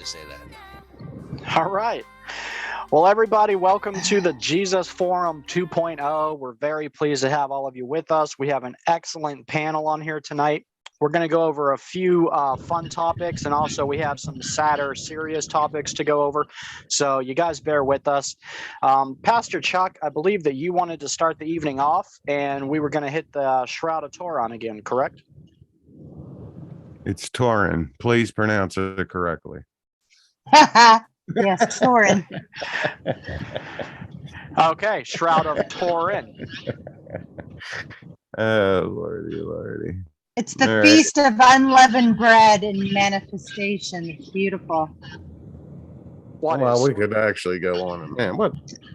to say that. All right. Well, everybody, welcome to the Jesus Forum 2.0. We're very pleased to have all of you with us. We have an excellent panel on here tonight. We're going to go over a few fun topics, and also we have some sadder, serious topics to go over. So you guys bear with us. Pastor Chuck, I believe that you wanted to start the evening off, and we were going to hit the Shroud of Turin again, correct? It's Turin. Please pronounce it correctly. Yes, Turin. Okay, Shroud of Turin. Oh, lordy, lordy. It's the Feast of Unleavened Bread in manifestation. It's beautiful. Well, we could actually go on. And man, what?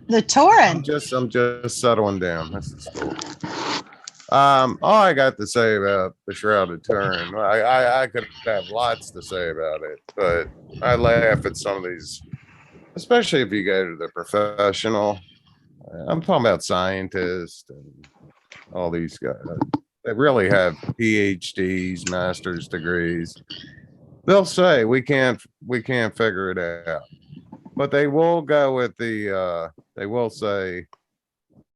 The Turin. I'm just settling down. This is cool. All I got to say about the Shroud of Turin, I could have lots to say about it, but I laugh at some of these, especially if you go to the professional. I'm talking about scientists and all these guys. They really have PhDs, master's degrees. They'll say we can't figure it out, but they will go with the. They will say,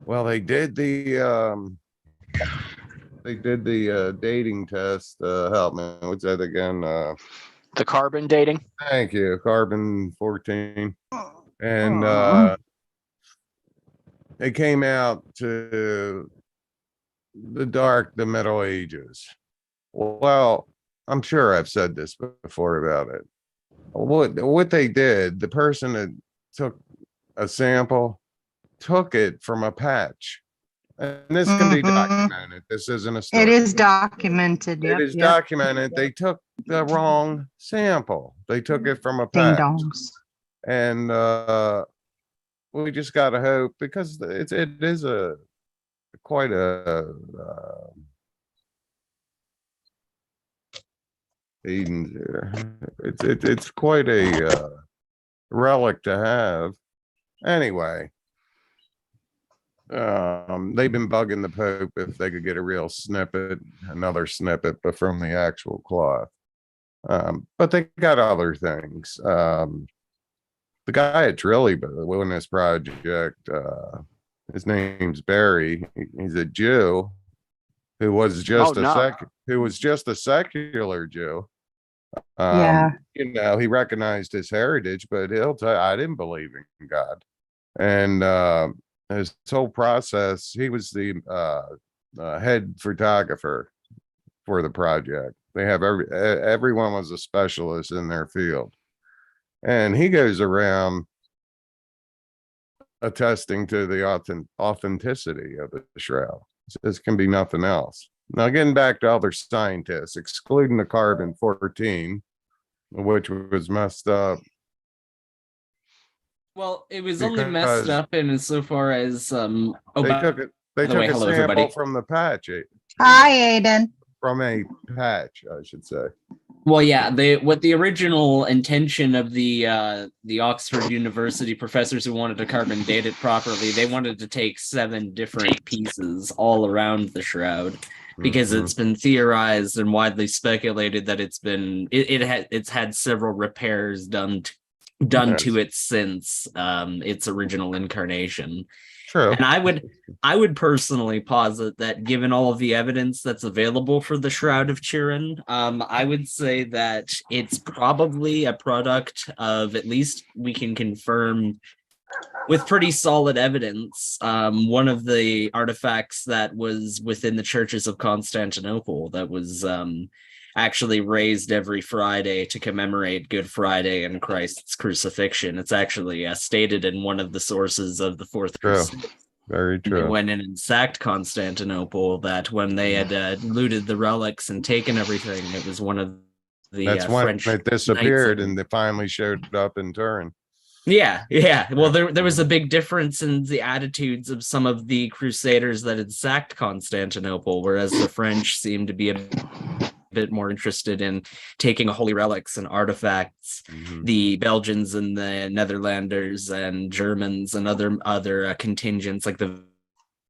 well, they did the dating test. Help me. What's that again? The carbon dating. Thank you. Carbon 14, and they came out to the Middle Ages. Well, I'm sure I've said this before about it. What they did, the person that took a sample took it from a patch. And this can be documented. This isn't a story. It is documented. It is documented. They took the wrong sample. They took it from a patch. And we just got to hope, because it is quite a it's quite a relic to have. Anyway, they've been bugging the Pope if they could get another snippet, but from the actual cloth. But they got other things. The guy at Trilly doing this project, his name's Barry. He's a Jew who was just a secular Jew. You know, he recognized his heritage, but he'll tell you, I didn't believe in God. And his whole process, he was the head photographer for the project. They have everyone was a specialist in their field, and he goes around attesting to the authenticity of the shroud. This can be nothing else. Now, getting back to other scientists, excluding the carbon 14, which was messed up. Well, it was only messed up in insofar as they took a sample everybody from the patch. Hi, Aiden. From a patch, I should say. Well, yeah, what the original intention of the Oxford University professors who wanted to carbon date it properly, they wanted to take 7 different pieces all around the shroud, because it's been theorized and widely speculated that it's had several repairs done to it since its original incarnation. True. And I would personally posit that, given all of the evidence that's available for the Shroud of Turin, I would say that it's probably a product of, at least we can confirm with pretty solid evidence, one of the artifacts that was within the churches of Constantinople that was actually raised every Friday to commemorate Good Friday and Christ's crucifixion. It's actually stated in one of the sources of the Fourth Crusade. Very true. They went in and sacked Constantinople, that when they had looted the relics and taken everything, it was one of the That's when French it disappeared, and they finally showed up in Turin. Yeah. Well, there was a big difference in the attitudes of some of the crusaders that had sacked Constantinople, whereas the French seemed to be a bit more interested in taking holy relics and artifacts. The Belgians and the Netherlanders and Germans and other contingents, like the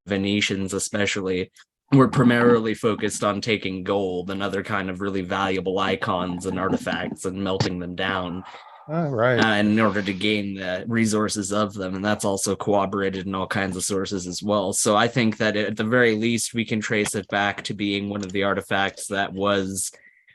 Venetians especially, were primarily focused on taking gold and other kind of really valuable icons and artifacts and melting them down. Right. in order to gain the resources of them. And that's also corroborated in all kinds of sources as well. So I think that at the very least, we can trace it back to being one of the artifacts that was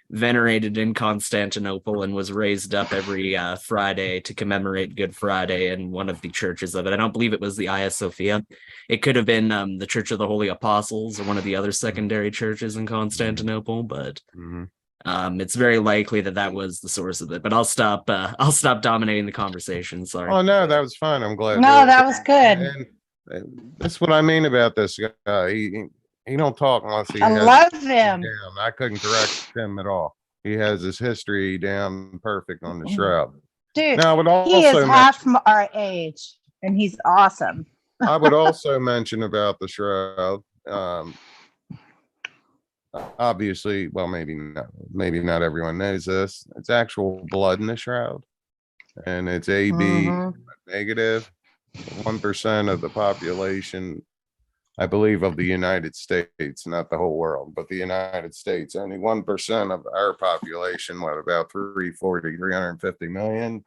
venerated in Constantinople and was raised up every Friday to commemorate Good Friday in one of the churches of it. I don't believe it was the Hagia Sophia. It could have been the Church of the Holy Apostles or one of the other secondary churches in Constantinople, but it's very likely that that was the source of it. But I'll stop dominating the conversation. Sorry. Oh no, that was fine. I'm glad. No, that was good. And that's what I mean about this guy. He don't talk unless he I has love it him. down. I couldn't correct him at all. He has his history down perfect on the shroud. Dude, Now, I would he is also half our age, and he's awesome. I would also mention about the shroud. Obviously, well, maybe not everyone knows this. It's actual blood in the shroud, and it's AB negative. 1% of the population, I believe, of the United States, not the whole world, but the United States. Only 1% of our population, what, about 350 million,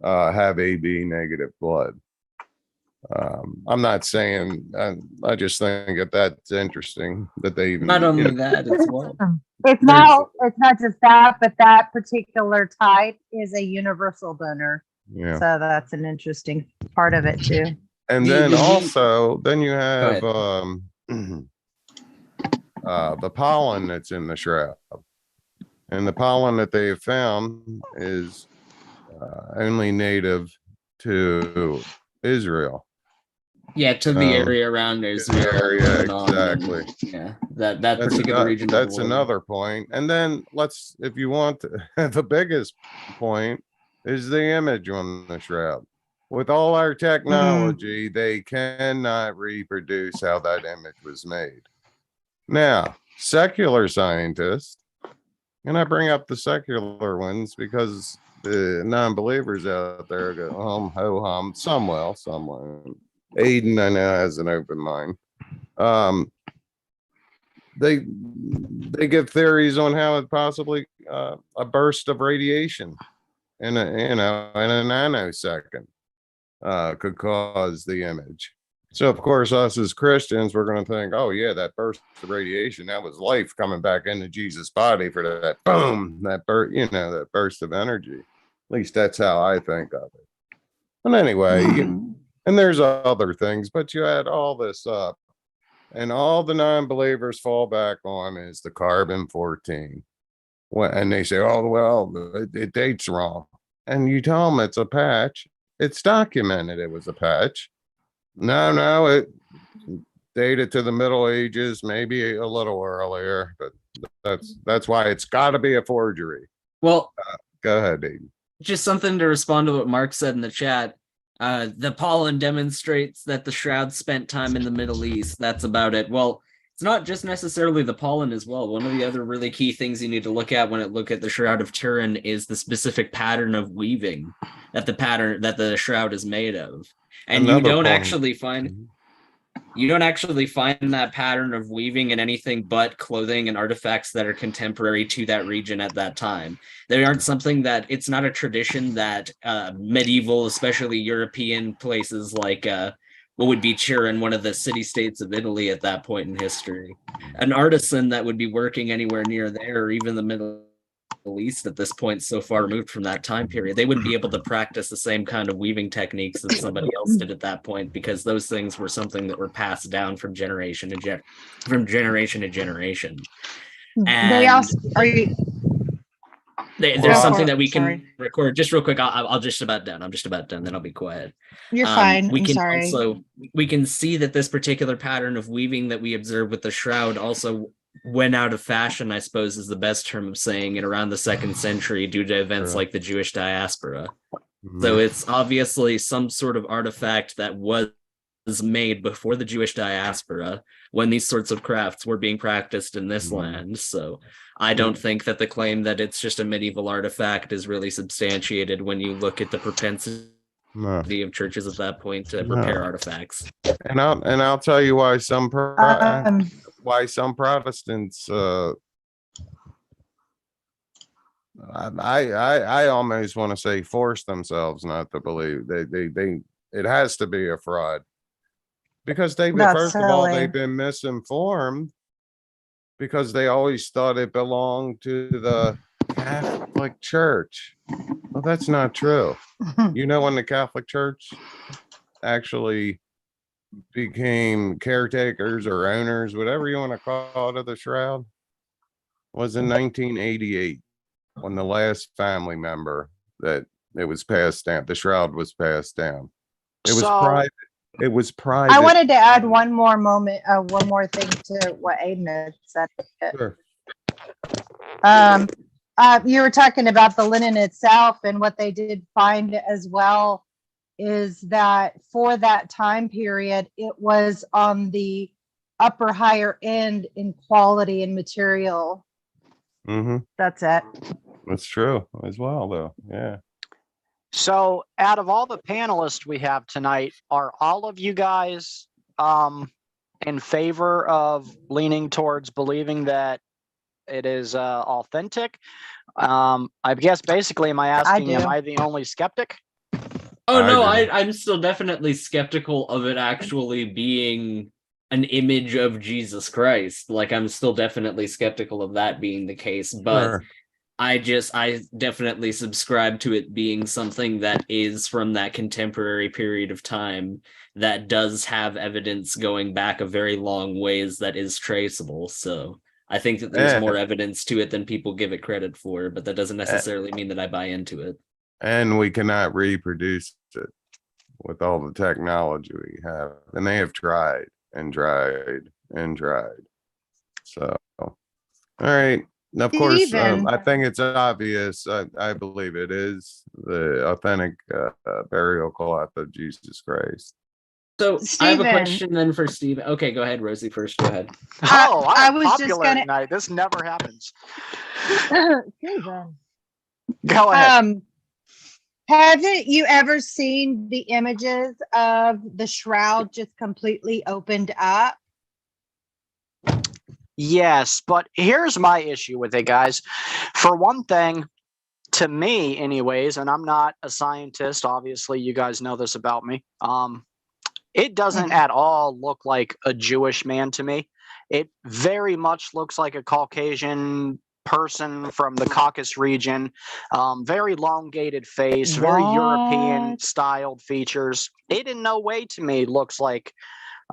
have AB negative blood. I'm not saying, I just think that that's interesting that they even, Not only that as well. It's not just that, but that particular type is a universal donor. yeah. So that's an interesting part of it too. And then also, then you have the pollen that's in the shroud, and the pollen that they have found is only native to Israel. Yeah, to the area around Israel. Area, exactly. Yeah, that particular region. That's another point. And then if you want the biggest point is the image on the shroud. With all our technology, they cannot reproduce how that image was made. Now, secular scientists, and I bring up the secular ones because the non-believers out there go, ho hum, some will, some won't. Aiden, I know, has an open mind. They give theories on how it possibly a burst of radiation in a nanosecond could cause the image. So of course, us as Christians, we're going to think, oh yeah, that burst of radiation, that was life coming back into Jesus' body for that boom, that burst of energy. At least that's how I think of it. But anyway, and there's other things, but you add all this up, and all the non-believers fall back on is the carbon-14. And they say, oh, well, it dates wrong. And you tell them it's a patch. It's documented it was a patch. No, it dated to the Middle Ages, maybe a little earlier, but that's why it's got to be a forgery. Well, go ahead, Aiden. Just something to respond to what Mark said in the chat. The pollen demonstrates that the shroud spent time in the Middle East. That's about it. Well, it's not just necessarily the pollen as well. One of the other really key things you need to look at when it look at the Shroud of Turin is the specific pattern of weaving that the shroud is made of. And you don't actually find that pattern of weaving in anything but clothing and artifacts that are contemporary to that region at that time. They aren't something that, it's not a tradition that medieval, especially European places like what would be Turin, one of the city-states of Italy at that point in history. An artisan that would be working anywhere near there, or even the Middle East at this point, so far removed from that time period, they wouldn't be able to practice the same kind of weaving techniques that somebody else did at that point, because those things were something that were passed down from generation to generation. And they also there's something that we can record just real quick. I'm just about done. Then I'll be quiet. You're fine. We can see that this particular pattern of weaving that we observe with the shroud also went out of fashion, I suppose is the best term of saying it, around the 2nd century due to events like the Jewish diaspora. So it's obviously some sort of artifact that was made before the Jewish diaspora, when these sorts of crafts were being practiced in this land. So I don't think that the claim that it's just a medieval artifact is really substantiated when you look at the propensity of churches at that point to prepare artifacts. And I'll tell you why some Protestants I almost want to say force themselves not to believe. They it has to be a fraud because That's first of all, silly. they've been misinformed because they always thought it belonged to the Catholic Church. Well, that's not true. You know, when the Catholic Church actually became caretakers or owners, whatever you want to call it, of the shroud, was in 1988 when the last family member that it was passed down, the shroud was passed down. It was So- private. It was private. I wanted to add one more thing to what Aiden had said. Sure. You were talking about the linen itself, and what they did find as well is that for that time period, it was on the upper higher end in quality and material. Mm-hmm. That's it. That's true as well, though. Yeah. So out of all the panelists we have tonight, are all of you guys in favor of leaning towards believing that it is authentic? I guess basically, am I asking, do. am I the only skeptic? Oh no, I I'm still definitely skeptical of it actually being an image of Jesus Christ. Like, I'm still definitely skeptical of that being the case, but Sure. I definitely subscribe to it being something that is from that contemporary period of time that does have evidence going back a very long ways that is traceable. So I think that there's Yeah. more evidence to it than people give it credit for, but that doesn't necessarily mean that I buy into it. And we cannot reproduce it with all the technology we have. And they have tried and tried and tried. So, all right. And of course, Steven. I think it's obvious. I believe it is the authentic burial cloth of Jesus Christ. So I have a Steven. question then for Steve. Okay, go ahead, Rosie. First, go ahead. Oh, I I'm was just popular gonna- tonight. This never happens. Steven. Go ahead. Haven't you ever seen the images of the shroud just completely opened up? Yes, but here's my issue with it, guys. For one thing, to me, anyways, and I'm not a scientist, obviously, you guys know this about me. It doesn't at all look like a Jewish man to me. It very much looks like a Caucasian person from the Caucasus region. Very elongated face, very European styled features. It in no way to me looks like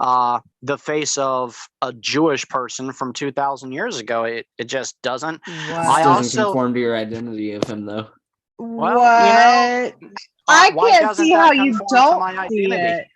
the face of a Jewish person from 2,000 years ago. It just doesn't. This I doesn't also- conform to your identity of him, though. Well, What? I why can't doesn't see that how you conform to don't my see identity? it.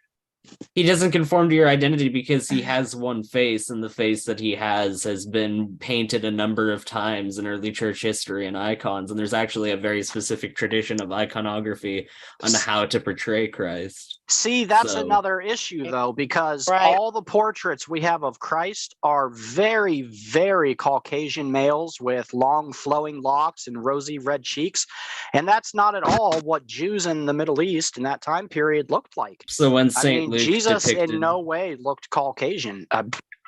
He doesn't conform to your identity because he has one face, and the face that he has been painted a number of times in early church history and icons. And there's actually a very specific tradition of iconography on how to portray Christ. See, that's So- another issue, though, because Right. all the portraits we have of Christ are very, very Caucasian males with long flowing locks and rosy red cheeks. And that's not at all what Jews in the Middle East in that time period looked like. So when I Saint mean, Luke Jesus depicted, in no way looked Caucasian.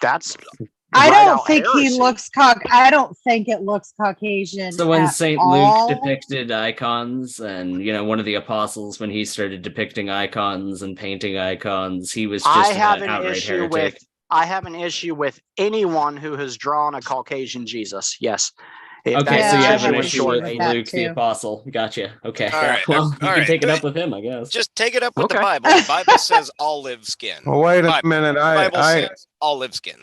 That's I right don't out think he heresy. looks I don't think it looks Caucasian. so when at Saint all. Luke depicted icons, and one of the apostles, when he started depicting icons and painting icons, he was just I have an an outright issue heretic. with I have an issue with anyone who has drawn a Caucasian Jesus. Yes. If Okay, that's so you the have issue an in issue short. with that Luke the too. apostle. Gotcha. Okay. All right, Well, you all can right. take it up with him, I guess. Just take it up with the Okay. Bible. The Bible says olive skin. Well, wait a Bible- minute. Bible I says olive skin.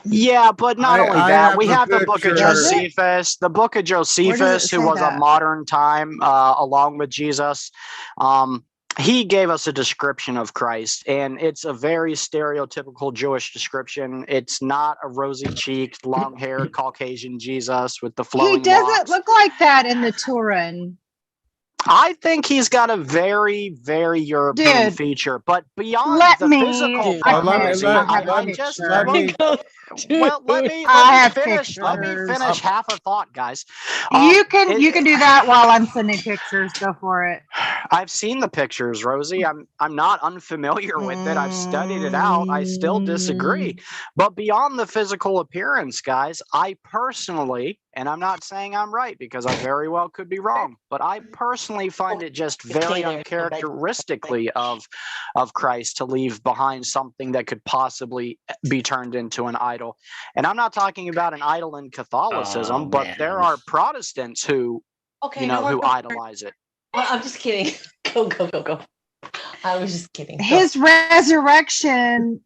Yeah, but not only I that, have we a have the book of picture. Does it? Josephus. The book of Josephus, who say was a that? modern time along with Jesus. He gave us a description of Christ, and it's a very stereotypical Jewish description. It's not a rosy-cheeked, long-haired Caucasian Jesus with the flowing He doesn't locks. look like that in the Turin. I think he's got a very, very European Dude, feature, but beyond let the me- physical Dude, let me- properties, let- I let me- just let me- Well, let me finish. Let me finish half a thought, guys. You can do that while I'm sending pictures. Go for it. I've seen the pictures, Rosie. I'm not unfamiliar with it. I've studied it out. I still disagree. But beyond the physical appearance, guys, I personally, and I'm not saying I'm right because I very well could be wrong, but I personally find it just very uncharacteristically of Christ to leave behind something that could possibly be turned into an idol. And I'm not talking about an idol in Catholicism, but there are Protestants who, who idolize it. I'm just kidding. Go. I was just kidding. His resurrection,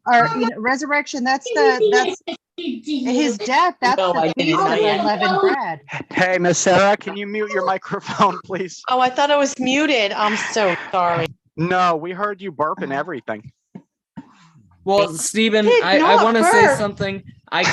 resurrection. That's his death. That's the feast of unleavened bread. Hey, Miss Sarah, can you mute your microphone, please? Oh, I thought I was muted. I'm so sorry. No, we heard you burp and everything. Well, Stephen, I want to say something. I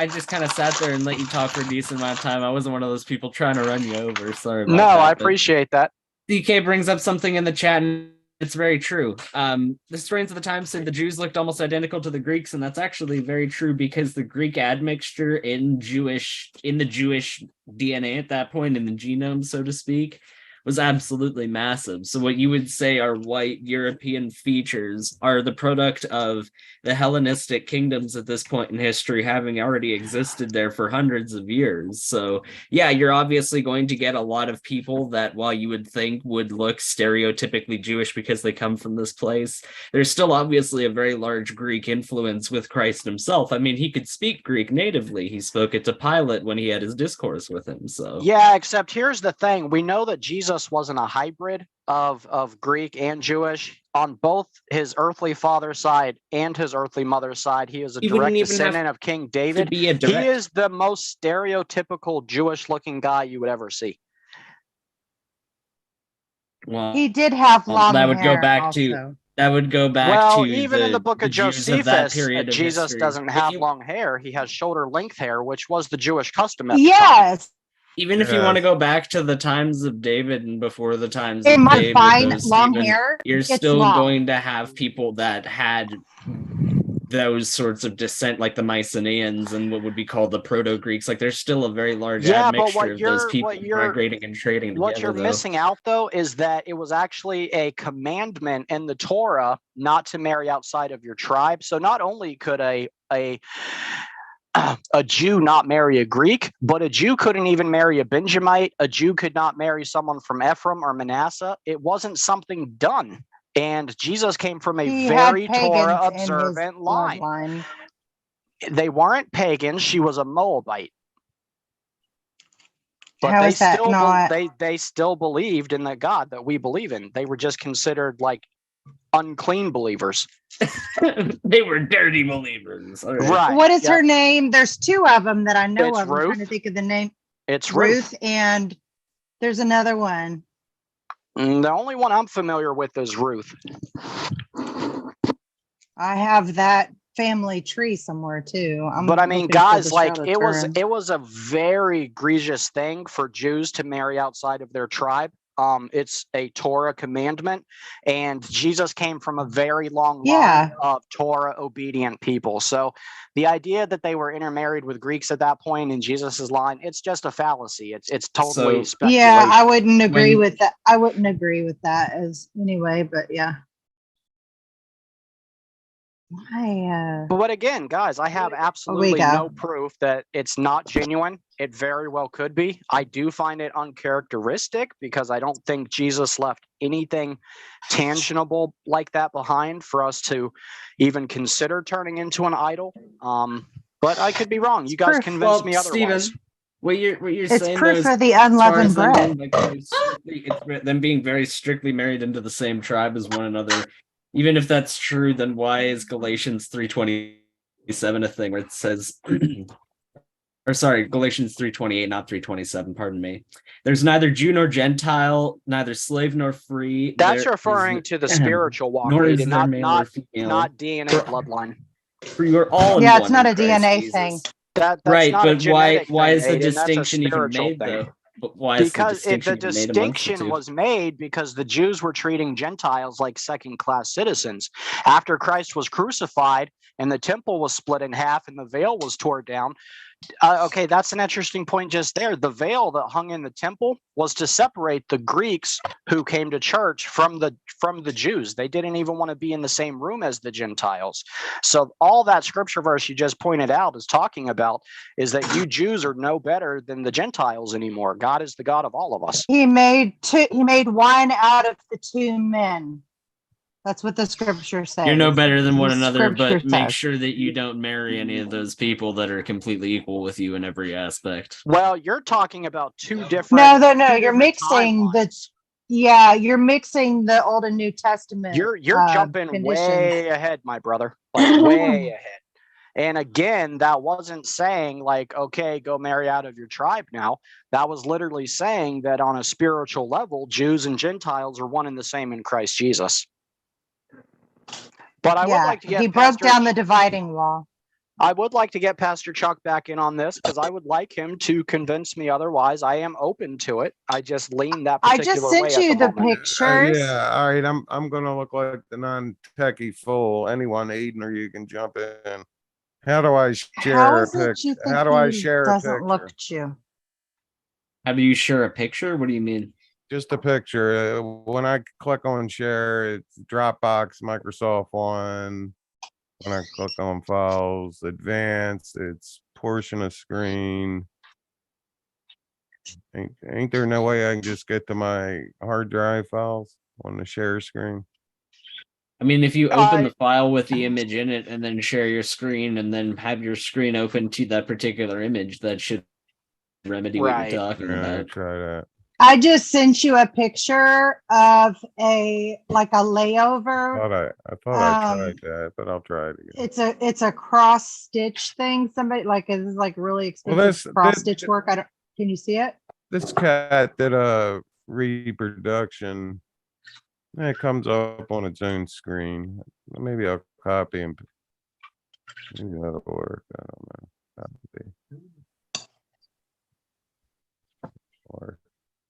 just kind of sat there and let you talk for a decent amount of time. I wasn't one of those people trying to run you over. Sorry about that. No, I appreciate that. DK brings up something in the chat, and it's very true. The historians of the time said the Jews looked almost identical to the Greeks, and that's actually very true because the Greek admixture in the Jewish DNA at that point, in the genome, so to speak, was absolutely massive. So what you would say are white European features are the product of the Hellenistic kingdoms at this point in history having already existed there for hundreds of years. So yeah, you're obviously going to get a lot of people that, while you would think would look stereotypically Jewish because they come from this place, there's still obviously a very large Greek influence with Christ himself. I mean, he could speak Greek natively. He spoke it to Pilate when he had his discourse with him. So yeah, except here's the thing. We know that Jesus wasn't a hybrid of Greek and Jewish. On both his earthly father's side and his earthly mother's side, he is a direct descendant of King David. He is the most stereotypical Jewish-looking guy you would ever see. Well, he did have long that would hair go back also. to that would go back to even in the book of Josephus, Jesus history. doesn't have long hair. He has shoulder length hair, which was the Jewish custom. Yes. Even if you want to go back to the times of David and before the times It of might David, find though, long Stephen, hair. you're still going to have people that had those sorts of descent, like the Mycenaeans and what would be called the Proto-Greeks. Like, there's still a very large admixture of those people migrating and trading together. What you're missing out, though, is that it was actually a commandment in the Torah not to marry outside of your tribe. So not only could a Jew not marry a Greek, but a Jew couldn't even marry a Benjamite. A Jew could not marry someone from Ephraim or Manasseh. It wasn't something done. And Jesus came from a very Torah observant line. They weren't pagans. She was a Moabite. But they still believed in the God that we believe in. They were just considered like unclean believers. They were dirty believers. Right. What is her name? There's two of them that I know of. Ruth. I'm trying to think of the name. It's Ruth, and there's another one. The only one I'm familiar with is Ruth. I have that family tree somewhere too. But I mean, guys, like it was a very egregious thing for Jews to marry outside of their tribe. It's a Torah commandment, and Jesus came from a very long line of Torah obedient people. So the idea that they were intermarried with Greeks at that point in Jesus's line, it's just a fallacy. It's totally speculation. Yeah, I wouldn't agree with that. I wouldn't agree with that as anyway, but yeah. But again, guys, I have absolutely no proof that it's not genuine. It very well could be. I do find it uncharacteristic because I don't think Jesus left anything tangible like that behind for us to even consider turning into an idol. But I could be wrong. You guys convinced me otherwise. Stephen, what you're it's saying proof of the unleavened bread. It's them being very strictly married into the same tribe as one another. Even if that's true, then why is Galatians 3:27 a thing where it says, or sorry, Galatians 3:28, not 3:27, pardon me. There's neither Jew nor Gentile, neither slave nor free. That's referring to the spiritual walk, not DNA bloodline. For you are all it's not a DNA thing. That's right, not but why is the thing, distinction even made though? But why is Because the the distinction made amongst the distinction two? was made because the Jews were treating Gentiles like second-class citizens. After Christ was crucified and the temple was split in half and the veil was torn down, okay, that's an interesting point just there. The veil that hung in the temple was to separate the Greeks who came to church from the Jews. They didn't even want to be in the same room as the Gentiles. So all that scripture verse you just pointed out is talking about is that you Jews are no better than the Gentiles anymore. God is the God of all of us. He made one out of the two men. That's what the scripture says. You're no better than one The another, but scripture make says. sure that you don't marry any of those people that are completely equal with you in every aspect. Well, you're talking about two different. No, two you're different mixing timelines. you're mixing the Old and New Testament. You're jumping conditions. way ahead, my brother. Like way ahead. And again, that wasn't saying like, okay, go marry out of your tribe now. That was literally saying that on a spiritual level, Jews and Gentiles are one and the same in Christ Jesus. But I would like to get he broke down the dividing wall. I would like to get Pastor Chuck back in on this because I would like him to convince me otherwise. I am open to it. I just lean that I particular just sent way you at the the moment. pictures. Yeah, all right. I'm gonna look like the non-techie fool. Anyone, Eden, or you can jump in. How do I share How a is it you picture? think How do I he share a doesn't look picture? at you? How do you share a picture? What do you mean? Just a picture. When I click on share, it's Dropbox, Microsoft One. When I click on files, advanced, it's portion of screen. Ain't there no way I can just get to my hard drive files on the share screen? I mean, if you open the file with the image in it and then share your screen and then have your screen open to that particular image, that should remedy what Right. you're talking Yeah, about. try that. I just sent you a picture of a layover. I thought I tried that, but I'll try it again. It's a cross stitch thing. Somebody is like really expensive cross stitch work. Can you see it? This cat did a reproduction. It comes up on its own screen. Maybe I'll copy and maybe that'll work. I don't know. Or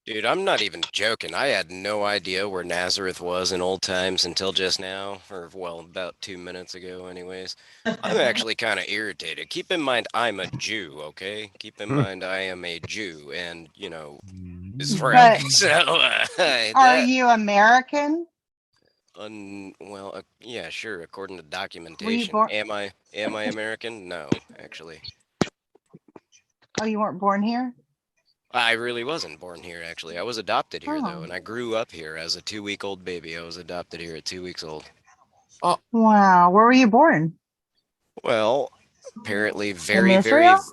Dude, I'm not even joking. I had no idea where Nazareth was in old times until just now, or well, about 2 minutes ago anyways. I'm actually kind of irritated. Keep in mind, I'm a Jew, okay? Keep in mind, I am a Jew, and, you know, But so, are you American? well, yeah, sure, according to Were you documentation. born? Am I American? No, actually. Oh, you weren't born here? I really wasn't born here, actually. I was adopted here, though, Oh. and I grew up here as a 2-week-old baby. I was adopted here at 2 weeks old. Wow. Where were you born? Well, apparently In very Israel?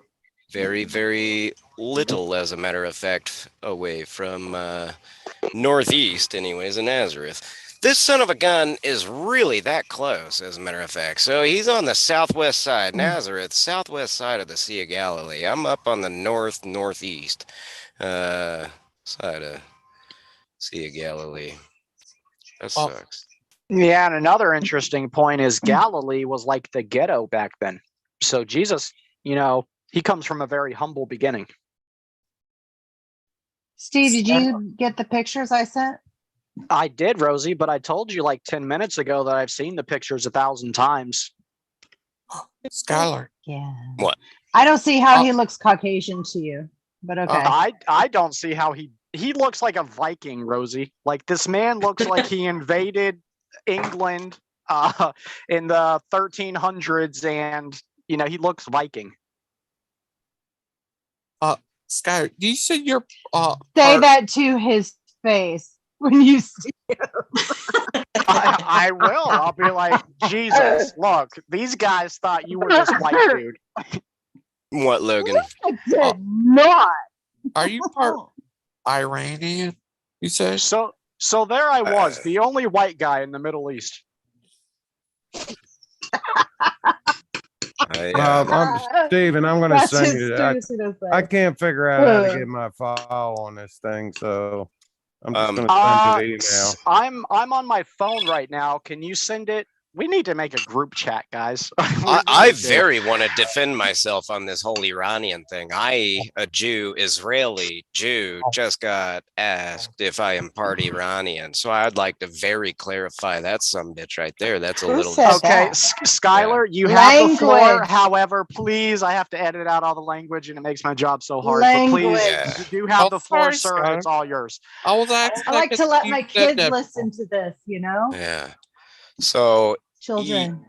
little, as a matter of fact, away from northeast, anyways, in Nazareth. This son of a gun is really that close, as a matter of fact. So he's on the southwest side, Nazareth, southwest side of the Sea of Galilee. I'm up on the northeast side of Sea of Galilee. That sucks. Yeah, and another interesting point is Galilee was like the ghetto back then. So Jesus, you know, he comes from a very humble beginning. Steve, did you get the pictures I sent? I did, Rosie, but I told you like 10 minutes ago that I've seen the pictures 1,000 times. Skylar. Yeah. What? I don't see how he looks Caucasian to you, but okay. I don't see how he looks like a Viking, Rosie. Like this man looks like he invaded England in the 1300s, and you know he looks Viking. Skylar, do you say you're Say that to his face when you see him. I will. I'll be like, Jesus, look, these guys thought you were this white dude. What, Logan? I did not. are you part Iranian? You say? So there I was, the only white guy in the Middle East. Steven, I'm gonna That's send just you. seriously to say. I can't figure out how to get my file on this thing, so I'm just gonna send you the email. I'm on my phone right now. Can you send it we need to make a group chat, guys. We I really do. very want to defend myself on this whole Iranian thing. I, a Jew, Israeli Jew, just got asked if I am part Iranian. So I'd like to very clarify that sumbitch right there. That's a Who little. said Okay, that? Skylar, you have the floor. Language. However, please, I have to edit out all the language, and it makes my job so hard. But please, Language. Yeah. you do have Oh, the floor, sorry, sir, and Skylar. it's all yours. I was asking. I like to let my you said kids that listen to this, you know? Yeah. So Children.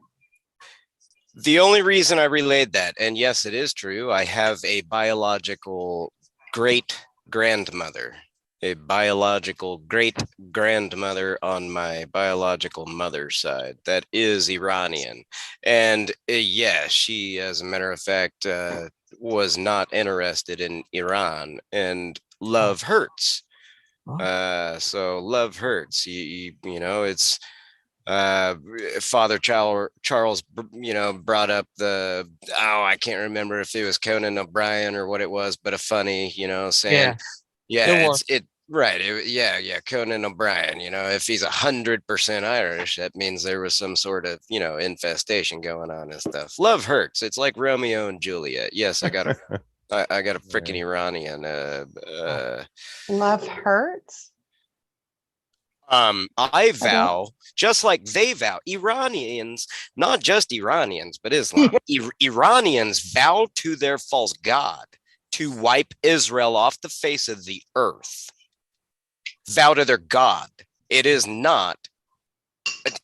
the only reason I relayed that, and yes, it is true, I have a biological great grandmother, a biological great grandmother on my biological mother's side that is Iranian. And yeah, she, as a matter of fact, was not interested in Iran, and love hurts. So love hurts. You know, it's Father Charles, you know, brought up the, I can't remember if it was Conan O'Brien or what it was, but a funny, you know, saying, It was. right, yeah, Conan O'Brien. You know, if he's 100% Irish, that means there was some sort of, you know, infestation going on and stuff. Love hurts. It's like Romeo and Juliet. Yes, I got a I got a freaking Iranian. Love hurts. I vow, just like they vow, Iranians, not just Iranians, but Islam. Iranians vow to their false god to wipe Israel off the face of the earth. Vow to their god. It is not.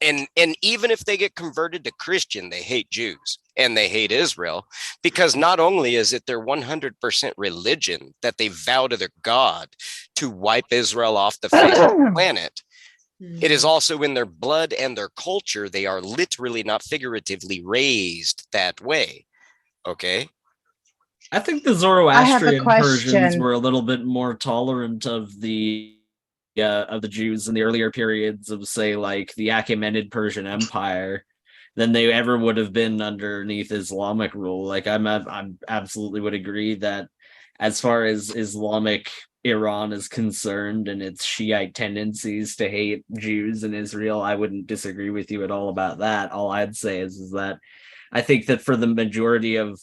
And even if they get converted to Christian, they hate Jews and they hate Israel, because not only is it their 100% religion that they vow to their God to wipe Israel off the face of the planet, it is also in their blood and their culture. They are literally, not figuratively, raised that way. Okay. I think the Zoroastrian Persians question. were a little bit more tolerant of the Jews in the earlier periods of, say, like the Achaemenid Persian Empire than they ever would have been underneath Islamic rule. Like I'm absolutely would agree that as far as Islamic Iran is concerned and its Shiite tendencies to hate Jews in Israel, I wouldn't disagree with you at all about that. All I'd say is that I think that for the majority of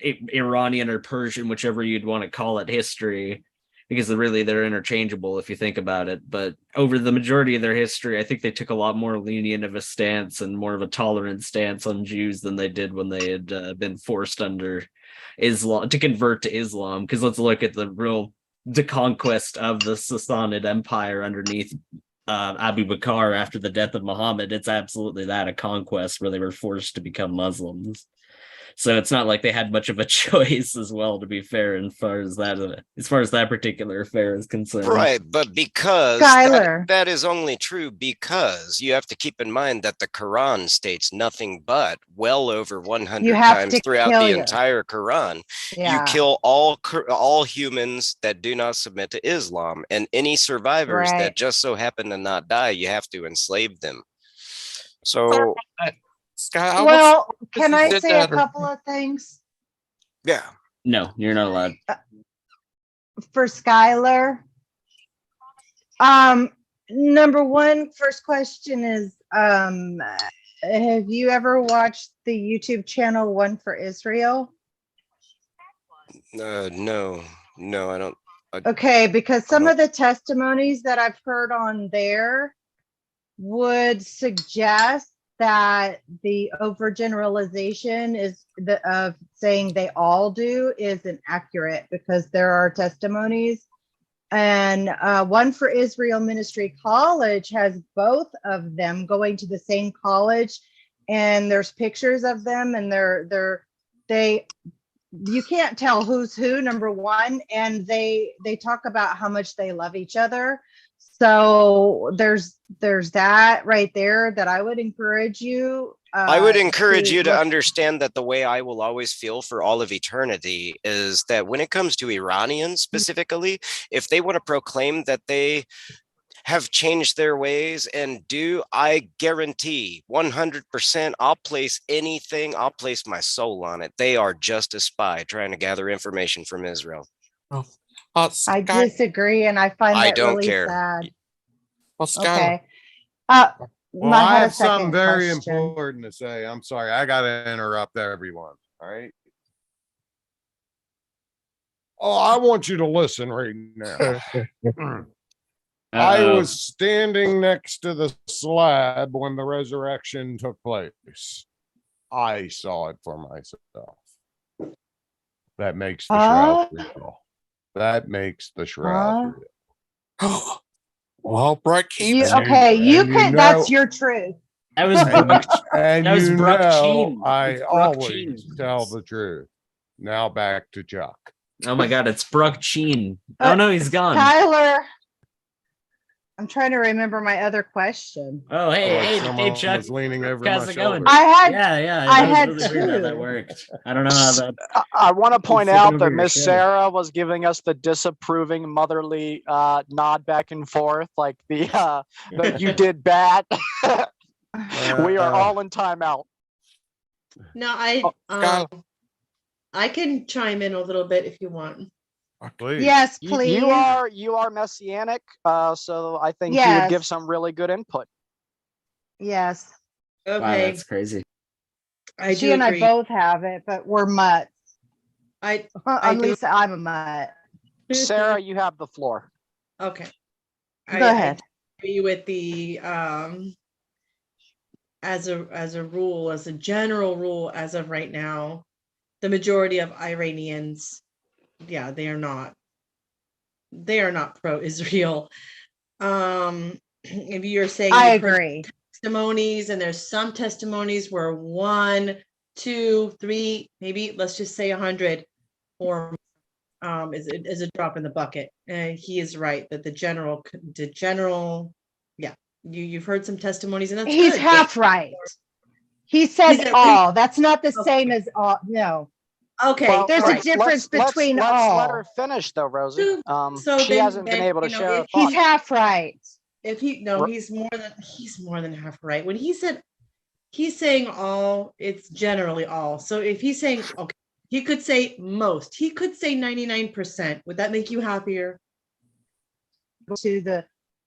Iranian or Persian, whichever you'd want to call it, history, because they're interchangeable if you think about it, but over the majority of their history, I think they took a lot more lenient of a stance and more of a tolerant stance on Jews than they did when they had been forced under Islam to convert to Islam. Because let's look at the conquest of the Sassanid Empire underneath Abu Bakr after the death of Muhammad. It's absolutely that, a conquest where they were forced to become Muslims. So it's not like they had much of a choice as well, to be fair, as far as that particular affair is concerned. Right, but because that is only true because you have to keep in mind that the Quran states nothing but well over 100 times throughout the entire Quran. Yeah. You kill all humans that do not submit to Islam, and any survivors that just so happen to not die, you have to enslave them. So well, can I say a couple of things? Yeah. No, you're not allowed. For Skylar, number one, first question is, have you ever watched the YouTube channel One for Israel? No, I don't. Okay, because some of the testimonies that I've heard on there would suggest that the overgeneralization is of saying they all do isn't accurate, because there are testimonies, and One for Israel Ministry College has both of them going to the same college, and there's pictures of them, and you can't tell who's who, number one, and they talk about how much they love each other. So there's that right there that I would encourage you. I would encourage you to understand that the way I will always feel for all of eternity is that when it comes to Iranians specifically, if they want to proclaim that they have changed their ways and I guarantee 100% I'll place my soul on it. They are just a spy trying to gather information from Israel. I disagree, and I find that really sad. Well, okay. Well, I I had a have something second very question. important to say. I'm sorry. I got to interrupt everyone. All right. Oh, I want you to listen right now. I was standing next to the slab when the resurrection took place. I saw it for myself. That makes the shroud real. That makes the shroud real. Well, Brett keeps And okay, you and can. That's your truth. That was and, Brooke. and That was you Brooke know Sheen. I It's Brooke always Sheen. tell the truth. Now back to Chuck. Oh my God, it's Brooke Sheen. Oh no, he's gone. Tyler, I'm trying to remember my other question. Oh hey, Like hey, someone hey, Chuck. was leaning over How's my it going? shoulder. Yeah. I That was had really weird how that two. worked. I don't know how that. I want to point sitting out over that your Miss show. Sarah was giving us the disapproving motherly nod back and forth, like that you did bad. We are all in timeout. No, Skylar, I can chime in a little bit if you want. Please. Yes, please. You are messianic, so I think you would Yes. give some really good input. Yes. Okay, Wow, that's crazy. I She do and agree. I both have it, but we're mutts. I At do- least I'm a mutt. Sarah, you have the floor. Okay. Go ahead. I agree with the as a rule, as a general rule, as of right now, the majority of Iranians, yeah, they are not pro-Israel. If you're saying I you've heard agree. testimonies, and there's some testimonies where 1, 2, 3, maybe let's just say 100 or is a drop in the bucket. And he is right that the general, yeah, you've heard some testimonies, and that's He's good. half right. He said He's at all. That's not the Okay. same as all. No. Okay, Well, There's all a right. difference between all. let her finish though, Rosie. So She then- hasn't been then, able to you know, share her if He's thoughts. half right. If he's more than half right. When he said he's saying all, it's generally all. So if he's saying okay, he could say most. He could say 99%. Would that make you happier?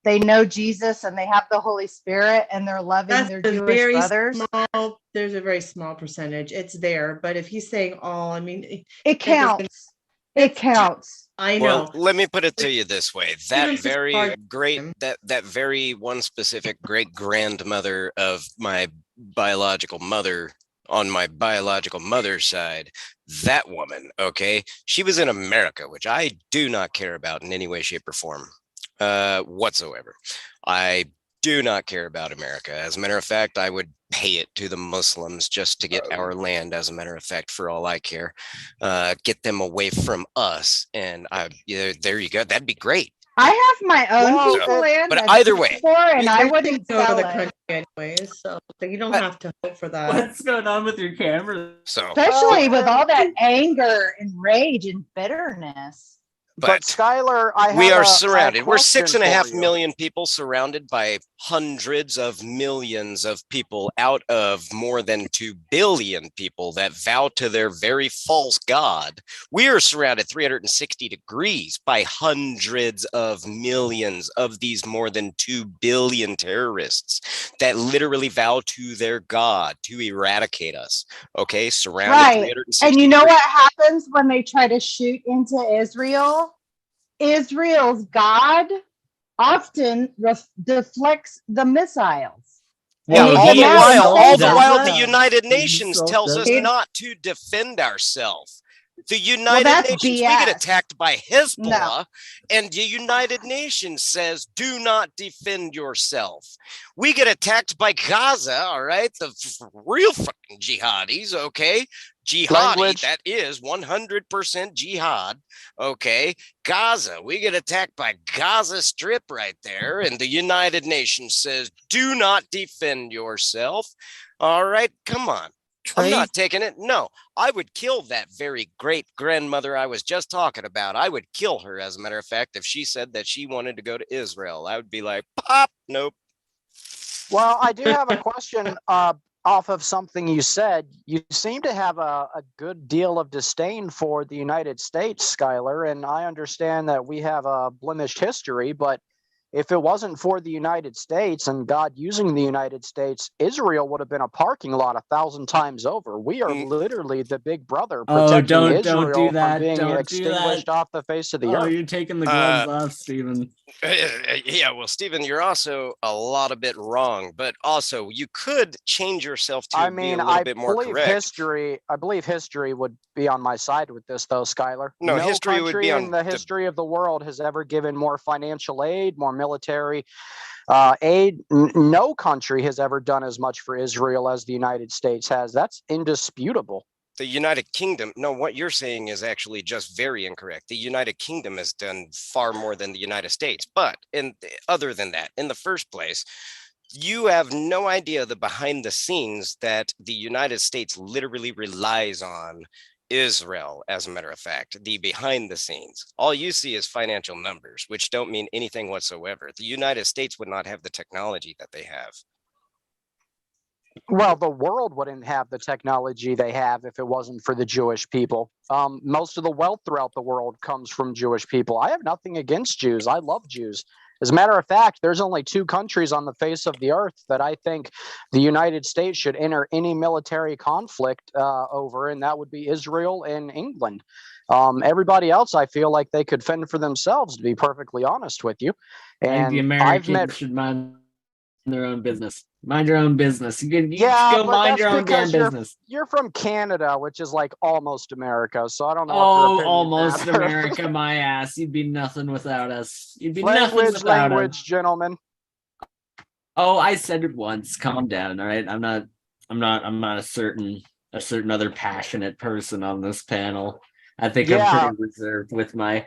They know Jesus and they have the Holy Spirit and they're loving That's their a Jewish very brothers. small. There's a very small percentage. It's there, but if he's saying all, I mean, It counts. It counts. I know. Well, let me put it to you this way: that Even for very start- great, that very one specific great grandmother of my biological mother, on my biological mother's side, that woman, okay, she was in America, which I do not care about in any way, shape, or form, whatsoever. I do not care about America. As a matter of fact, I would pay it to the Muslims just to get our land, as a matter of fact, for all I care. Get them away from us. And there you go. That'd be great. I have my own Well, piece of so- land. but that's either way, for, and I Everything wouldn't go to sell the it. country anyways, so you don't But- have to hope for that. What's going on with your camera? So, Especially with all that anger and rage and bitterness. But but Skylar, we are I surrounded. We're question 6.5 for you. million people surrounded by hundreds of millions of people out of more than 2 billion people that vow to their very false God. We are surrounded 360 degrees by hundreds of millions of these more than 2 billion terrorists that literally vow to their God to eradicate us. Okay, surrounded Right. 360 And you know degrees. what happens when they try to shoot into Israel? Israel's God often deflects the missiles. Yeah, And they all come the out and while, say all the that. while, the United Nations Insult tells us them. not to defend ourselves. The Well, United that's Nations, we get BS. attacked by Hezbollah, No. and the United Nations says, do not defend yourself. We get attacked by Gaza, all right, the real fucking jihadis, okay? Jihadi, Language. that is 100% jihad, okay? Gaza, we get attacked by Gaza Strip right there, and the United Nations says, do not defend yourself. All right, come on. I'm not taking it. No, I would kill that very great grandmother I was just talking about. I would kill her, as a matter of fact, if she said that she wanted to go to Israel. I would be like, pop, nope. Well, I do have a question off of something you said. You seem to have a good deal of disdain for the United States, Skylar, and I understand that we have a blemished history, but if it wasn't for the United States and God using the United States, Israel would have been a parking lot 1,000 times over. We are literally the big brother Oh, protecting don't Israel do from that. being Don't do that. extinguished off the face of the Oh, earth. you're taking the gloves off, Stephen. Yeah, well, Stephen, you're also a lot of bit wrong, but also you could change yourself to I be mean, a little I bit more believe correct. history would be on my side with this, though, Skylar. No, history would be country on in the the- history of the world has ever given more financial aid, more military aid. No country has ever done as much for Israel as the United States has. That's indisputable. The United Kingdom, no, what you're saying is actually just very incorrect. The United Kingdom has done far more than the United States. But other than that, in the first place, you have no idea the behind the scenes that the United States literally relies on Israel, as a matter of fact, the behind the scenes. All you see is financial numbers, which don't mean anything whatsoever. The United States would not have the technology that they have. Well, the world wouldn't have the technology they have if it wasn't for the Jewish people. Most of the wealth throughout the world comes from Jewish people. I have nothing against Jews. I love Jews. As a matter of fact, there's only 2 countries on the face of the earth that I think the United States should enter any military conflict over, and that would be Israel and England. Everybody else, I feel like they could fend for themselves, to be perfectly honest with you. I think the And Americans should mind their own business. Mind your own business. You just go but mind that's your own damn because business. you're from Canada, which is like almost America. So I don't know. Oh, what your opinion almost matters. America, my ass. You'd be nothing without us. You'd be nothing without language, us. gentlemen. Oh, I said it once. Calm down, all right? I'm not a certain other passionate person on this panel. I think I'm pretty reserved with my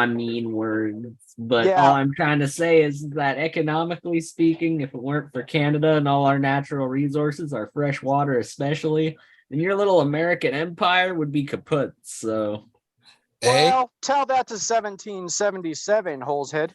mean words. But all I'm trying to say is that economically speaking, if it weren't for Canada and all our natural resources, our fresh water especially, then your little American empire would be kaput. So well, tell that to 1777, Holeshead.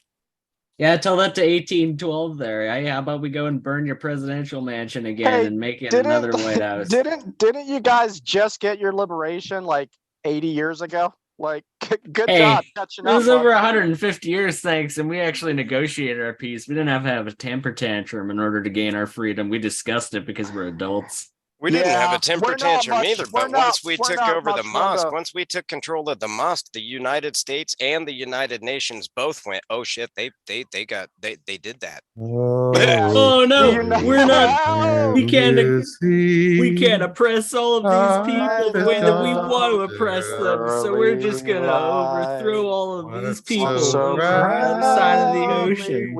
yeah, tell that to 1812 there. Hey, how about we go and burn your presidential mansion again and make it another White House? Didn't you guys just get your liberation like 80 years ago? Like, good Hey, job catching up. It was over 150 years, thanks, and we actually negotiated our peace. We didn't have to have a temper tantrum in order to gain our freedom. We discussed it because we're adults. We didn't have a temper tantrum either, but once we took over the mosque, once we took control of the mosque, the United States and the United Nations both went, oh shit, they did that. Oh no, we're not. We can't oppress all of these people the way that we want to oppress them. So we're just gonna overthrow all of these people over on the side of the ocean.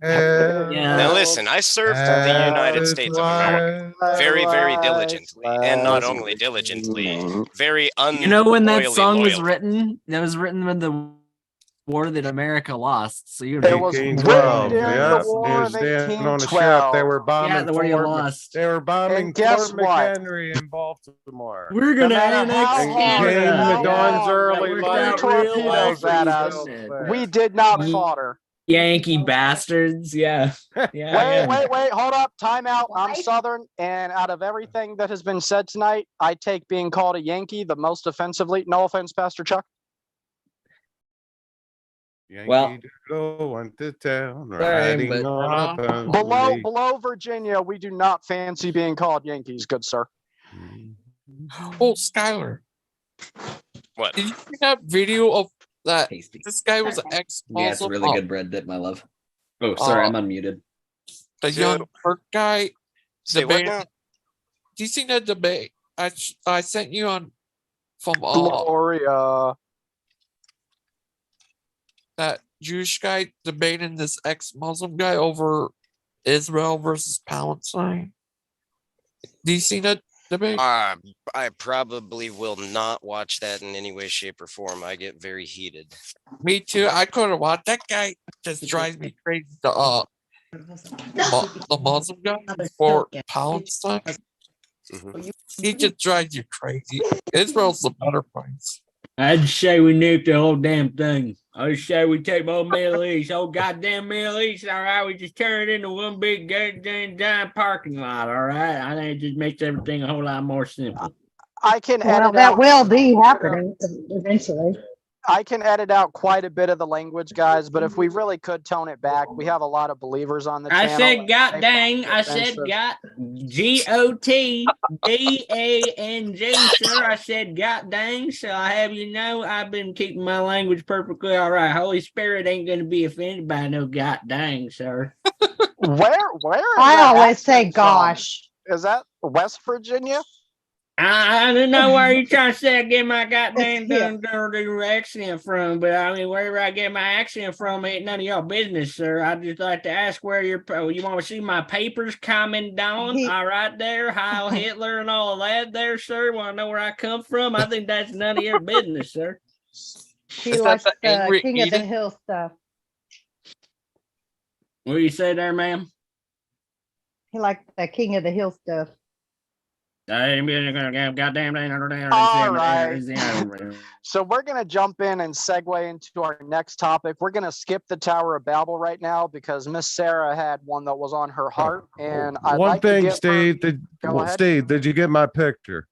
Yeah. Now listen, I served the United States of America very, very diligently, and not only diligently, very You know when that song was loyal. written? That was written when the war that America lost. So you It was 1812. during Yeah, the War of down on a ship. They were bombing. Yeah, the war you lost. They were bombing And guess Fort what? McHenry in Baltimore. We're gonna matter annex how hard, Came Canada. the dawn's early That worked light. out real well torpedoes for at you, us. didn't it? We did not fodder. Yankee bastards. Yeah. Wait, hold up. Time out. I'm Southern, and out of everything that has been said tonight, I take being called a Yankee the most offensively. No offense, Pastor Chuck. Yankee Doodle went to town riding on a below Virginia, we do not fancy being called Yankees, good sir. Oh, Skylar. What? Did you see that video of that? This guy was an ex-Muslim. Yeah, it's a really good bread dip, my love. Oh, sorry, I'm unmuted. The young Turk guy. Say what now? Do you see that debate? I sent you on from Gloria. That Jewish guy debating this ex-Muslim guy over Israel versus Palestine. Do you see that debate? I probably will not watch that in any way, shape, or form. I get very heated. Me too. I couldn't watch. That guy just drives me crazy. The Muslim guy for Palestine. Mm-hmm. He just drives you crazy. Israel's the better place. I'd say we nuke the whole damn thing. I'd say we take the whole Middle East, whole goddamn Middle East, all right? We just turn it into one big goddamn giant parking lot, all right? I think it just makes everything a whole lot more simple. I can Well, edit that out. will be happening eventually. I can edit out quite a bit of the language, guys, but if we really could tone it back, we have a lot of believers on the I channel. said and God they dang. find it I said offensive. God GOTDANG, sir. I said God dang. So I have you know I've been keeping my language perfectly all right. Holy Spirit ain't gonna be offended by no God dang, sir. Where is I that always say accent from? gosh. Is that West Virginia? I don't know where you trying to say I get my goddamn It's accent from, but I mean, wherever I get my accent from ain't none of your business, sir. I'd just like to ask where you want to see my papers coming down, all right there, Heil Hitler and all of that there, sir. Want to know where I come from? I think that's none of your business, sir. He Is that likes the the angry King of the Edith? Hill stuff. What do you say there, ma'am? He likes the King of the Hill stuff. Goddamn. All right. So we're going to jump in and segue into our next topic. We're going to skip the Tower of Babel right now because Miss Sarah had one that was on her heart. And I'd One like to thing, give her- Steve, Go ahead. Steve, did you get my picture?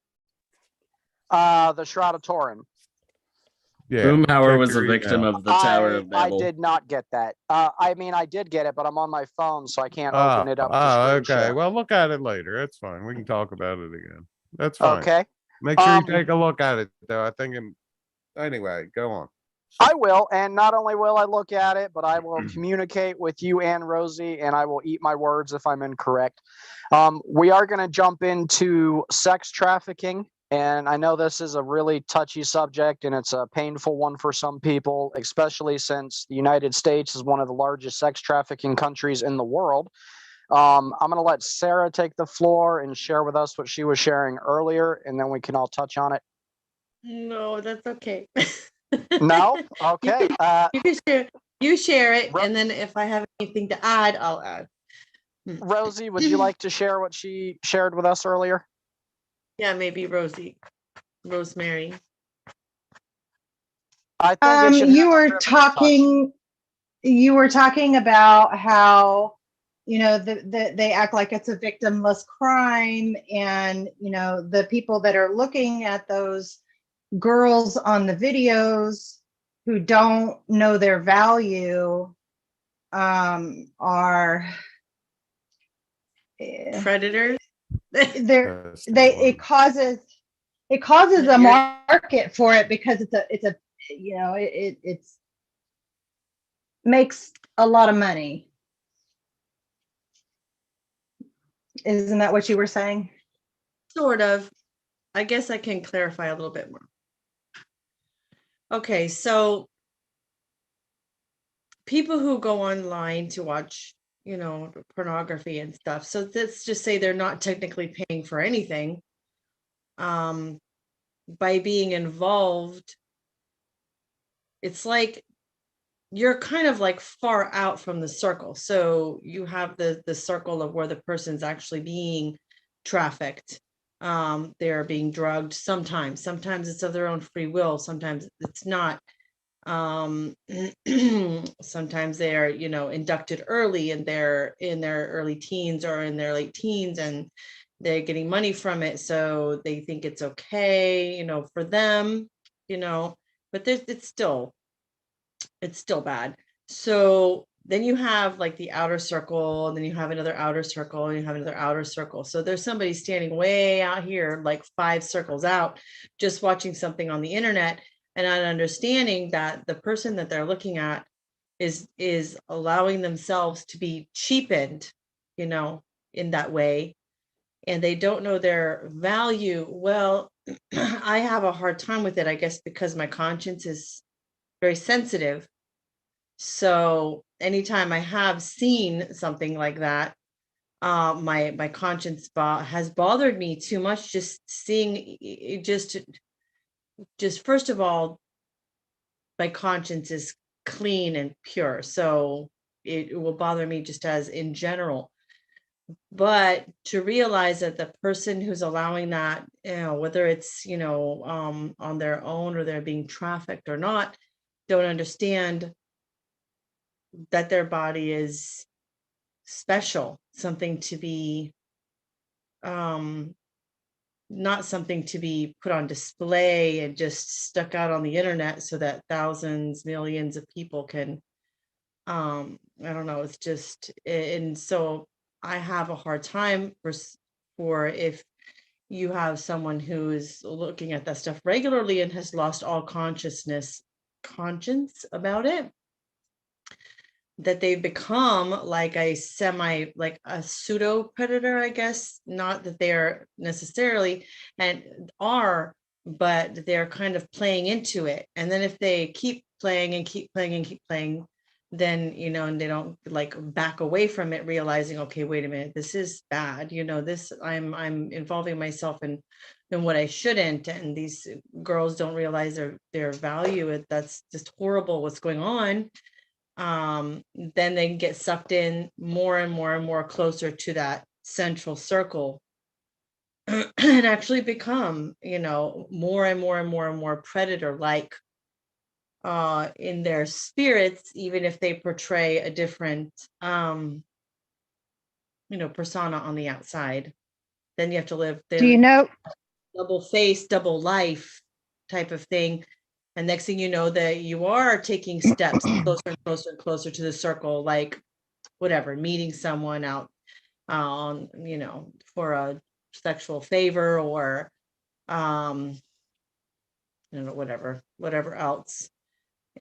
the Shroud of Turin. Yeah. Boomhauer check was a your victim email. of the Tower of I Babel. did not get that. I mean, I did get it, but I'm on my phone, so I can't open it up. To screen Okay. share. Well, look at it later. That's fine. We can talk about it again. That's fine. Okay. Make sure you take a look at it, though. I think. Anyway, go on. I will, and not only will I look at it, but I will communicate with you and Rosie, and I will eat my words if I'm incorrect. We are going to jump into sex trafficking, and I know this is a really touchy subject, and it's a painful one for some people, especially since the United States is one of the largest sex trafficking countries in the world. I'm going to let Sarah take the floor and share with us what she was sharing earlier, and then we can all touch on it. No, that's okay. No? Okay. You share it, and then if I have anything to add, I'll add. Rosie, would you like to share what she shared with us earlier? Yeah, maybe Rosemary. I think it should You have a were riveting talking. You were talking about how they act like it's a victimless crime, and the people that are looking at those girls on the videos who don't know their value are Predators. It causes a market for it because it's makes a lot of money. Isn't that what you were saying? Sort of. I guess I can clarify a little bit more. Okay, so people who go online to watch, pornography and stuff. So let's just say they're not technically paying for anything. By being involved, it's like you're kind of like far out from the circle. So you have the circle of where the person's actually being trafficked. They're being drugged sometimes it's of their own free will, sometimes it's not. Sometimes they're inducted early and they're in their early teens or in their late teens, and they're getting money from it, so they think it's okay for them, but it's still bad. So then you have like the outer circle, and then you have another outer circle, and you have another outer circle. So there's somebody standing way out here, like 5 circles out, just watching something on the internet and not understanding that the person that they're looking at is allowing themselves to be cheapened, in that way, and they don't know their value. Well, I have a hard time with it, I guess, because my conscience is very sensitive. So anytime I have seen something like that, my conscience has bothered me too much. Just seeing it, just first of all, my conscience is clean and pure, so it will bother me just as in general. But to realize that the person who's allowing that, whether it's on their own or they're being trafficked or not, don't understand that their body is special, something to be not something to be put on display and just stuck out on the internet so that thousands, millions of people can, I don't know, it's just, and so I have a hard time for if you have someone who is looking at that stuff regularly and has lost all conscience about it, that they've become like a pseudo predator, I guess. Not that they're necessarily but they're kind of playing into it. And then if they keep playing and keep playing and keep playing, then, and they don't like back away from it, realizing, okay, wait a minute, this is bad. This, I'm involving myself in what I shouldn't. And these girls don't realize their value. That's just horrible what's going on. Then they can get sucked in more and more and more closer to that central circle and actually become, more and more and more and more predator like in their spirits, even if they portray a different persona on the outside. Then you have to live double face, double life type of thing. And next thing you know, that you are taking steps closer and closer and closer to the circle, like whatever, meeting someone out on, for a sexual favor or, whatever else.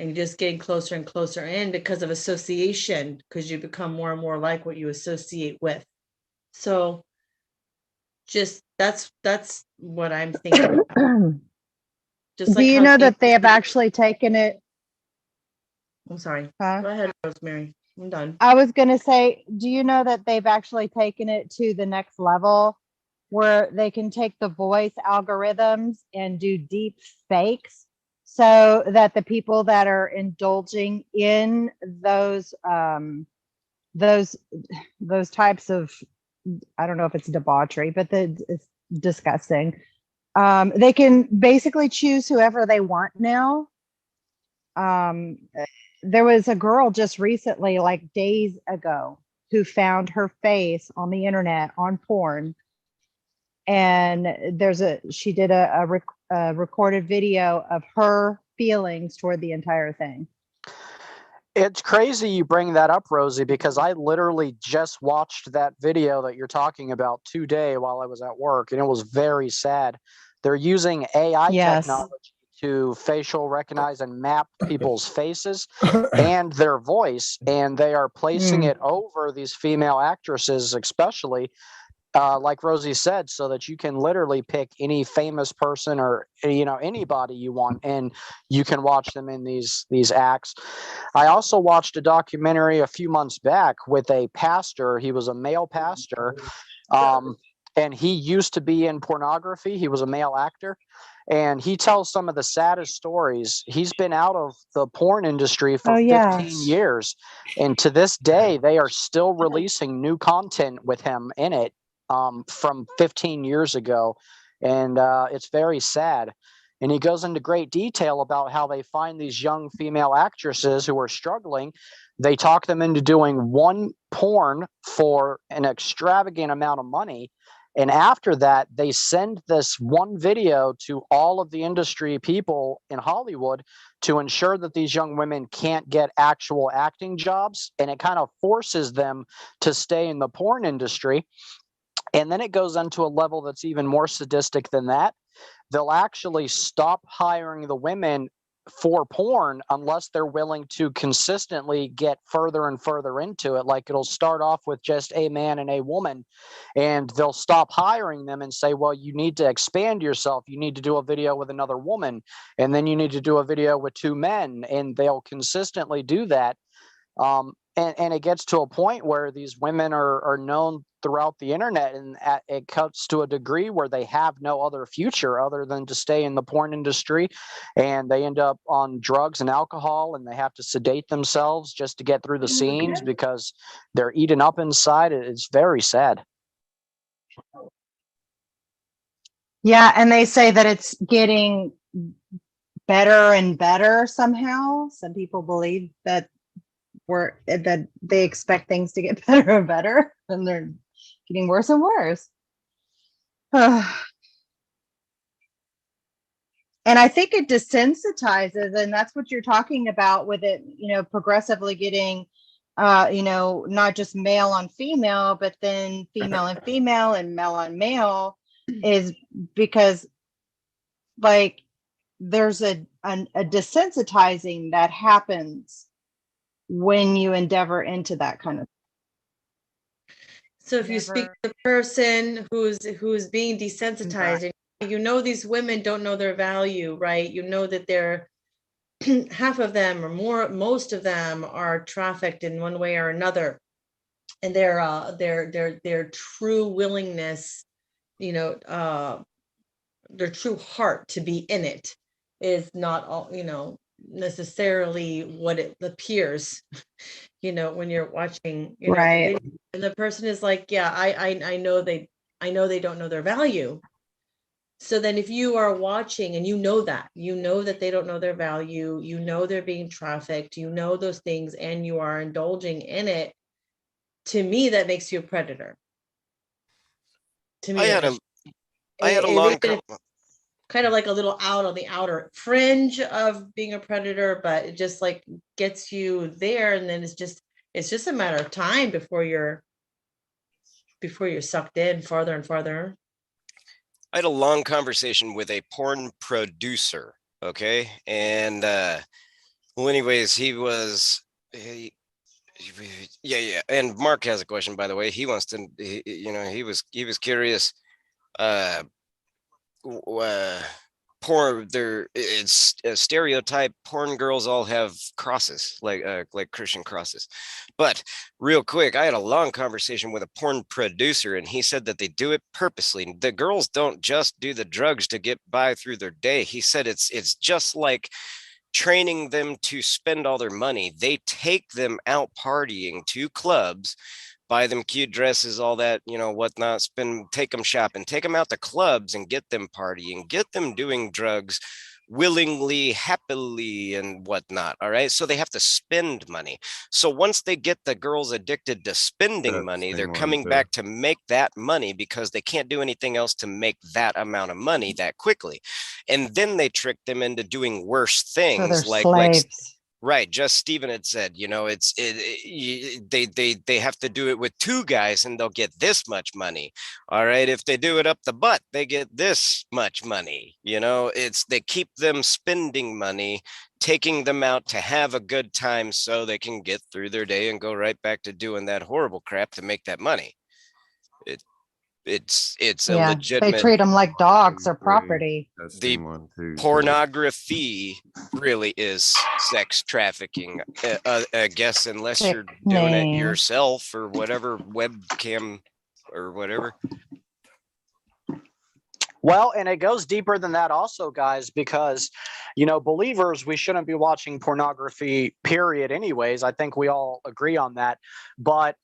And you're just getting closer and closer in because of association, because you become more and more like what you associate with. So just that's what I'm thinking about. Just Do you know that they have actually taken it? I'm sorry. Huh? Go ahead, Rosemary. I'm done. I was going to say, do you know that they've actually taken it to the next level where they can take the voice algorithms and do deep fakes so that the people that are indulging in those types of, I don't know if it's debauchery, but it's disgusting. They can basically choose whoever they want now. There was a girl just recently, like days ago, who found her face on the internet on porn. And she did a recorded video of her feelings toward the entire thing. It's crazy you bring that up, Rosie, because I literally just watched that video that you're talking about today while I was at work, and it was very sad. They're using AI technology to facial recognize and map people's faces and their voice, and they are placing it over these female actresses, especially, like Rosie said, so that you can literally pick any famous person or anybody you want, and you can watch them in these acts. I also watched a documentary a few months back with a pastor. He was a male pastor, and he used to be in pornography. He was a male actor, and he tells some of the saddest stories. He's been out of the porn industry for 15 years, and to this day, they are still releasing new content with him in it. From 15 years ago, and it's very sad. And he goes into great detail about how they find these young female actresses who are struggling. They talk them into doing one porn for an extravagant amount of money, and after that, they send this one video to all of the industry people in Hollywood to ensure that these young women can't get actual acting jobs, and it kind of forces them to stay in the porn industry. And then it goes into a level that's even more sadistic than that. They'll actually stop hiring the women for porn unless they're willing to consistently get further and further into it. Like, it'll start off with just a man and a woman, and they'll stop hiring them and say, well, you need to expand yourself. You need to do a video with another woman, and then you need to do a video with two men, and they'll consistently do that. And it gets to a point where these women are known throughout the internet, and it cuts to a degree where they have no other future other than to stay in the porn industry, and they end up on drugs and alcohol, and they have to sedate themselves just to get through the scenes because they're eaten up inside. It's very sad. Yeah, and they say that it's getting better and better somehow. Some people believe that they expect things to get better and better, and they're getting worse and worse. And I think it desensitizes, and that's what you're talking about with it, progressively getting, not just male on female, but then female and female and male on male, is because like there's a desensitizing that happens when you endeavor into that kind of. So if you speak to the person who's being desensitized, and these women don't know their value, right? You know that they're half of them or more, most of them are trafficked in one way or another, and their true willingness, their true heart to be in it is not all, necessarily what it appears, when you're watching, right. And the person is like, yeah, I know they don't know their value. So then if you are watching and you know that they don't know their value, they're being trafficked, those things, and you are indulging in it, to me, that makes you a predator. To me, I had a long kind of like a little out on the outer fringe of being a predator, but it just like gets you there, and then it's just a matter of time before you're sucked in farther and farther. I had a long conversation with a porn producer. Okay. And, well, anyways, yeah. And Mark has a question, by the way. He wants to, he was curious, porn, it's a stereotype. Porn girls all have crosses, like Christian crosses. But real quick, I had a long conversation with a porn producer, and he said that they do it purposely. The girls don't just do the drugs to get by through their day. He said it's just like training them to spend all their money. They take them out partying to clubs, buy them cute dresses, all that, whatnot, take them shopping, take them out to clubs and get them partying, get them doing drugs willingly, happily, and whatnot. All right. So they have to spend money. So once they get the girls addicted to spending money, they're coming back to make that money because they can't do anything else to make that amount of money that quickly. And then they trick them into doing worse things, so slaves. Right, just Steven had said, they have to do it with two guys and they'll get this much money. All right, if they do it up the butt, they get this much money. They keep them spending money, taking them out to have a good time so they can get through their day and go right back to doing that horrible crap to make that money. It's a legitimate. They treat them like dogs or property. The pornography really is sex trafficking. I guess unless you're doing it yourself or whatever, webcam or whatever. Well, and it goes deeper than that also, guys, because, believers, we shouldn't be watching pornography, period, anyways. I think we all agree on that. But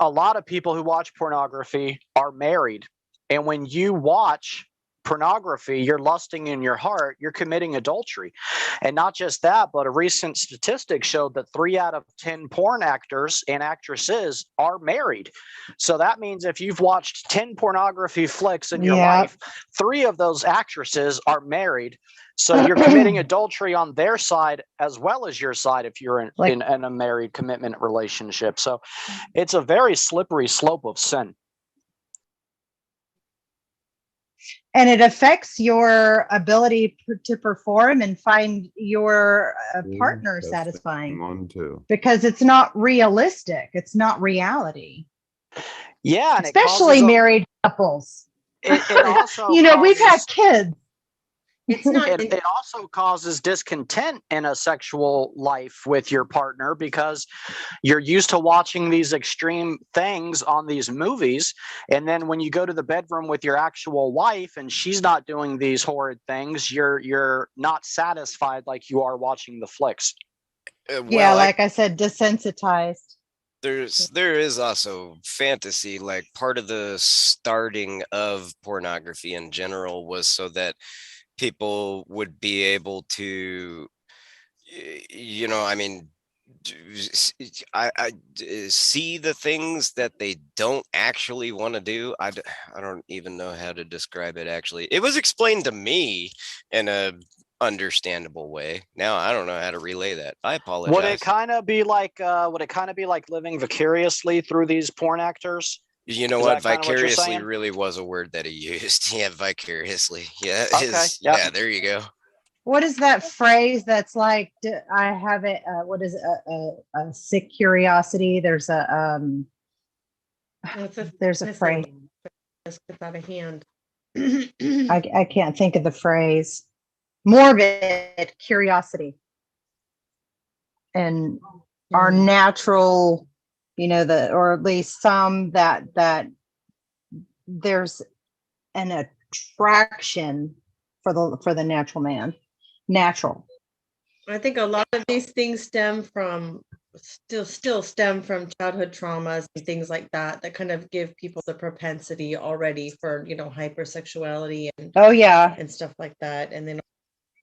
a lot of people who watch pornography are married. And when you watch pornography, you're lusting in your heart, you're committing adultery. And not just that, but a recent statistic showed that 3 out of 10 porn actors and actresses are married. So that means if you've watched 10 pornography flicks in your life, 3 of those actresses are married. So you're committing adultery on their side as well as your side if you're in a married commitment relationship. So it's a very slippery slope of sin. And it affects your ability to perform and find your partner satisfying. One too. Because it's not realistic. It's not reality. Yeah. And especially married couples. It also we've had kids. It's not. It also causes discontent in a sexual life with your partner because you're used to watching these extreme things on these movies. And then when you go to the bedroom with your actual wife and she's not doing these horrid things, you're not satisfied like you are watching the flicks. Like I said, desensitized. There is also fantasy, like part of the starting of pornography in general was so that people would be able to, see the things that they don't actually want to do. I don't even know how to describe it. Actually, it was explained to me in a understandable way. Now I don't know how to relay that. I apologize. Would it kind of be like living vicariously through these porn actors? You know Is what? that kinda what you're Vicariously saying? really was a word that he used. Yeah, vicariously. Yeah, Okay, yep. yeah, there you go. What is that phrase that's like, I have it, what is it, a sick curiosity? There's a phrase. Just gets out of hand. I can't think of the phrase. Morbid curiosity. And our natural, or at least some that there's an attraction for the natural man. Natural. I think a lot of these things still stem from childhood traumas and things like that kind of give people the propensity already for hypersexuality and and stuff like that. And then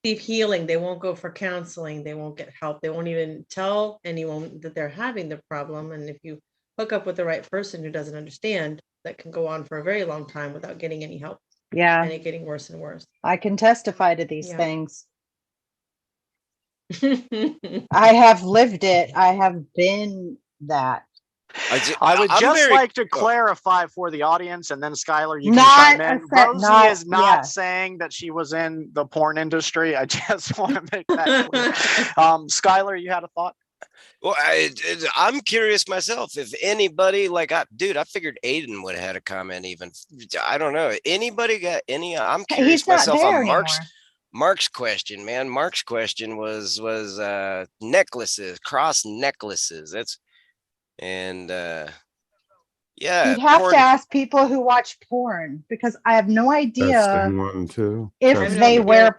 keep healing. They won't go for counseling. They won't get help. They won't even tell anyone that they're having the problem. And if you hook up with the right person who doesn't understand, that can go on for a very long time without getting any help. Yeah. And it getting worse and worse. I can testify to these Yeah. things. I have lived it. I have been that. I would I'm just very- like to clarify for the audience, and then Skylar, you Not can chime in. a set- Rosie not- is not yeah. saying that she was in the porn industry. I just want to make that clear. Skylar, you had a thought? Well, I'm curious myself. If anybody dude, I figured Aiden would have had a comment. Even I don't know. Anybody got any? I'm curious He's not myself there on anymore. Mark's question, man. Mark's question was necklaces, cross necklaces. Yeah. You'd have porn- to ask people who watch porn because I have no idea Testing 1, 2. if Testing. they wear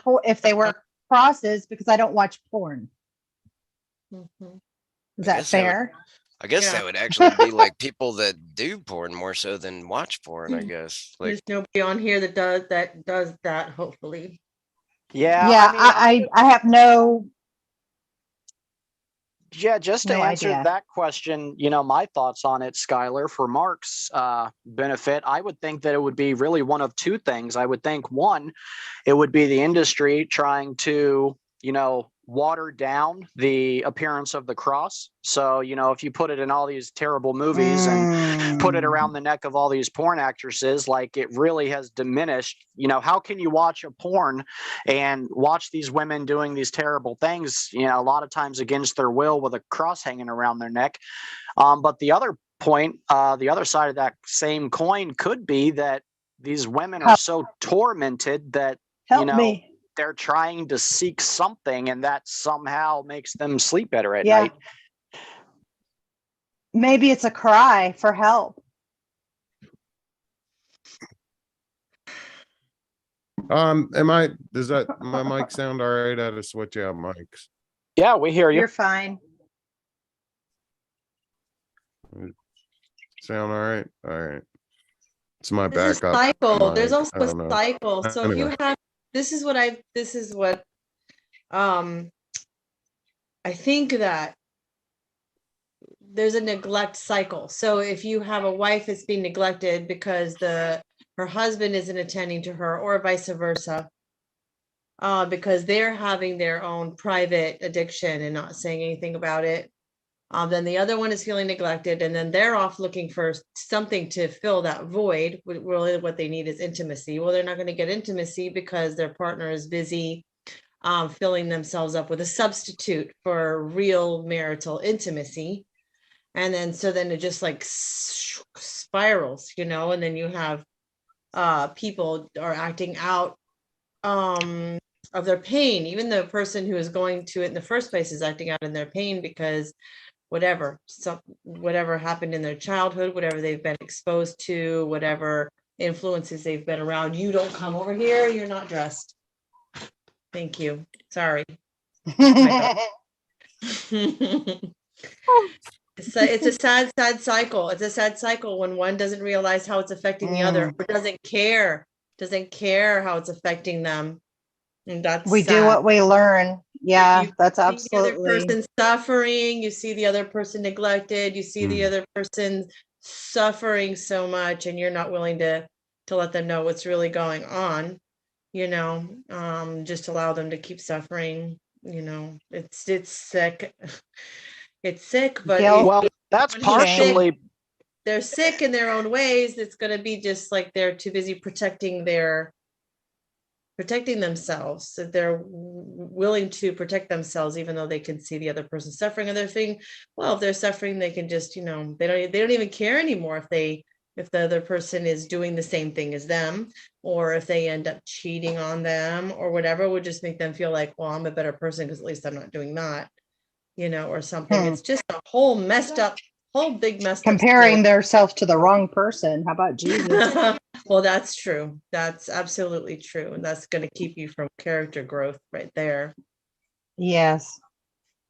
crosses because I don't watch porn. Mhm. Is I that guess that would- fair? I guess Yeah. that would actually be like people that do porn more so than watch porn. I guess like There's nobody on here that does that, hopefully. Yeah. Yeah, I mean, I have no. Yeah, just to No answer idea. that question, my thoughts on it, Skylar, for Mark's benefit, I would think that it would be really one of two things. I would think one, it would be the industry trying to, water down the appearance of the cross. So, if you put it in all these terrible movies and put it around the neck of all these porn actresses, like it really has diminished. How can you watch a porn and watch these women doing these terrible things, a lot of times against their will with a cross hanging around their neck? But the other point, the other side of that same coin could be that these women are so tormented that, Help me. they're trying to seek something, and that somehow makes them sleep better at Yeah. night. Maybe it's a cry for help. Does my mic sound all right? I had to switch out mics. Yeah, we hear you. You're fine. Sound all right? All right. It's my There's a backup. cycle. There's mic. also I don't know. a cycle. So if you Anyway. have, this is what I think that there's a neglect cycle. So if you have a wife that's being neglected because her husband isn't attending to her, or vice versa, because they're having their own private addiction and not saying anything about it, then the other one is feeling neglected, and then they're off looking for something to fill that void. Really what they need is intimacy. Well, they're not going to get intimacy because their partner is busy filling themselves up with a substitute for real marital intimacy. And then it just like spirals, and then you have people are acting out of their pain. Even the person who is going to it in the first place is acting out in their pain because whatever happened in their childhood, whatever they've been exposed to, whatever influences they've been around. You don't come over here, you're not dressed. Thank you. Sorry. It's a sad cycle. It's a sad cycle when one doesn't realize how it's affecting the other, or doesn't care how it's affecting them. And that's We do what we learn. Yeah, You that's see the other absolutely. person suffering, you see the other person neglected, you see the Mm. other person suffering so much, and you're not willing to let them know what's really going on, just allow them to keep suffering. It's sick. It's sick, but Guilt. Well, that's when he's sick, partially they're sick in their own ways. It's going to be just like they're too busy protecting themselves, that they're willing to protect themselves even though they can see the other person suffering. And they're thinking, well, if they're suffering, they can just, they don't even care anymore if the other person is doing the same thing as them, or if they end up cheating on them or whatever. It would just make them feel like, well, I'm a better person because at least I'm not doing that, or something. It's just a whole big messed up Comparing themselves to the wrong person. How about Jesus? Well, that's true. That's absolutely true. And that's going to keep you from character growth right there. Yes.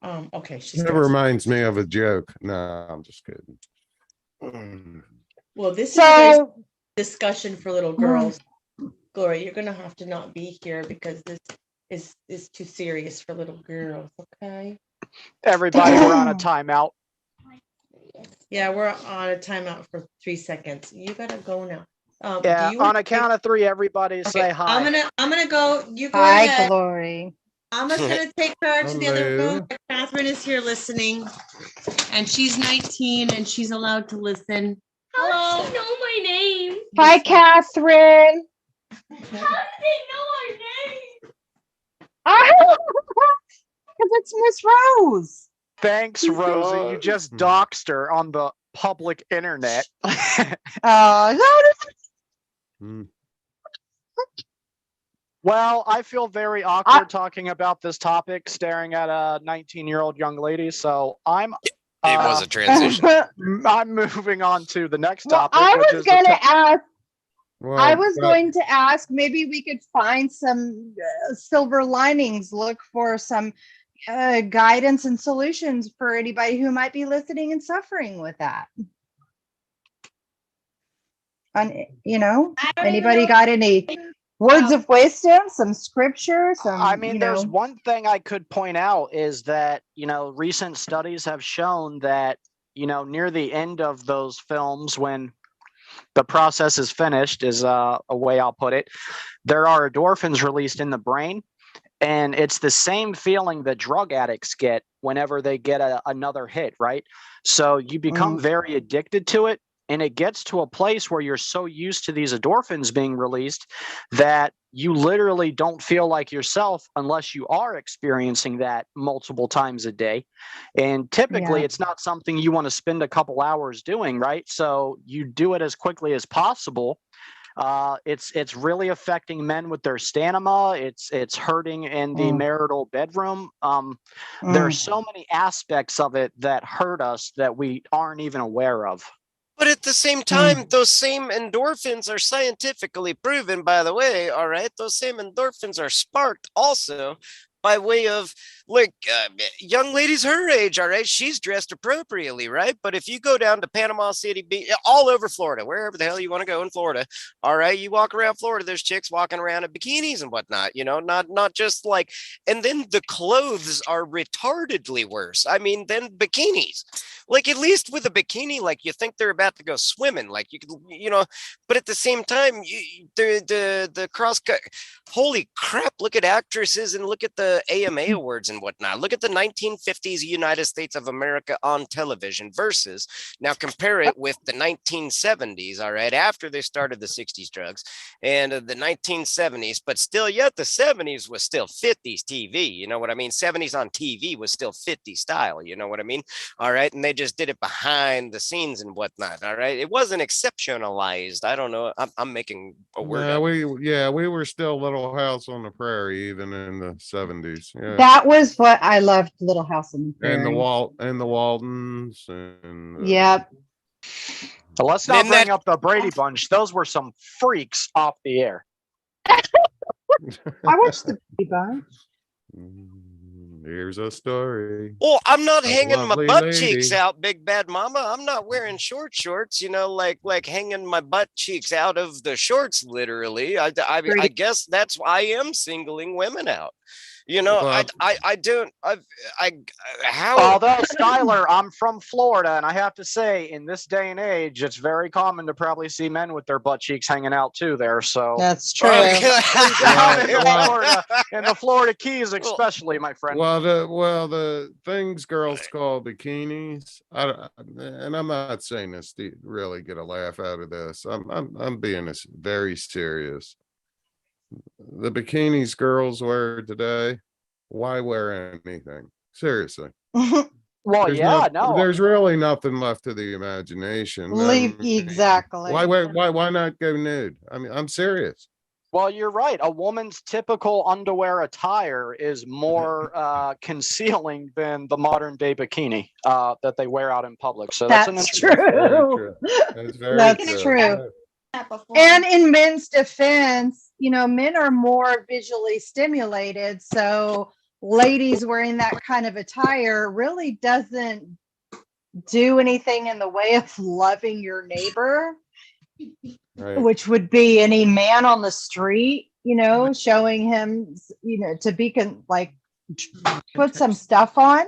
Okay. It reminds me of a joke. No, I'm just kidding. Well, this is a nice So, discussion for little girls. Gloria, you're going to have to not be here because this is too serious for little girls. Okay. everybody, we're on a timeout. Yeah, we're on a timeout for 3 seconds. You got to go now. Yeah, do you on wanna a count of three, everybody Okay, say hi. I'm gonna go. You go hi, ahead. Glory. I'm just gonna take her to the other Hello. room. Catherine is here listening, and she's 19 and she's allowed to listen. How does he know my name? Hi, Catherine. How does he know our name? Because it's Miss Rose. Thanks, Rosie. You just doxed her on the public internet. Mm. Well, I feel very awkward talking about this topic, staring at a 19-year-old young lady. So It was a transition. I'm moving on to the next Well, topic, I which was is going to ask. Well, I was but- going to ask, maybe we could find some silver linings, look for some guidance and solutions for anybody who might be listening and suffering with that. Anybody got any words of wisdom, some scripture, I mean, there's one thing I could point out is that, recent studies have shown that, near the end of those films, when the process is finished, is a way I'll put it, there are endorphins released in the brain. And it's the same feeling that drug addicts get whenever they get another hit, right? So you become very addicted to it. And it gets to a place where you're so used to these endorphins being released that you literally don't feel like yourself unless you are experiencing that multiple times a day. And typically it's not something you want to spend a couple hours doing, right? So you do it as quickly as possible. It's really affecting men with their stamina. It's hurting in the marital bedroom. There's so many aspects of it that hurt us that we aren't even aware of. But at the same time, those same endorphins are scientifically proven, by the way, all right? Those same endorphins are sparked also by way of, like, young ladies her age, all right? She's dressed appropriately, right? But if you go down to Panama City Beach, all over Florida, wherever the hell you want to go in Florida, all right? You walk around Florida, there's chicks walking around in bikinis and whatnot, not just like, and then the clothes are retardedly worse. I mean, than bikinis. Like, at least with a bikini, like, you think they're about to go swimming, like, you could, but at the same time, the cross cut, holy crap, look at actresses and look at the AMA awards and whatnot. Look at the 1950s United States of America on television versus, now compare it with the 1970s, all right, after they started the 60s drugs and the 1970s, but still yet the 70s was still 50s TV, you know what I mean? 70s on TV was still 50s style, you know what I mean? All right, and they just did it behind the scenes and whatnot, all right? It wasn't exceptionalized. I don't know. I'm making a word up. we were still Little House on the Prairie even in the 70s. Yeah. That was what I loved, Little House on the Prairie. And the Waltons and Yep. But let's not bring up the Brady Bunch. Those were some freaks off the air. I watched the Brady Bunch. Here's a story. Oh, I'm not hanging my lovely butt lady. cheeks out, big bad mama. I'm not wearing shorts, like hanging my butt cheeks out of the shorts, literally. I guess that's why I am singling women out. You know, Well, I don't, I, how? Although, Skylar, I'm from Florida, and I have to say, in this day and age, it's very common to probably see men with their butt cheeks hanging out too there. So That's true. down in Well, Florida, in the Florida Keys, Well, especially, my friend. the things girls call bikinis, and I'm not saying this to really get a laugh out of this. I'm being very serious. The bikinis girls wear today, why wear anything? Seriously. Well, yeah, no. There's really nothing left to the imagination. Exactly. Why not go nude? I mean, I'm serious. Well, you're right. A woman's typical underwear attire is more concealing than the modern day bikini that they wear out in public. So that's true. That's very That's true. And in men's defense, men are more visually stimulated. So ladies wearing that kind of attire really doesn't do anything in the way of loving your neighbor, Right. which would be any man on the street, showing him, to be put some stuff on.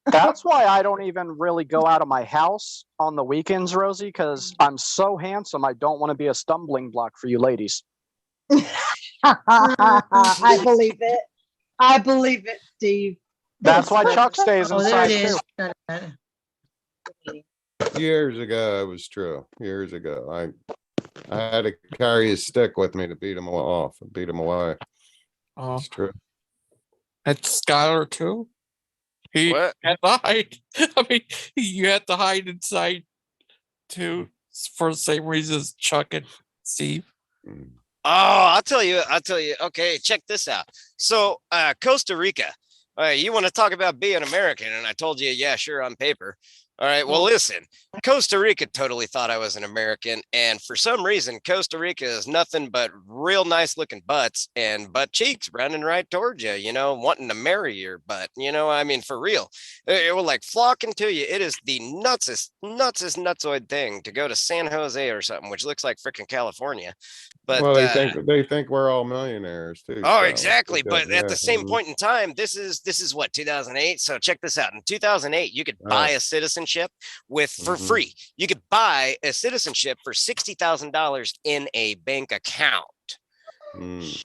That's why I don't even really go out of my house on the weekends, Rosie, because I'm so handsome. I don't want to be a stumbling block for you ladies. I believe it. I believe it, Steve. That's why Chuck stays Oh, there inside it too. is. Years ago, it was true. Years ago, I had to carry his stick with me to beat him off and beat him away. Oh, It's true. it's Skylar too. He What? had to hide. I mean, you had to hide inside too for the same reason as Chuck and Steve. Mm. Oh, I'll tell you. Okay, check this out. So, Costa Rica. All right, you want to talk about being American? And I told you, yeah, sure, on paper. All right, well, listen, Costa Rica totally thought I was an American. And for some reason, Costa Rica is nothing but real nice looking butts and butt cheeks running right towards you, wanting to marry your butt. I mean, for real. It will like flocking to you. It is the nutsest nutsoid thing to go to San Jose or something, which looks like freaking California. But Well, they think we're all millionaires too. oh, so exactly. But yeah, at the same mhm. point in time, this is what, 2008. So check this out. In 2008, you could buy a citizenship for free. You could buy a citizenship for $60,000 in a bank account. Mm.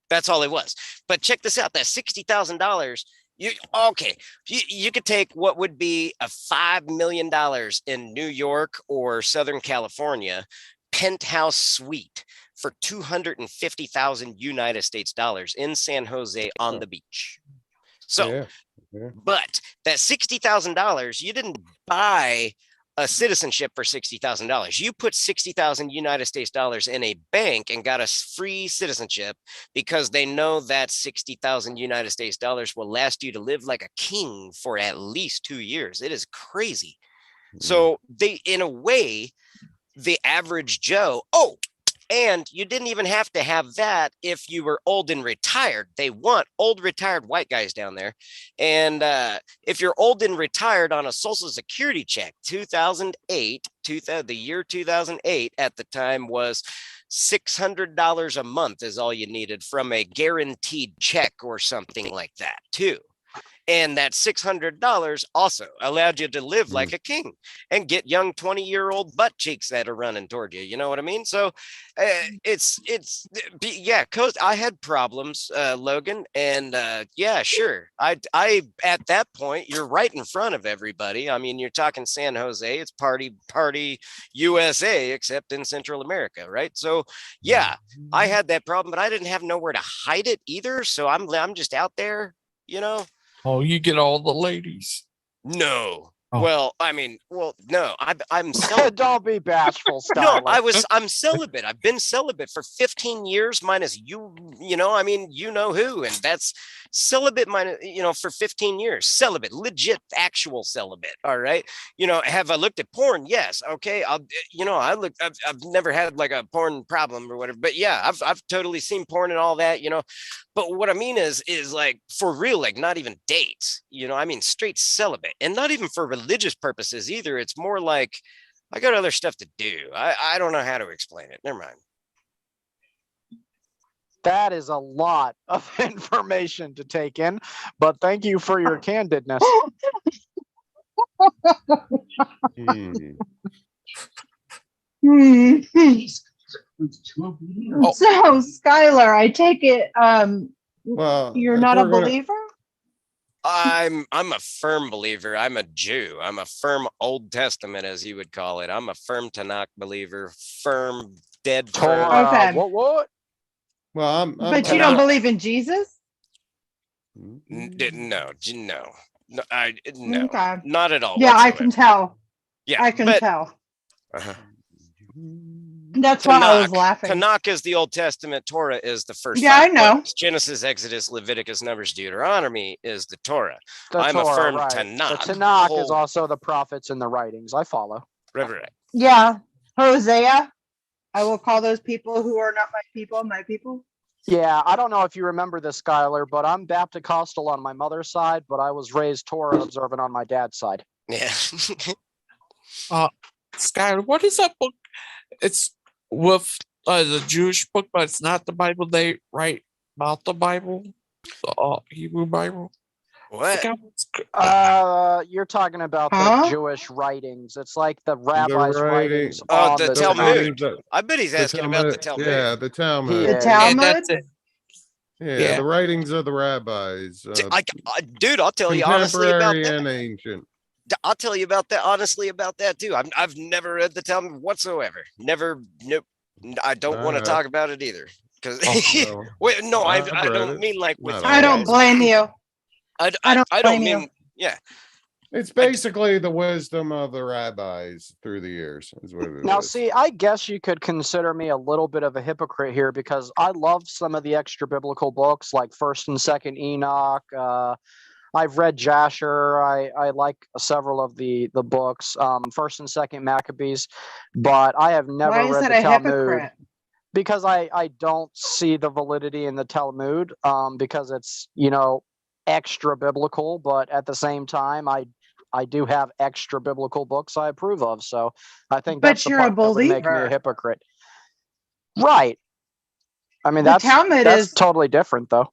That's all it was. But check this out. That $60,000. You could take what would be a $5 million in New York or Southern California penthouse suite for 250,000 United States dollars in San Jose on the beach. So, but that $60,000, you didn't buy a citizenship for $60,000. You put 60,000 United States dollars in a bank and got a free citizenship because they know that 60,000 United States dollars will last you to live like a king for at least 2 years. It is crazy. So in a way, the average Joe, and you didn't even have to have that if you were old and retired. They want old retired white guys down there. And if you're old and retired on a Social Security check, 2008, the year 2008 at the time was $600 a month is all you needed from a guaranteed check or something like that too. And that $600 also allowed you to live like a king and get young 20-year-old butt cheeks that are running toward you. You know what I mean? So I had problems, Logan. And yeah, sure. I at that point, you're right in front of everybody. I mean, you're talking San Jose. It's party USA, except in Central America, right? So yeah, I had that problem, but I didn't have nowhere to hide it either. So I'm just out there, Oh, you get all the ladies. No. Oh. Well, I mean, no, I'm celibate. Don't be bashful, No, Skylar. I'm celibate. I've been celibate for 15 years minus you, I mean, you know who, and that's celibate minus, for 15 years, celibate, legit, actual celibate. All right. Have I looked at porn? Yes. Okay. I've never had like a porn problem or whatever, but yeah, I've totally seen porn and all that, but what I mean is like for real, like not even dates, I mean, straight celibate, and not even for religious purposes either. It's more like I got other stuff to do. I don't know how to explain it. Never mind. That is a lot of information to take in, but thank you for your candidness. Hmm. Hmm. Oh. So, Skylar, I take it Well, you're if not a we're gonna- believer? I'm a firm believer. I'm a Jew. I'm a firm Old Testament, as you would call it. I'm a firm Tanakh believer. Firm dead firm. Torah. Okay. What? Well, But you don't believe in Jesus? No, no, no, Okay. not at all. Yeah, I whatsoever. can tell. Yeah, I can but, tell. uh-huh. That's why I was laughing. Tanakh is the Old Testament. Torah is the first. Yeah, I five know. books. Genesis, Exodus, Leviticus, Numbers, Deuteronomy is the Torah. The I'm Torah, a firm right. Tanakh. The Tanakh is whole- also the prophets and the writings. I follow. Right. Yeah. Hosea. I will call those people who are not my people, my people. Yeah, I don't know if you remember this, Skylar, but I'm Baptist Costal on my mother's side, but I was raised Torah observant on my dad's side. Yeah. Skylar, what is that book? It's with the Jewish book, but it's not the Bible they write about the Bible, the Hebrew Bible. What? You're talking about Huh? the Jewish writings. It's like the rabbis' writings Oh, on the the Talmud. Tanakh. I bet he's asking about the Talmud. Yeah, the Talmud. Yeah. The Talmud? that's it. Yeah, Yeah. the writings of the rabbis. Dude, I'll tell you honestly about Contemporary that. and ancient. I'll tell you about that honestly about that too. I've never read the Talmud whatsoever. Never. Nope. I don't want to talk about it either. Because No. wait, no, I I've read don't it. mean like with Not you I don't guys. blame you. I I don't don't blame you. mean. Yeah. It's basically the wisdom of the rabbis through the years. Is what it Now, is. see, I guess you could consider me a little bit of a hypocrite here because I love some of the extra biblical books like First and Second Enoch. I've read Jasher. I like several of the books, First and Second Maccabees, but I have never Why is read that the a Talmud hypocrite? because I don't see the validity in the Talmud because it's extra biblical, but at the same time I do have extra biblical books I approve of. So I think But that's the you're a part that would make me a believer. hypocrite. Right. I mean, The that's Talmud is totally different though.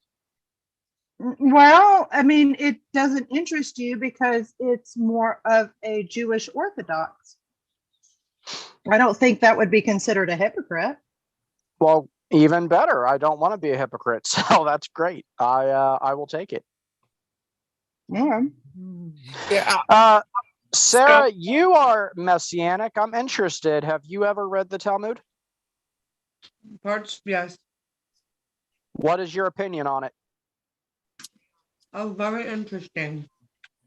well, I mean, it doesn't interest you because it's more of a Jewish Orthodox. I don't think that would be considered a hypocrite. Well, even better. I don't want to be a hypocrite. So that's great. I will take it. Yeah. Yeah. Sarah, you are Messianic. I'm interested. Have you ever read the Talmud? Parts, yes. What is your opinion on it? Oh, very interesting.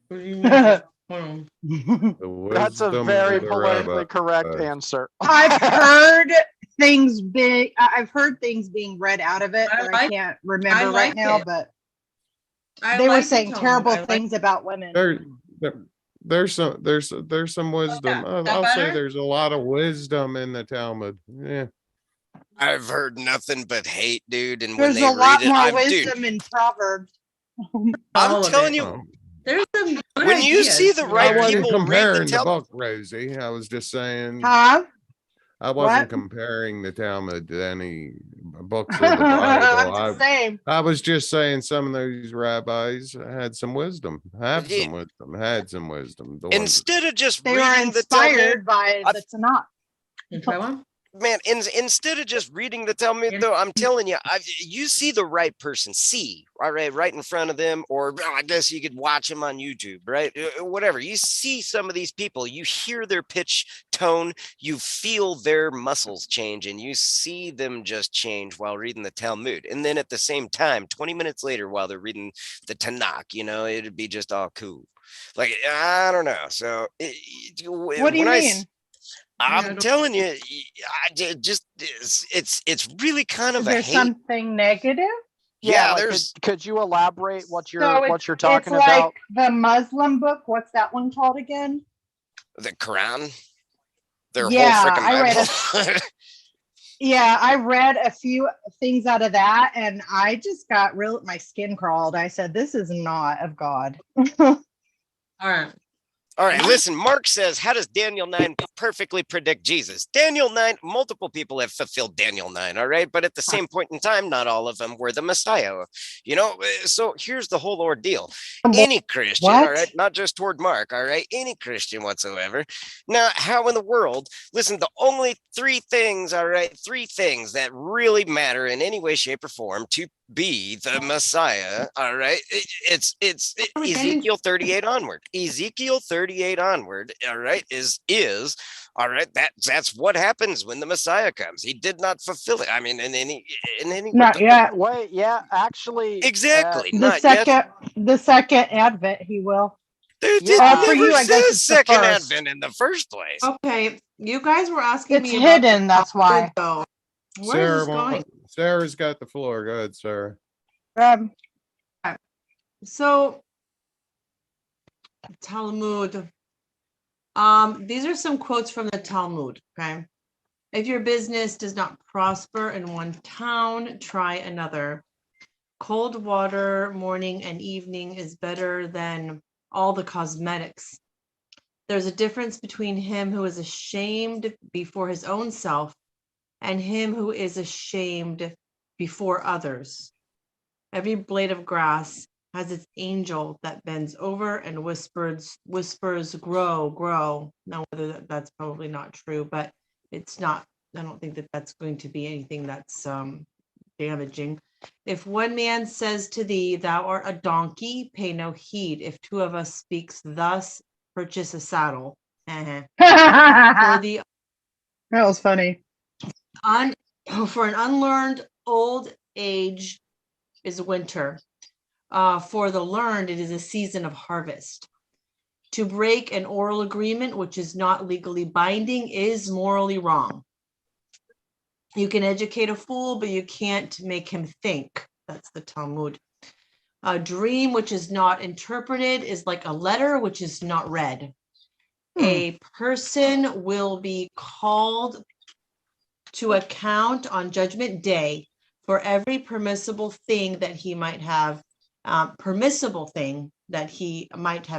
What do you mean? The That's a wisdom very of the politically rabbi. correct answer. I've heard things being read out of it I that I like- can't remember right like now, it. but I they were like the saying Talmud. terrible I like- things about women. There's some wisdom. that I'll say better? there's a lot of wisdom in the Talmud. Yeah. I've heard nothing but hate, dude. And when There's they a lot read it, more dude, wisdom in Proverbs. All I'm of telling it. you, Oh. There's some good when you ideas see the in right I there. wasn't people read the comparing the Talmud. book, Rosie. I was just saying Huh? I wasn't What? comparing the Talmud to any books of the I'm Bible. just saying. I was just saying some of those rabbis had some wisdom, had some wisdom. The ones Instead of just They were reading the Talmud, inspired by I- the Tanakh. You try one? man, instead of just reading the Talmud, though, I'm telling you, you see the right person, right in front of them, or I guess you could watch them on YouTube, right? Whatever. You see some of these people, you hear their pitch tone, you feel their muscles change, and you see them just change while reading the Talmud. And then at the same time, 20 minutes later, while they're reading the Tanakh, it'd be just all cool. Like, I don't know. So, What do you mean? I'm telling you, it's really kind of Is a there hate. something negative? Yeah, like, there's could you elaborate what you're So what you're talking it's like about? the Muslim book. What's that one called again? the Quran, their Yeah, whole freaking I read Bible. Yeah, I read a few things out of that and I just got my skin crawled. I said, this is not of God. All right. All right, listen, Mark says, how does Daniel 9 perfectly predict Jesus? Daniel 9, multiple people have fulfilled Daniel 9, all right? But at the same point in time, not all of them were the Messiah. You know, so here's the whole ordeal. Any Christian, all What? right, not just toward Mark, all right, any Christian whatsoever. Now, how in the world, listen, the only three things, all right, three things that really matter in any way, shape, or form to be the Messiah, all right, it's are we getting- Ezekiel 38 onward. Ezekiel 38 onward, all right, is all right, that's what happens when the Messiah comes. He did not fulfill it. I mean, in any Not yet. Wait, yeah, actually, exactly, The not yet. second advent, he will. It Yeah. never For you, I guess says it's the second first. advent in the first place. Okay, you guys were asking It's me about hidden, that's why. though. Where is Sarah, this going? Sarah's got the floor. Go ahead, Sarah. So Talmud. These are some quotes from the Talmud. Okay. If your business does not prosper in one town, try another. Cold water morning and evening is better than all the cosmetics. There's a difference between him who is ashamed before his own self and him who is ashamed before others. Every blade of grass has its angel that bends over and whispers, grow, grow. Now, whether that's probably not true, but it's not, I don't think that that's going to be anything that's damaging. If one man says to thee, thou art a donkey, pay no heed. If two of us speaks thus, purchase a saddle. For That the was funny. for an unlearned old age is winter. For the learned, it is a season of harvest. To break an oral agreement, which is not legally binding, is morally wrong. You can educate a fool, but you can't make him think. That's the Talmud. A dream which is not interpreted is like a letter which is not read. A person will be called to account on Judgment Day for every permissible thing that he might have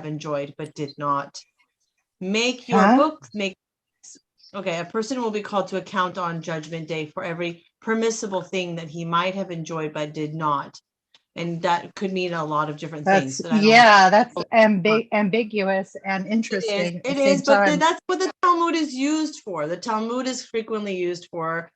enjoyed but did not. Make your book, okay, a person will be called to account on Judgment Day for every permissible thing that he might have enjoyed but did not. And that could mean a lot of different things. That's ambiguous and interesting. It is, but that's what the Talmud is used for. The Talmud is frequently used for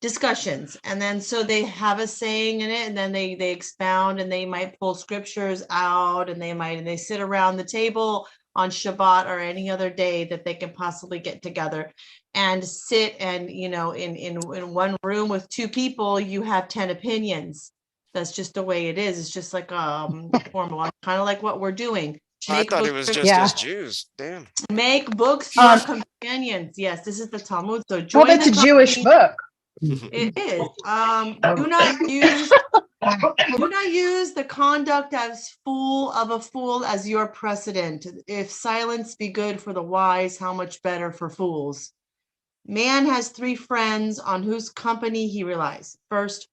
discussions, and then so they have a saying in it, and then they expound, and they might pull scriptures out, and they sit around the table on Shabbat or any other day that they can possibly get together and sit, and in one room with two people, you have 10 opinions. That's just the way it is. It's just like formal, kind of like what we're doing. I thought it was just as Jews. Damn. Make books your companions. Yes, this is the Talmud. So join that's a Jewish book. It is. Do not use the conduct as of a fool as your precedent. If silence be good for the wise, how much better for fools? Man has three friends on whose company he relies. First,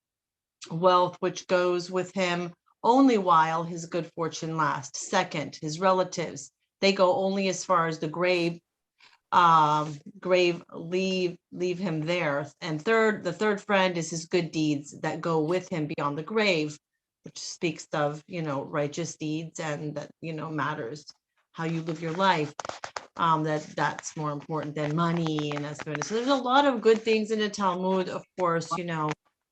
wealth which goes with him only while his good fortune lasts. Second, his relatives, they go only as far as the grave leave him there. And third, the third friend is his good deeds that go with him beyond the grave, which speaks of righteous deeds, and that matters how you live your life. That's more important than money and that's good. So there's a lot of good things in the Talmud. Of course,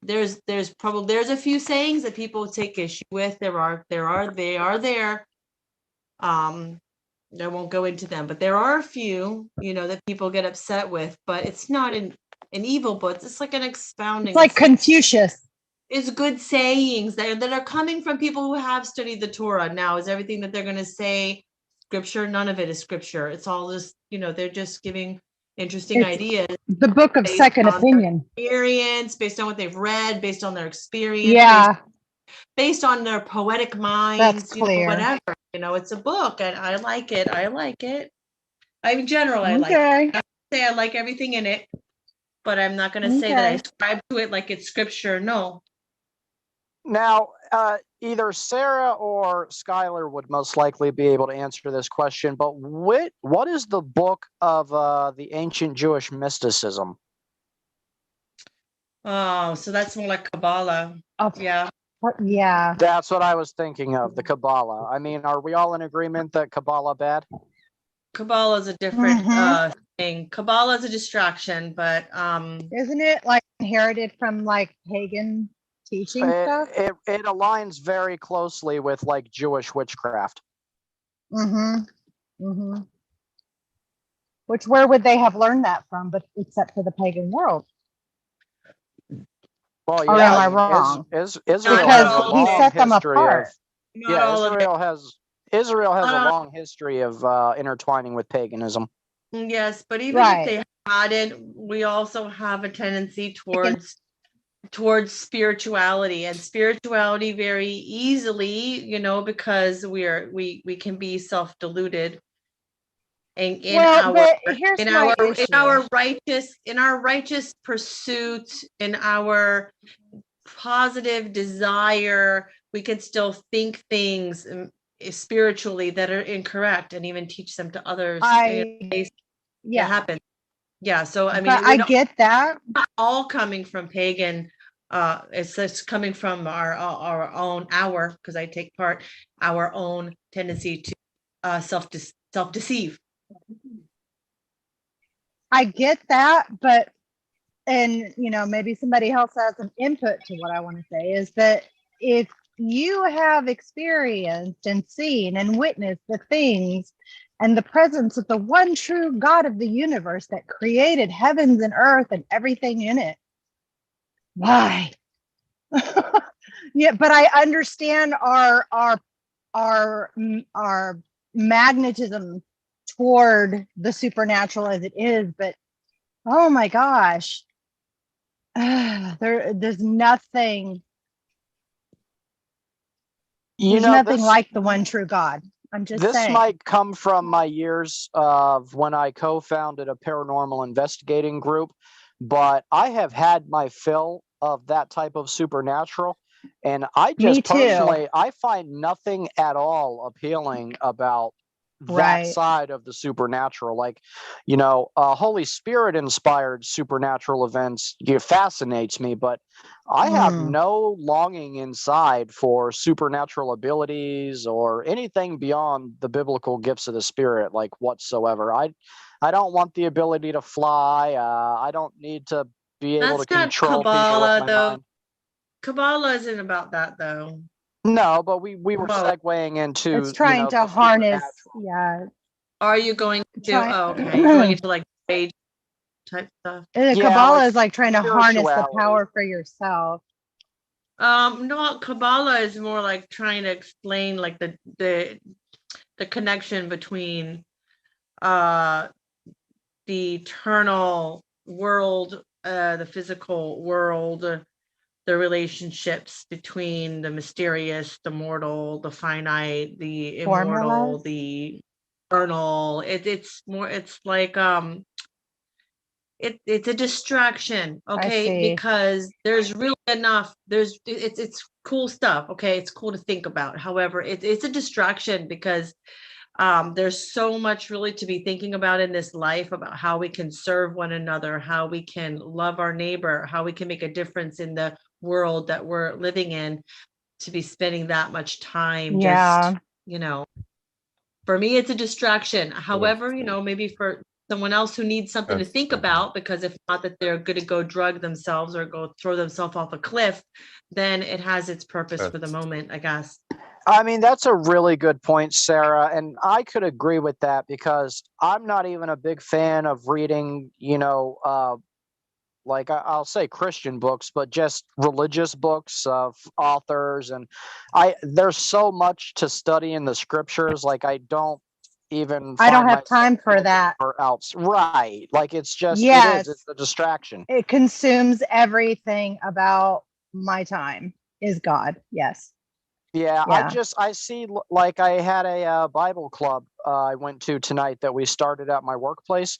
there's a few sayings that people take issue with. They are there. I won't go into them, but there are a few, that people get upset with, but it's not an evil book. It's like an expounding. It's like Confucius. It's good sayings that are coming from people who have studied the Torah. Now, is everything that they're going to say scripture? None of it is scripture. It's all just, they're just giving interesting ideas. The book of second opinion. Experience, based on what they've read, based on their experience. Yeah. Based on their poetic minds. That's clear. Whatever. It's a book, and I like it. In general, I like it. I don't say I like everything in it, but I'm not going to say that I ascribe to it like it's scripture. No. Now, either Sarah or Skylar would most likely be able to answer this question, but what is the book of the ancient Jewish mysticism? Oh, so that's more like Kabbalah. Oh, Yeah. yeah. That's what I was thinking of, the Kabbalah. I mean, are we all in agreement that Kabbalah bad? Kabbalah is a different Mhm. thing. Kabbalah is a distraction, but Isn't it like inherited from like pagan teaching stuff? It aligns very closely with like Jewish witchcraft. Mm-hmm. Mm-hmm. Which where would they have learned that from, but except for the pagan world? Well, Or yeah, am I mean, wrong? Israel has Not a all Because he of long set them history apart. of not yeah, all of it. Israel has a Not all- long history of intertwining with paganism. Yes, but even if Right. they hadn't, we also have a tendency towards spirituality, and spirituality very easily, because we can be self-deluded. And Well, but here's my issue. in our righteous pursuit, in our positive desire, we can still think things spiritually that are incorrect and even teach them to others. It Yeah, happens. Yeah. So I mean, but I get that. not all coming from pagan. It's just coming from our own because I take part our own tendency to self-deceive. I get that, but and maybe somebody else has an input to what I want to say is that if you have experienced and seen and witnessed the things and the presence of the one true God of the universe that created heavens and earth and everything in it, why? Yeah, but I understand our magnetism toward the supernatural as it is, but oh my gosh, there's nothing. There's nothing like the one true God. I'm just This saying. might come from my years of when I co-founded a paranormal investigating group, but I have had my fill of that type of supernatural. And I just personally, I find nothing at all appealing about that side of the supernatural. Like, Holy Spirit inspired supernatural events fascinates me, but I have no longing inside for supernatural abilities or anything beyond the biblical gifts of the Spirit, like whatsoever. I don't want the ability to fly. I don't need to be able to control people with my mind. Kabbalah isn't about that, though. No, but we were segueing into. It's trying to harness. Yeah. Are you going to? Okay, going into like stage type stuff. Kabbalah is like trying to harness the power for yourself. No, Kabbalah is more like trying to explain like the connection between the eternal world, the physical world, the relationships between the mysterious, the mortal, the finite, the immortal, the eternal. It's more. It's like it's a distraction, okay? Because there's really enough. It's cool stuff, okay? It's cool to think about. However, it's a distraction because there's so much really to be thinking about in this life about how we can serve one another, how we can love our neighbor, how we can make a difference in the world that we're living in, to be spending that much time just, for me, it's a distraction. However, maybe for someone else who needs something to think about, because if not that they're going to go drug themselves or go throw themselves off a cliff, then it has its purpose for the moment, I guess. I mean, that's a really good point, Sarah. And I could agree with that because I'm not even a big fan of reading, like I'll say Christian books, but just religious books of authors. And there's so much to study in the scriptures. Like I don't have time for that. Right. Like it's just, it's a distraction. It consumes everything about my time is God. Yes. Yeah, Yeah. I see, like I had a Bible club I went to tonight that we started at my workplace.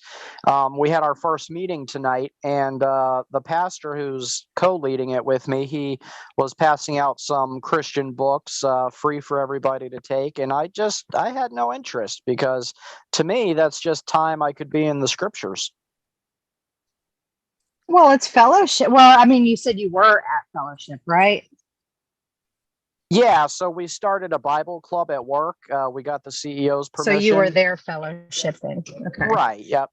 We had our first meeting tonight, and the pastor who's co-leading it with me, he was passing out some Christian books free for everybody to take. And I had no interest because to me, that's just time I could be in the scriptures. Well, it's fellowship. Well, I mean, you said you were at fellowship, right? Yeah, so we started a Bible club at work. We got the CEO's permission. So you were there fellowshipping. Okay. Right, yep.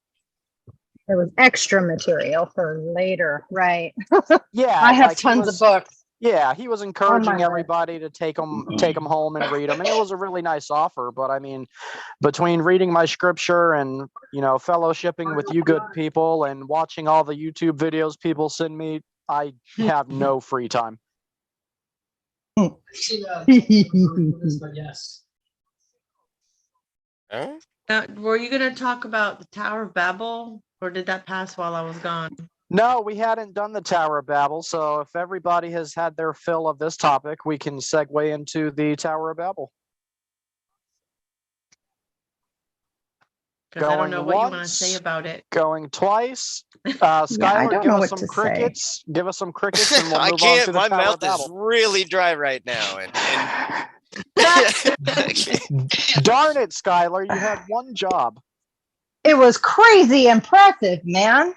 It was extra material for later, right? Yeah, I have like he tons of was- books. Yeah, he was encouraging list. everybody to take them home and read them, and it was a really nice offer. But I mean, between reading my scripture and fellowshipping with you good people and watching all the YouTube videos people send me, I have no free time. Yes. Huh? Were you going to talk about the Tower of Babel, or did that pass while I was gone? No, we hadn't done the Tower of Babel, so if everybody has had their fill of this topic, we can segue into the Tower of Babel. Because I don't Going know what you want to once. say about it. Going twice. I Skylar, don't give know us what some to say. crickets. Give us some crickets, and we'll I move on can't. to the My Tower of mouth is Babel. really dry right now, and Darn it, Skylar! You had one job. It was crazy impressive, man.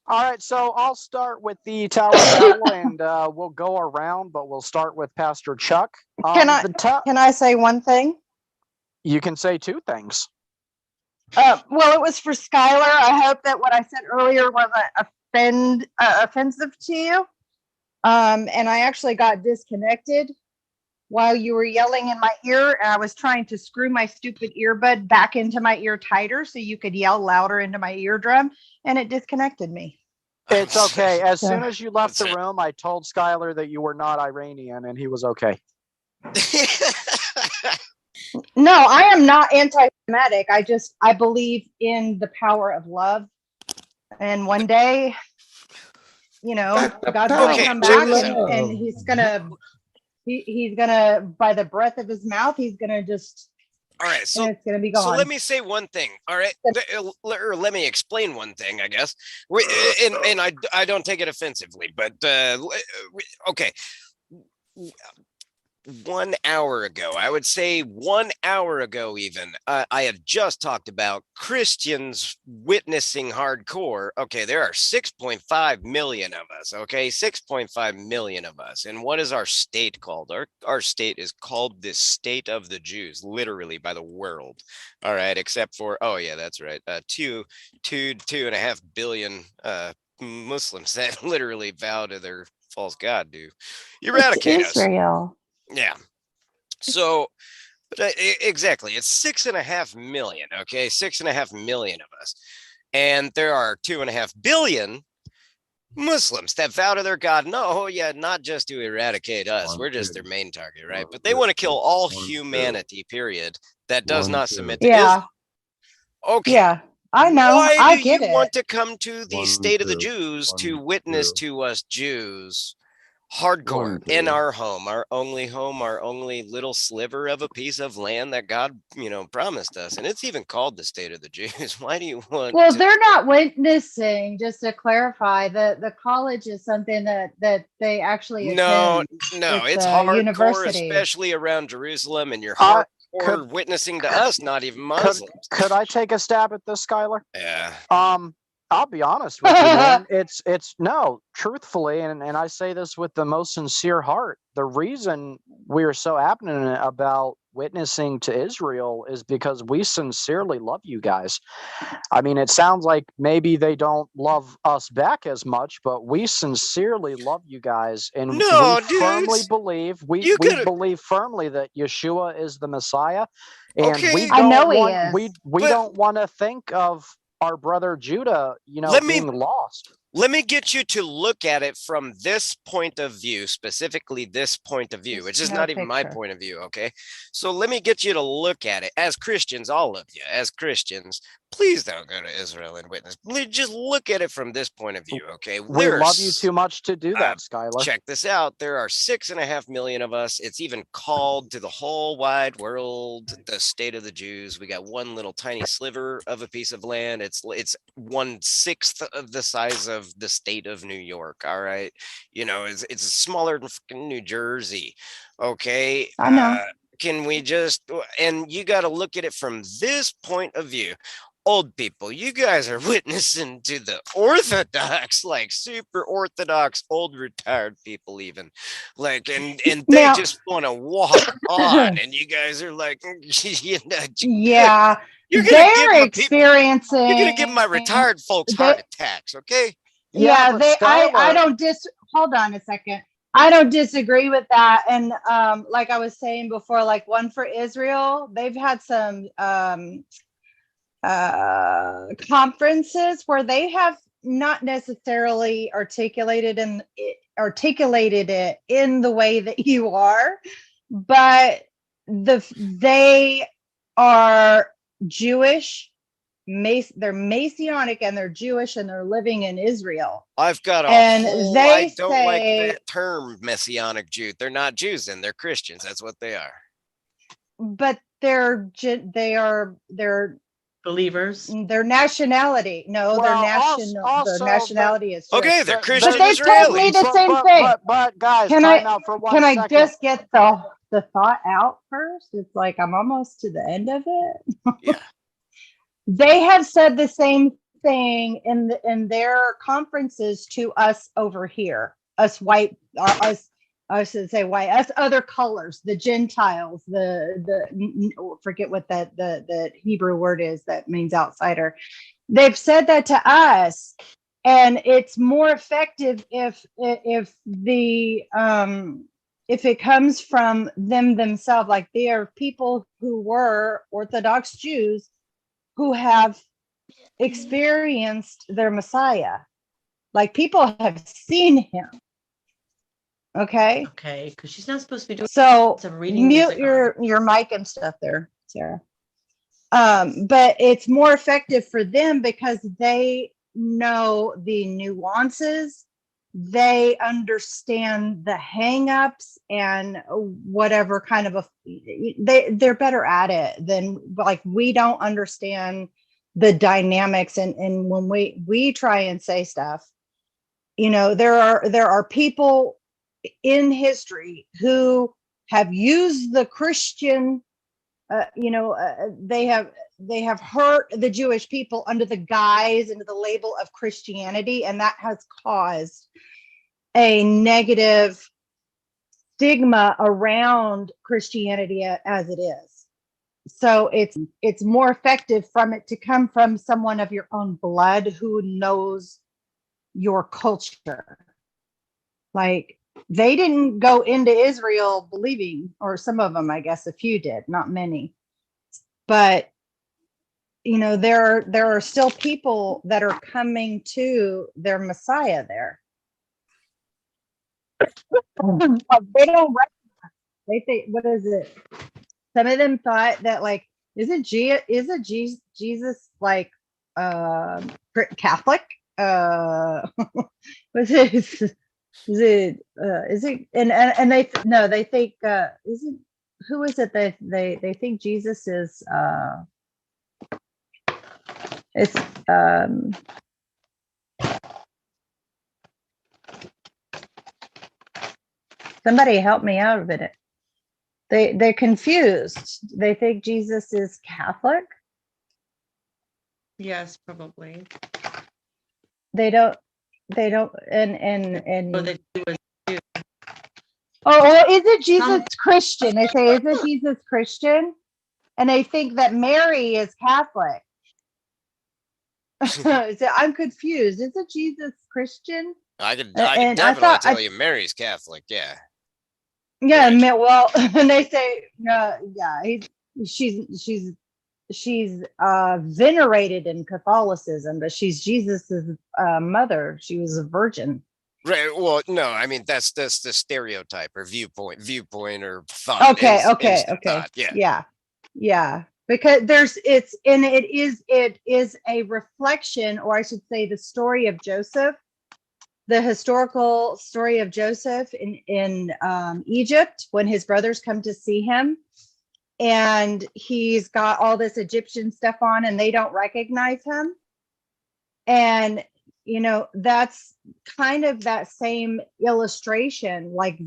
All right, so I'll start with the Tower of Babel, and we'll go around, but we'll start with Pastor Chuck. Can I say one thing? You can say two things. Well, it was for Skylar. I hope that what I said earlier wasn't offensive to you. And I actually got disconnected while you were yelling in my ear, and I was trying to screw my stupid earbud back into my ear tighter so you could yell louder into my eardrum, and it disconnected me. It's okay. As So- soon as you left That's the it. room, I told Skylar that you were not Iranian, and he was okay. No, I am not anti-Semitic. I believe in the power of love. And one day, God's gonna Okay, come check back this and he's gonna by the breath of his mouth, he's gonna just All right, so and it's gonna be gone. So let me say one thing, all right? Or let me explain one thing, I guess. And I don't take it offensively, but okay. 1 hour ago, I would say 1 hour ago even, I had just talked about Christians witnessing hardcore. Okay, there are 6.5 million of us, okay? 6.5 million of us. And what is our state called? Our state is called the State of the Jews, literally by the world. All right, except for, oh yeah, that's right, 2.5 billion Muslims that literally vow to their false god to eradicate us. Israel. Yeah. So, but exactly, it's 6.5 million. Okay, 6.5 million of us, and there are 2.5 billion Muslims that vow to their God. No, yeah, not just to eradicate us. We're just their main target, right? But they want to kill all humanity. Period. That does not submit to Islam. Okay. Yeah, I know. Why I do get you it. want to come to the State of the Jews to witness to us Jews hardcore in our home, our only little sliver of a piece of land that God, promised us? And it's even called the State of the Jews. Why do you want Well, to... they're not witnessing, just to clarify, the college is something that they actually No, attend. it's a hardcore, university. especially around Jerusalem, and you're Uh, hardcore witnessing to us, not even Muslims. Could I take a stab at this, Skylar? Yeah. I'll be honest with you, man. It's no, truthfully, and I say this with the most sincere heart. The reason we are so adamant about witnessing to Israel is because we sincerely love you guys. I mean, it sounds like maybe they don't love us back as much, but we sincerely love you guys, and No, we firmly dudes. believe You could've- believe firmly that Yeshua is the Messiah, and Okay. we I don't know he want is. we But- don't want to think of our brother Judah, being lost. Let me get you to look at it from this point of view, specifically this point of view, which is No not even my picture. point of view. Okay. So let me get you to look at it as Christians, all of you as Christians. Please don't go to Israel and witness. Just look at it from this point of view, okay? We There are love you too much to do that, Skylar. Check this out. There are 6.5 million of us. It's even called to the whole wide world the state of the Jews. We got one little tiny sliver of a piece of land. It's 1/6 of the size of the state of New York. All right, you know, it's smaller than fucking New Jersey. Okay, I know. can we just? And you got to look at it from this point of view. Old people, you guys are witnessing to the orthodox, like super orthodox old retired people, even like, and they Now- just want to walk on, and you guys are like, you know, Yeah, you're gonna give they're my people, experiencing. you're gonna give my retired folks they- heart attacks, okay? Yeah, but I Skylar- don't hold on a second. I don't disagree with that. And like I was saying before, like one for Israel, they've had some conferences where they have not necessarily articulated it in the way that you are, but they are Jewish. They're Messianic and they're Jewish and they're living in Israel. I've got a And whole, they I don't like say- that term, Messianic Jew. They're not Jews, then they're Christians. That's what they are. But they're Believers. their nationality. No, their also, nationality is Jewish. Okay, they're But- Christian But they told me Israelis. the same thing. But guys, Can time I- out for 1 Can I second. just get the thought out first? It's like I'm almost to the end of it. Yeah. They have said the same thing in their conferences to us over here, us white, I should say white, us other colors, the Gentiles, forget what the Hebrew word is that means outsider. They've said that to us, and it's more effective if it comes from them themselves. Like they are people who were Orthodox Jews who have experienced their Messiah. Like people have seen him. Okay. Okay, because she's not supposed to be doing So lots of reading mute music your mic and stuff there, Sarah. But it's more effective for them because they know the nuances. They understand the hangups and whatever kind of they're better at it than like we don't understand the dynamics and when we try and say stuff, you know, there are people in history who have used the Christian they have hurt the Jewish people under the guise, under the label of Christianity, and that has caused a negative stigma around Christianity as it is. So it's more effective from it to come from someone of your own blood who knows your culture. Like they didn't go into Israel believing, or some of them, I guess a few did, not many. But you know, there are still people that are coming to their Messiah there. They don't recognize. They think, what is it? Some of them thought that like, isn't Jesus like Catholic? Was it? Is it? And they think isn't, who is it that they think Jesus is? It's somebody help me out of it. They're confused. They think Jesus is Catholic. Yes, probably. They don't and Or that she was or is it Jesus Christian? They say, is it Jesus Christian? And they think that Mary is Catholic. So I'm confused. Is it Jesus Christian? I could And I definitely thought- tell you Mary's Catholic. Yeah. Yeah, Right. well, and they say, she's venerated in Catholicism, but she's Jesus's mother. She was a virgin. Right. Well, no, I mean that's the stereotype or viewpoint or thought. Okay. instant thought. Yeah. Yeah. because it is a reflection, or I should say the story of Joseph, the historical story of Joseph in Egypt, when his brothers come to see him and he's got all this Egyptian stuff on and they don't recognize him. And, you know, that's kind of that same illustration. Like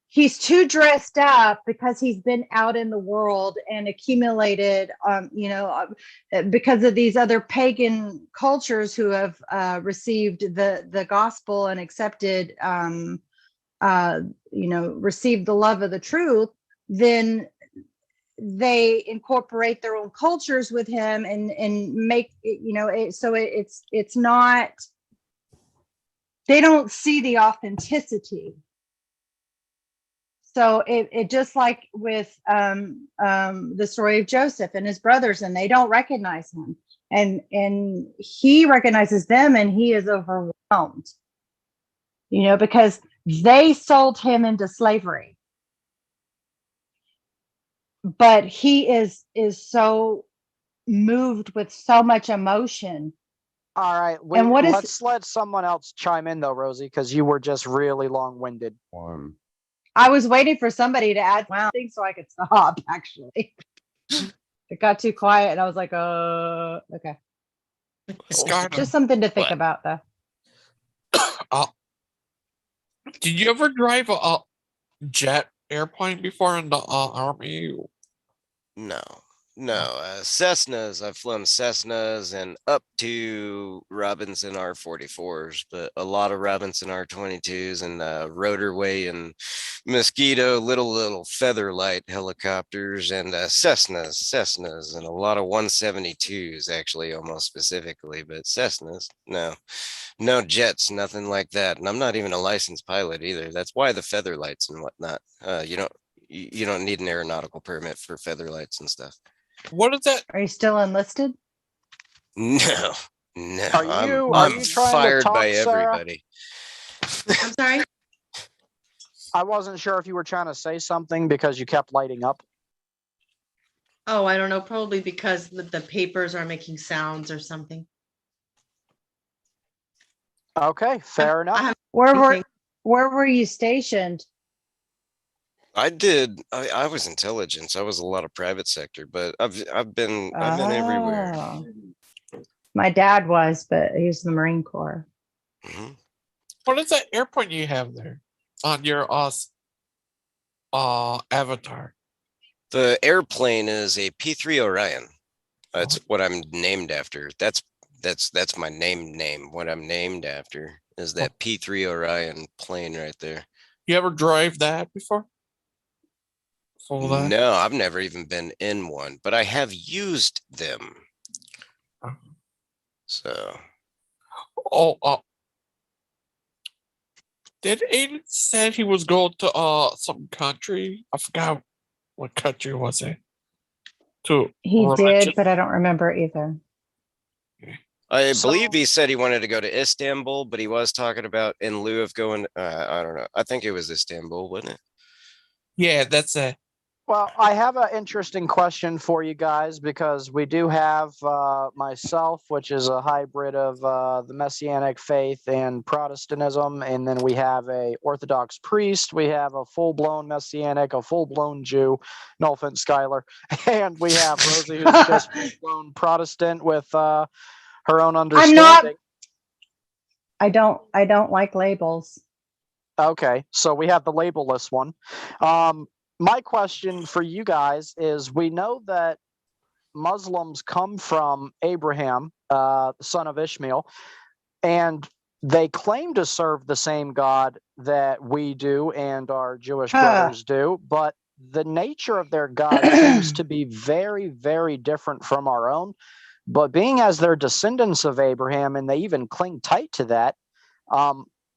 he's too dressed up because he's been out in the world and accumulated, because of these other pagan cultures who have received the gospel and accepted, received the love of the truth. Then they incorporate their own cultures with him and make it, it's not, they don't see the authenticity. So it just like with the story of Joseph and his brothers, and they don't recognize him, and he recognizes them, and he is overwhelmed, because they sold him into slavery. But he is so moved with so much emotion. All right, And let's let someone else chime in though, Rosie, because you were just really long-winded. I was waiting for somebody to add something so I could stop, actually. It got too quiet and I was like, okay. Just something to think about, though. Did you ever drive a jet airplane before in the army? No. Cessnas, I've flown Cessnas and up to Robinson R-44s, but a lot of Robinson R-22s and Rotorway and Mosquito, little Featherlight helicopters and Cessnas, and a lot of 172s, actually, almost specifically, but Cessnas, no jets, nothing like that. And I'm not even a licensed pilot either. That's why the Featherlights and whatnot. You don't need an aeronautical permit for Featherlights and stuff. What is that? Are you still enlisted? No. Are you trying fired to talk, by Sarah? everybody. I'm sorry. I wasn't sure if you were trying to say something because you kept lighting up. Oh, I don't know. Probably because the papers are making sounds or something. Okay, fair enough. Where were you stationed? I was intelligence. I was a lot of private sector, but I've been everywhere. My dad was, but he was in the Marine Corps. Mm-hmm. What is that airplane you have there on your avatar? The airplane is a P-3 Orion. That's what I'm named after. That's my name. What I'm named after is that P-3 Orion plane right there. You ever drive that before? No, I've never even been in one, but I have used them. So. Did Aiden said he was going to some country? I forgot what country was it. He did, but I don't remember either. I believe he said he wanted to go to Istanbul, but he was talking about in lieu of going. I don't know. I think it was Istanbul, wasn't it? Yeah, that's it. Well, I have an interesting question for you guys because we do have myself, which is a hybrid of the Messianic faith and Protestantism, and then we have a Orthodox priest. We have a full-blown Messianic, a full-blown Jew. No offense, Skylar. And we have Rosie, who's just full-blown Protestant with her own understanding. I don't like labels. Okay, so we have the labelless one. My question for you guys is, we know that Muslims come from Abraham, the son of Ishmael, and they claim to serve the same God that we do and our Jewish brothers do, but the nature of their God seems to be very, very different from our own. But being as they're descendants of Abraham and they even cling tight to that,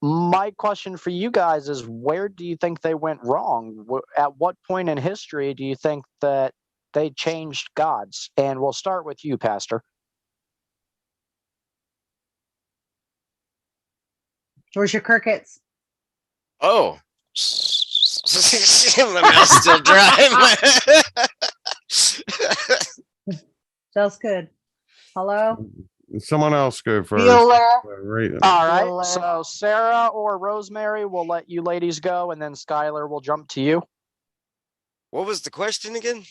my question for you guys is, where do you think they went wrong? At what point in history do you think that they changed gods? And we'll start with you, Pastor. Where's your crickets? Oh, The mouth's still dry. That's good. Hello? Someone else go first. Bueller. Right. All right. Bueller. So Sarah or Rosemary, we'll let you ladies go, and then Skylar will jump to you. What was the question again?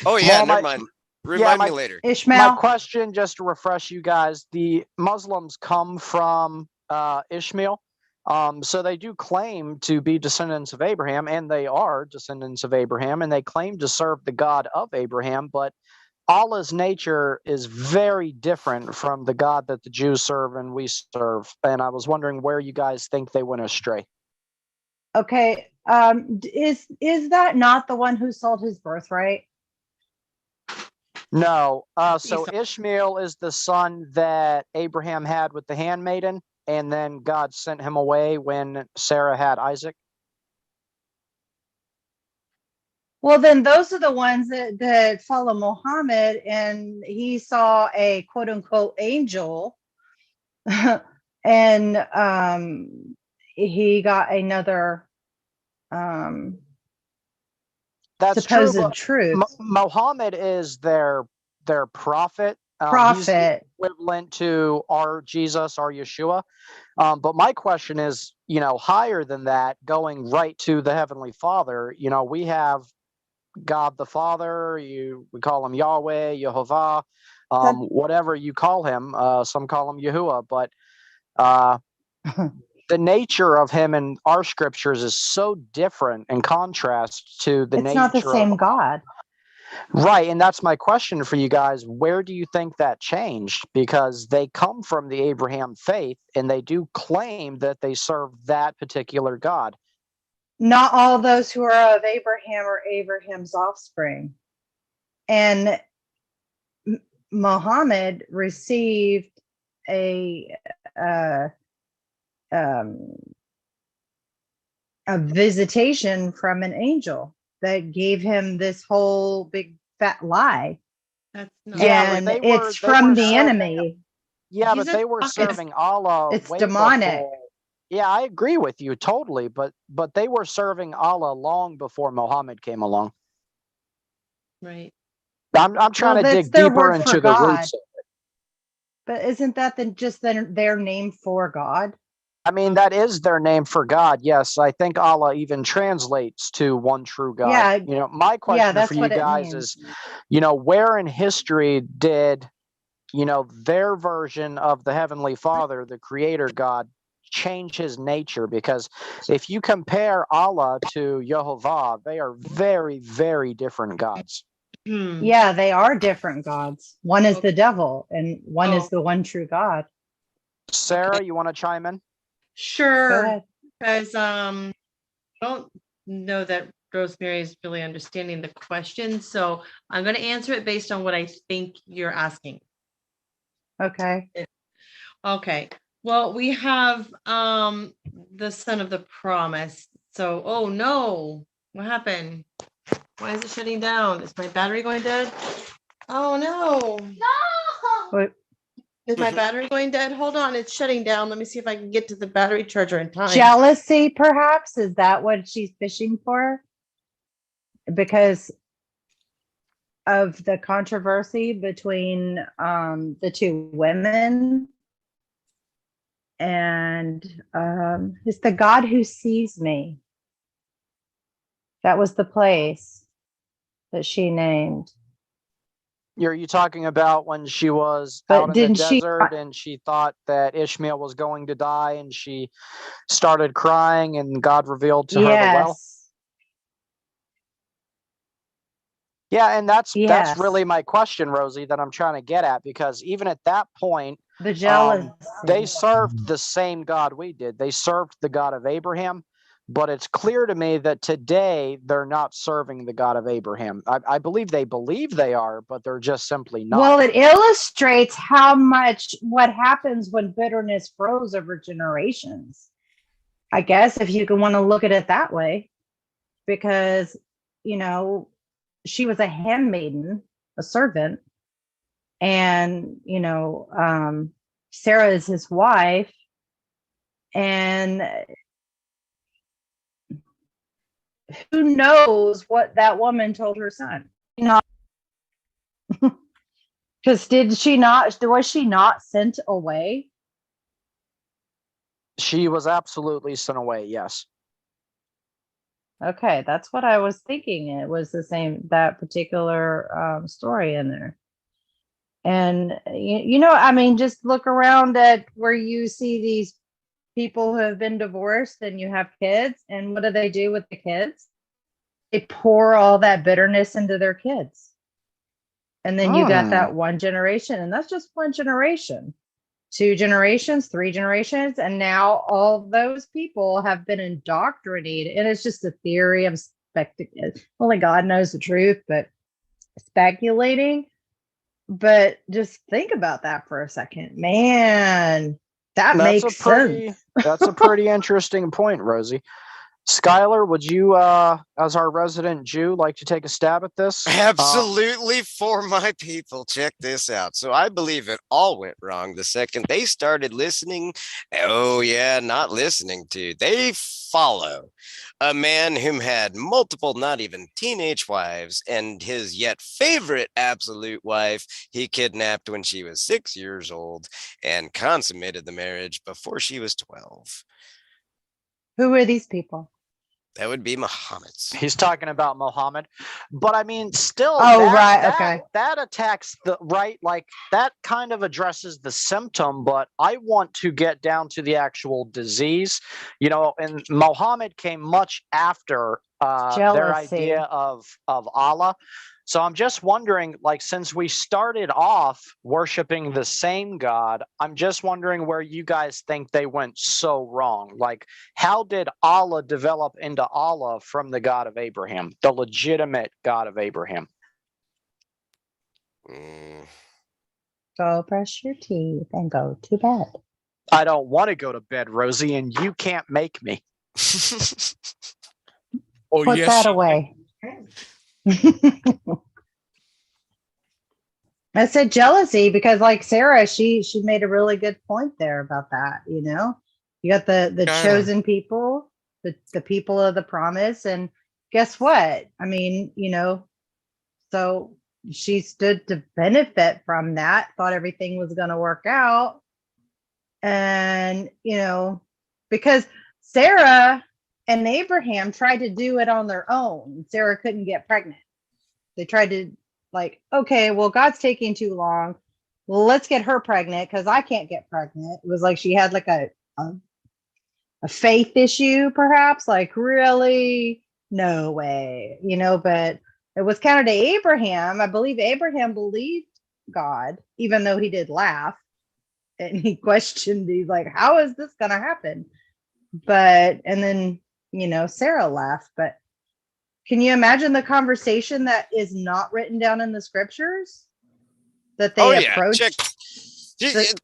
Oh yeah, Well, never my- mind. Remind my- me later. Ishmael. My question, just to refresh you guys, the Muslims come from Ishmael. So they do claim to be descendants of Abraham, and they are descendants of Abraham, and they claim to serve the God of Abraham, but Allah's nature is very different from the God that the Jews serve and we serve. And I was wondering where you guys think they went astray. Okay. Is that not the one who sold his birthright? No. So Esau. Ishmael is the son that Abraham had with the handmaiden, and then God sent him away when Sarah had Isaac. Well, then those are the ones that follow Muhammad, and he saw a quote unquote angel, and he got another That's supposed true, but truth. Muhammad is their prophet. He's the Prophet. equivalent to our Jesus, our Yeshua. But my question is, higher than that, going right to the Heavenly Father. We have God the Father. We call him Yahweh, Yehovah, whatever you call him. Some call him Yahuwah, but the nature of him in our scriptures is so different in contrast to the It's nature not the same of God. Right, and that's my question for you guys. Where do you think that changed? Because they come from the Abraham faith, and they do claim that they serve that particular God. Not all those who are of Abraham are Abraham's offspring. And Muhammad received a visitation from an angel that gave him this whole big fat lie. That's not. Yeah, but And they were- it's they from were the serving- enemy. Yeah, He's but a they were prophet. serving Allah. It's way demonic. before- Yeah, I agree with you totally, but they were serving Allah long before Muhammad came along. Right. I'm trying Well, to that's dig their deeper word into for the God. roots of it. But isn't that just their name for God? I mean, that is their name for God. Yes, I think Allah even translates to one true God. Yeah. My question that's for you what it guys means. is, where in history did, their version of the Heavenly Father, the Creator God, change his nature? Because if you compare Allah to Yehovah, they are very, very different gods. Yeah, they are different gods. One is Okay. the devil, and one is Oh. the one true God. Sarah, you want to chime in? Go Sure. ahead. Because I don't know that Rosemary is really understanding the question. So I'm going to answer it based on what I think you're asking. Okay. Okay. Well, we have the son of the promise. So, oh no, what happened? Why is it shutting down? Is my battery going dead? Oh no. Wait, Is my battery going dead? Hold on, it's shutting down. Let me see if I can get to the battery charger in time. jealousy, perhaps? Is that what she's fishing for? Because of the controversy between the two women. And it's the God who sees me. That was the place that she named. Are you talking about when she was But out in the didn't she- desert and she thought that Ishmael was going to die and she started crying and God revealed to her the well? Yes. Yeah, and that's Yes. really my question, Rosie, that I'm trying to get at, because even at that point, The jealousy. they served the same God we did. They served the God of Abraham, but it's clear to me that today they're not serving the God of Abraham. I believe they are, but they're just simply not. Well, it illustrates how much what happens when bitterness grows over generations. I guess if you can want to look at it that way, because, she was a handmaiden, a servant, and, Sarah is his wife, and who knows what that woman told her son? Not because was she not sent away? She was absolutely sent away. Yes. Okay, that's what I was thinking. It was the same, that particular story in there. And I mean, just look around at where you see these people who have been divorced and you have kids, and what do they do with the kids? They pour all that bitterness into their kids. And then you got that one generation, and that's just one generation. 2 generations, 3 generations, and now all those people have been indoctrinated. And it's just a theory. I'm speculating. Only God knows the truth, but speculating. But just think about that for a second. Man, that makes sense. That's a pretty interesting point, Rosie. Skylar, would you, as our resident Jew, like to take a stab at this? Absolutely, for my people. Check this out. So I believe it all went wrong the second they started listening. Oh, yeah, not listening to. They follow a man whom had multiple, not even teenage wives, and his yet favorite absolute wife he kidnapped when she was 6 years old and consummated the marriage before she was 12. Who are these people? That would be Muhammad's. He's talking about Muhammad, but I mean, still. That attacks the right, like that kind of addresses the symptom, but I want to get down to the actual disease. And Muhammad came much after their idea of Allah. So I'm just wondering, like, since we started off worshiping the same God, I'm just wondering where you guys think they went so wrong. Like, how did Allah develop into Allah from the God of Abraham, the legitimate God of Abraham? Go brush your teeth and go to bed. I don't want to go to bed, Rosie, and you can't make me. Oh, Put that away. I said jealousy because, like Sarah, she made a really good point there about that. You got the chosen people, the people of the promise, and guess what? I mean, so she stood to benefit from that. Thought everything was going to work out, and because Sarah and Abraham tried to do it on their own. Sarah couldn't get pregnant. They tried to, like, okay, well, God's taking too long. Well, let's get her pregnant because I can't get pregnant. It was like she had like a faith issue, perhaps. Like, really? No way. But it was counted to Abraham. I believe Abraham believed God, even though he did laugh. And he questioned, he's like, how is this going to happen? And then, Sarah laughed. But can you imagine the conversation that is not written down in the scriptures that they approached?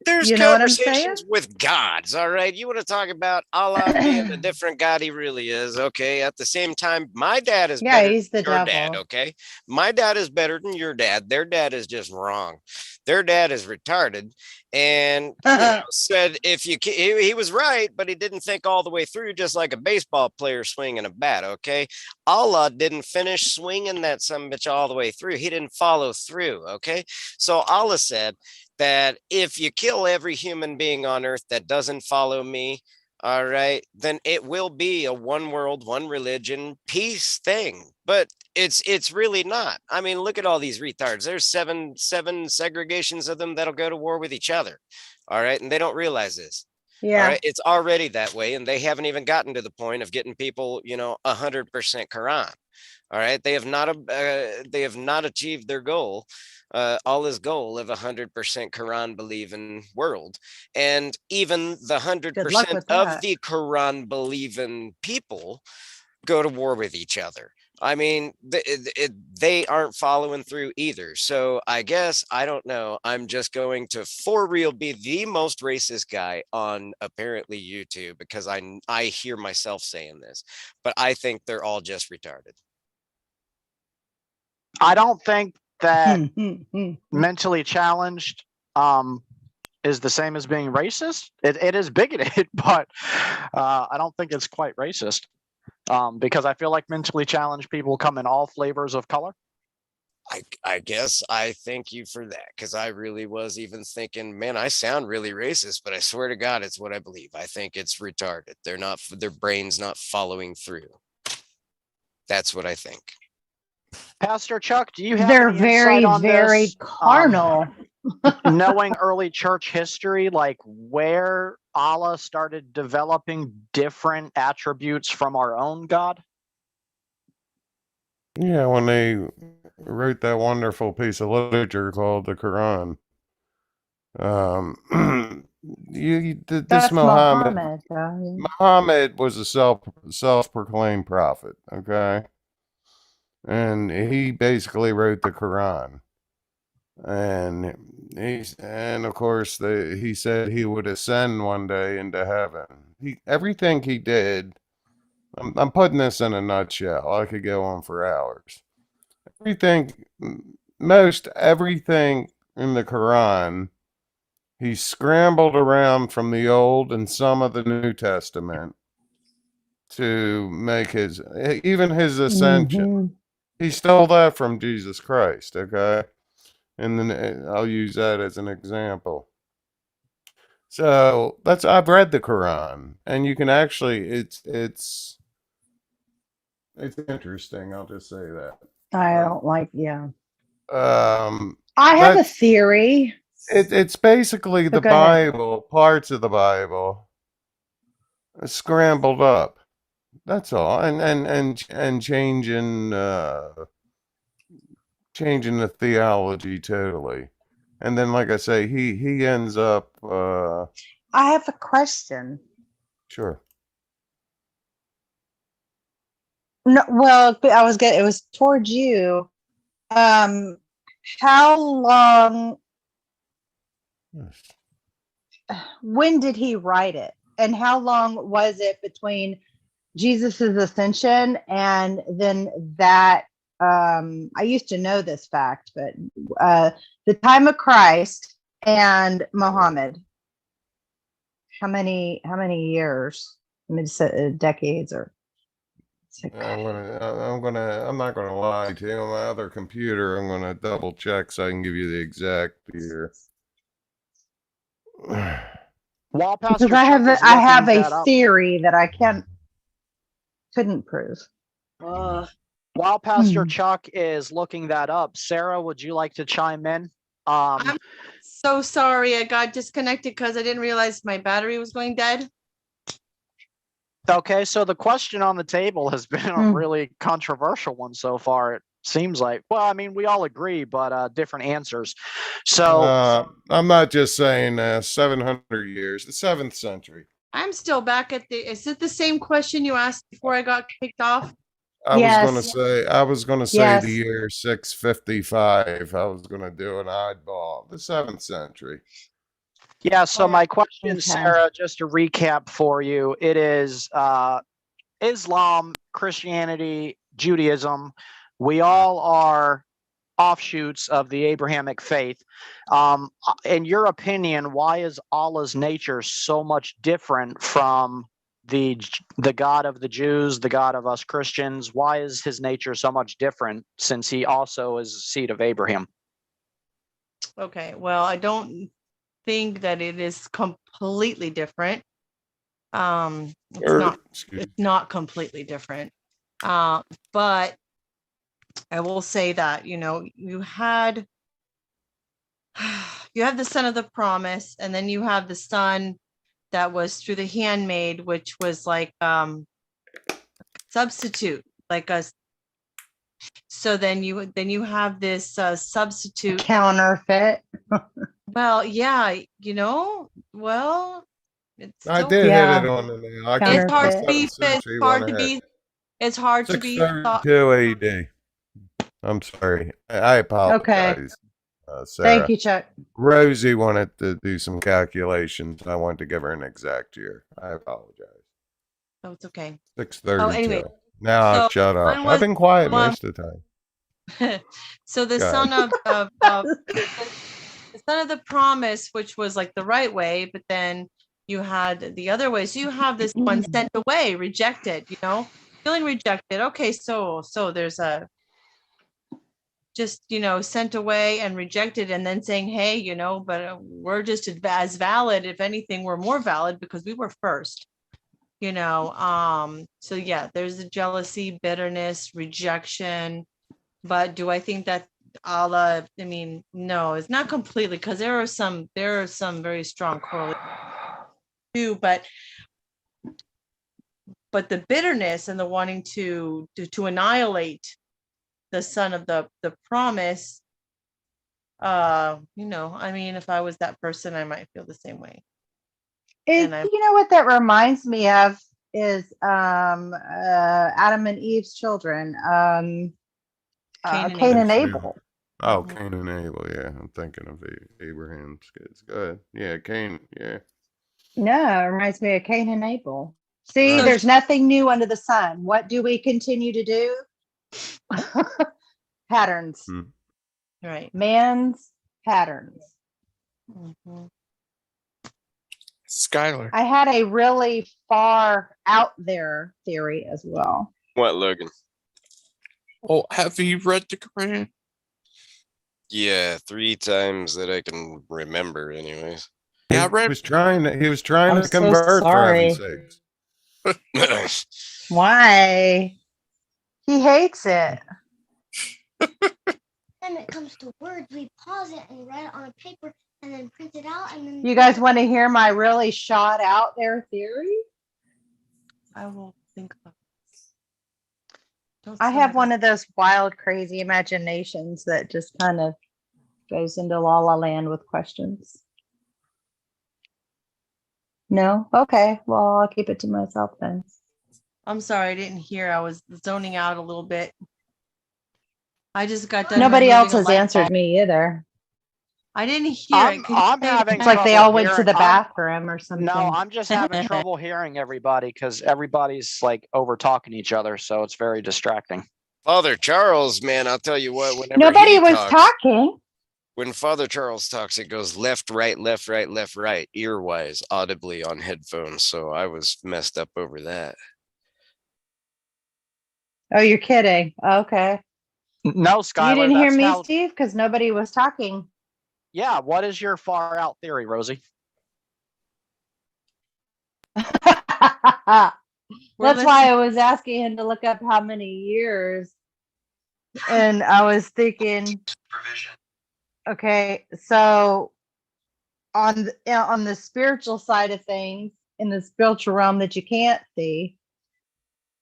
There's conversations with gods, all right? You want to talk about Allah being the different God he really is, okay? At the same time, my dad is better he's the than your devil. dad, okay? My dad is better than your dad. Their dad is just wrong. Their dad is retarded and said he was right, but he didn't think all the way through, just like a baseball player swinging a bat, okay? Allah didn't finish swinging that sumbitch all the way through. He didn't follow through, okay? So Allah said that if you kill every human being on earth that doesn't follow me, all right, then it will be a one world, one religion, peace thing. But it's really not. I mean, look at all these retards. There's seven segregations of them that'll go to war with each other. All right. And they don't realize this. Yeah. All right? It's already that way. And they haven't even gotten to the point of getting people, 100% Quran. All right. They have not achieved their goal. Allah's goal of 100% Quran believing world. And even the 100% of the Quran believing people go to war with each other. I mean, they aren't following through either. So I guess, I don't know. I'm just going to, for real, be the most racist guy on apparently YouTube because I hear myself saying this, but I think they're all just retarded. I don't think that mentally challenged is the same as being racist. It is bigoted, but I don't think it's quite racist. Because I feel like mentally challenged people come in all flavors of color. I guess I thank you for that, because I really was even thinking, man, I sound really racist, but I swear to God, it's what I believe. I think it's retarded. Their brain's not following through. That's what I think. Pastor Chuck, do you have They're any very, insight on very this? carnal. Knowing early church history, like where Allah started developing different attributes from our own God? Yeah, when they wrote that wonderful piece of literature called the Quran. This That's Muhammad Muhammad. Muhammad was a self-proclaimed prophet, okay? And he basically wrote the Quran. And of course he said he would ascend one day into heaven. Everything he did, I'm putting this in a nutshell. I could go on for hours. Most everything in the Quran, he scrambled around from the Old and some of the New Testament to make his ascension. Mm-hmm. He stole that from Jesus Christ, okay? And then I'll use that as an example. So I've read the Quran, and you can actually it's interesting. I'll just say that. I don't like, yeah. Um, I have a but theory. it's basically the go ahead. Bible, parts of the Bible, scrambled up. That's all, and changing the theology totally. And then, like I say, he ends up. I have a question. Sure. No, well, I was getting, it was towards you. How long, when did he write it? And how long was it between Jesus's ascension and then that, I used to know this fact, but the time of Christ and Muhammad, how many years? I mean, decades or I'm not gonna lie to you. On my other computer, I'm gonna double check so I can give you the exact year. While Pastor because I Chuck is have looking a that up, theory that I couldn't prove. while Pastor Chuck is looking that up, Sarah, would you like to chime in? I'm so sorry. I got disconnected because I didn't realize my battery was going dead. Okay, so the question on the table has been a really controversial one so far. It seems like, well, I mean, we all agree, but different answers. So I'm not just saying 700 years, the 7th century. I'm still back at is it the same question you asked before I got kicked off? I was gonna say Yes. the year 655. I was gonna do an oddball. The 7th century. yeah, so my question, Okay. Sarah, just to recap for you, it is Islam, Christianity, Judaism. We all are offshoots of the Abrahamic faith. In your opinion, why is Allah's nature so much different from the God of the Jews, the God of us Christians? Why is his nature so much different, since he also is a seed of Abraham? Okay, well, I don't think that it is completely different. It's not completely different. But I will say that, you had the son of the promise, and then you have the son that was through the handmaid, which was like substitute, like a. So then you have this substitute Counterfeit. Well, yeah, well, it's I still, did Yeah. hit it on the nail. I Counterfeit. it's hard to can't be, the 7th century went ahead. it's hard to be. 632 AD. I'm sorry. I apologize, Sarah. Thank you, Chuck. Rosie wanted to do some calculations. I wanted to give her an exact year. I apologize. Oh, it's okay. 632. Anyway, Now I've so shut up. mine I've been quiet was- most of the time. So the Go son of the son of the promise, which was like the right way, but then you had the other way. So you have this one sent away, rejected, feeling rejected. Okay, so there's a just sent away and rejected, and then saying, hey, but we're just as valid. If anything, we're more valid because we were first. So yeah, there's a jealousy, bitterness, rejection. But do I think that Allah, I mean, no, it's not completely, because there are some very strong correlations too, but the bitterness and the wanting to annihilate the son of the promise, I mean, if I was that person, I might feel the same way. You know what that reminds me of is Adam and Eve's children, Cain and Abel. Oh, Cain and Abel. Yeah, I'm thinking of Abraham's kids. Good. Yeah, Cain. Yeah. No, it reminds me of Cain and Abel. See, Right. there's nothing new under the sun. What do we continue to do? Patterns. Right. Man's patterns. Skylar. I had a really far out there theory as well. What, Logan? Oh, have you read the Quran? Yeah, 3 times that I can remember, anyways. Yeah, I He read. was trying I'm to so convert, for heaven's sorry. sakes. Why? He hates it. When it comes to words, we pause it and write it on a paper and then print it out and then You guys want to hear my really shot out there theory? I will think about this. I have one of those wild, crazy imaginations that just kind of goes into la la land with questions. No? Okay. Well, I'll keep it to myself then. I'm sorry, I didn't hear. I was zoning out a little bit. I just got done. Nobody else removing a has light answered bulb. me either. I didn't hear it. Could you I'm say it having again? It's like they trouble all went to hearing- the I'm- bathroom or something. No, I'm just having trouble hearing everybody because everybody's like over talking each other, so it's very distracting. Father Charles, man, I'll tell you what, whenever Nobody he was talks, talking. when Father Charles talks, it goes left, right, left, right, left, right, ear-wise, audibly on headphones. So I was messed up over that. Oh, you're kidding. Okay. No, Skylar, You didn't hear that's me, how- Steve, because nobody was talking. Yeah, what is your far out theory, Rosie? That's why I was asking him to look up how many years. And I was thinking, okay, so on the spiritual side of things, in the spiritual realm that you can't see,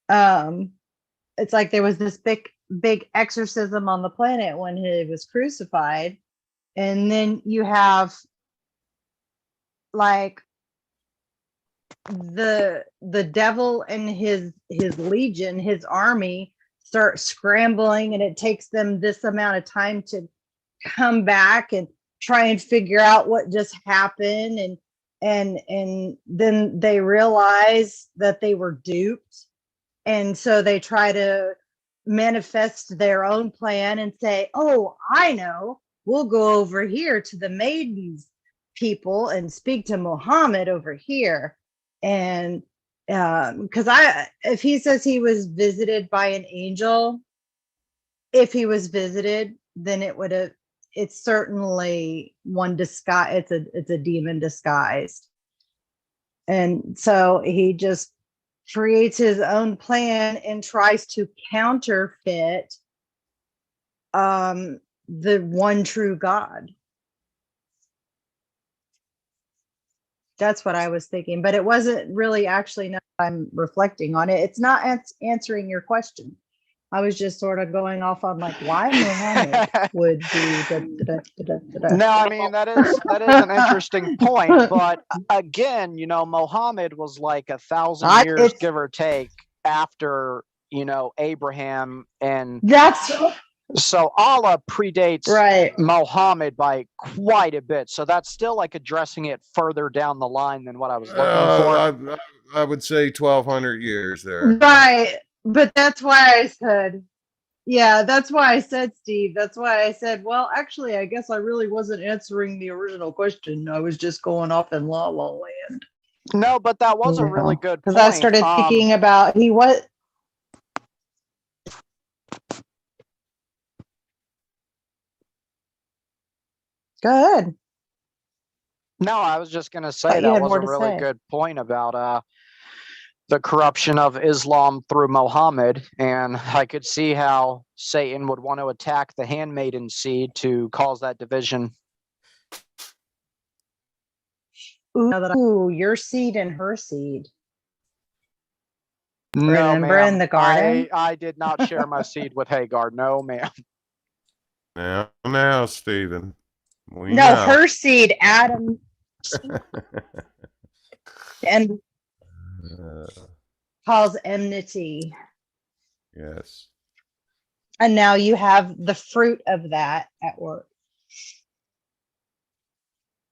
it's like there was this big exorcism on the planet when he was crucified. And then you have like the devil and his legion, his army start scrambling, and it takes them this amount of time to come back and try and figure out what just happened, and then they realize that they were duped, and so they try to manifest their own plan and say, oh, I know, we'll go over here to the maidens people and speak to Muhammad over here. And because if he says he was visited by an angel, if he was visited, then it's certainly one disguise. It's a demon disguised. And so he just creates his own plan and tries to counterfeit the one true God. That's what I was thinking, but it wasn't really actually. Now I'm reflecting on it. It's not answering your question. I was just sort of going off on like why Muhammad would be. No, I mean that is an interesting point, but again, Muhammad was like 1,000 years, give or take, after Abraham, and That's so Allah predates right. Muhammad by quite a bit. So that's still like addressing it further down the line than what I was looking for. I would say 1,200 years there. Right. But that's why I said, yeah, that's why I said, Steve, that's why I said, well, actually, I guess I really wasn't answering the original question. I was just going off in la la land. No, but that was a really good point. Because I started thinking about Go ahead. No, I was just going to say Thought you that had was more a to really say. good point about the corruption of Islam through Muhammad. And I could see how Satan would want to attack the handmaiden seed to cause that division. Ooh, your seed and her seed. No, Remember in ma'am. the garden? I did not share my seed with Hagar. No, ma'am. Now, Stephen. We No, know. her seed, Adam, and cause enmity. Yes. And now you have the fruit of that at work.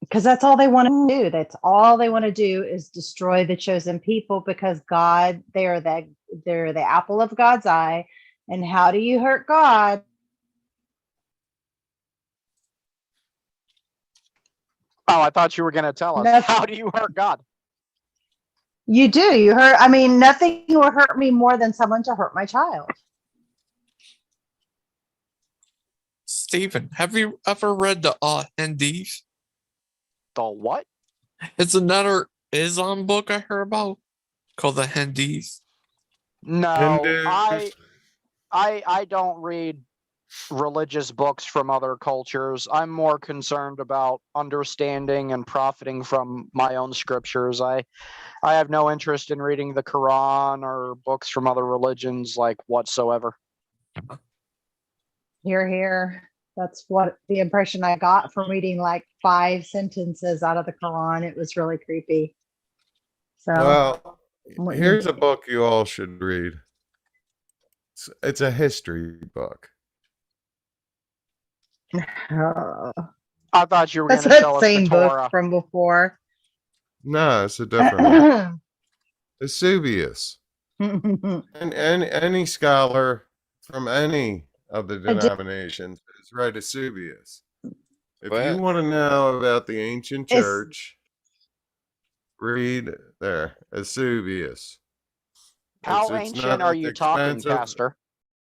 Because that's all they want to do. That's all they want to do is destroy the chosen people, because God, they're the apple of God's eye. And how do you hurt God? Oh, I thought you were going to tell us. Nothing. How do you hurt God? You do. You hurt. I mean, nothing will hurt me more than someone to hurt my child. Stephen, have you ever read the Hadith? The what? It's another Islam book I heard about called the Hadith. No, Hindus. I don't read religious books from other cultures. I'm more concerned about understanding and profiting from my own scriptures. I have no interest in reading the Quran or books from other religions, like, whatsoever. Hear, hear. That's what the impression I got from reading like 5 sentences out of the Quran. It was really creepy. So, Well, what here's a book you all should read. It's a history book. I thought you were going that's to that tell us the same book Torah. from before. No, it's a different one. Vesuvius. And any scholar from any of the denominations has read Vesuvius. If you What? want to know about the ancient It's- church, read there, Vesuvius. How It's ancient not are you talking, expensive. Pastor?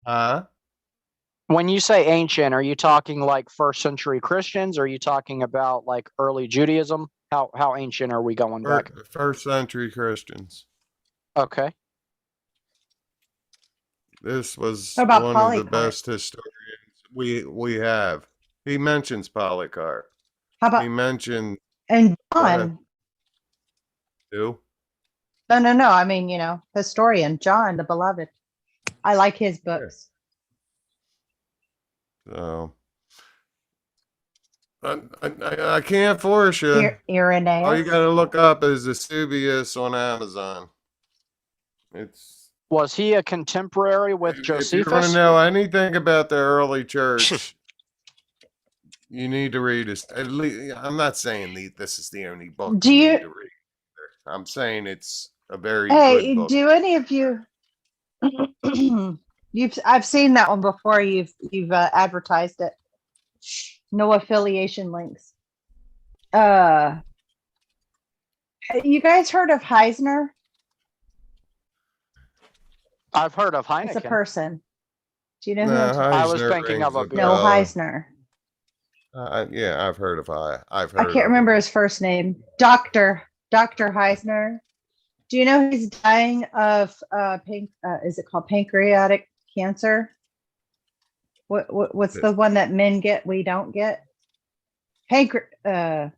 Huh? When you say ancient, are you talking like first century Christians? Or are you talking about like early Judaism? How ancient are we going back? First century Christians. Okay. This was What about one of the Polycarp? best historians we have. He mentions Polycarp. How about He mentioned and Go ahead. John? who? No. I mean, historian John the Beloved. I like his books. So I can't force you. All you Irenaeus. got to look up is Vesuvius on Amazon. Was he a contemporary with If you want to Josephus? know anything about the early church, you need to read this. At least, I'm not saying this is the only book Do you you- need to read. I'm saying it's a very Hey, good book. do any of you? I've seen that one before. You've advertised it. No affiliation links. You guys heard of Heisner? I've heard of It's a Heineken. person. Do you know who No, I'm talking I was Heisner thinking of rings a No, bell. Heisner. Yeah, I've heard of I've heard. I can't remember his first name. Dr. Heisner. Do you know he's dying of is it called pancreatic cancer? What's the one that men get we don't get? No,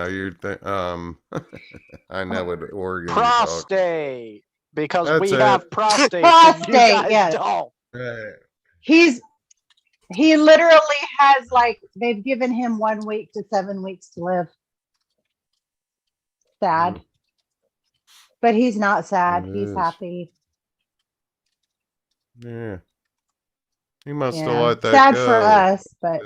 you're I know what organ. Prostate. Because That's we it. have prostate. Prostate, You guys yes. don't. He literally has they've given him 1 week to 7 weeks to live. Sad. But he's not sad. It He's is. happy. Yeah. He must have Yeah. let that Sad go for us, but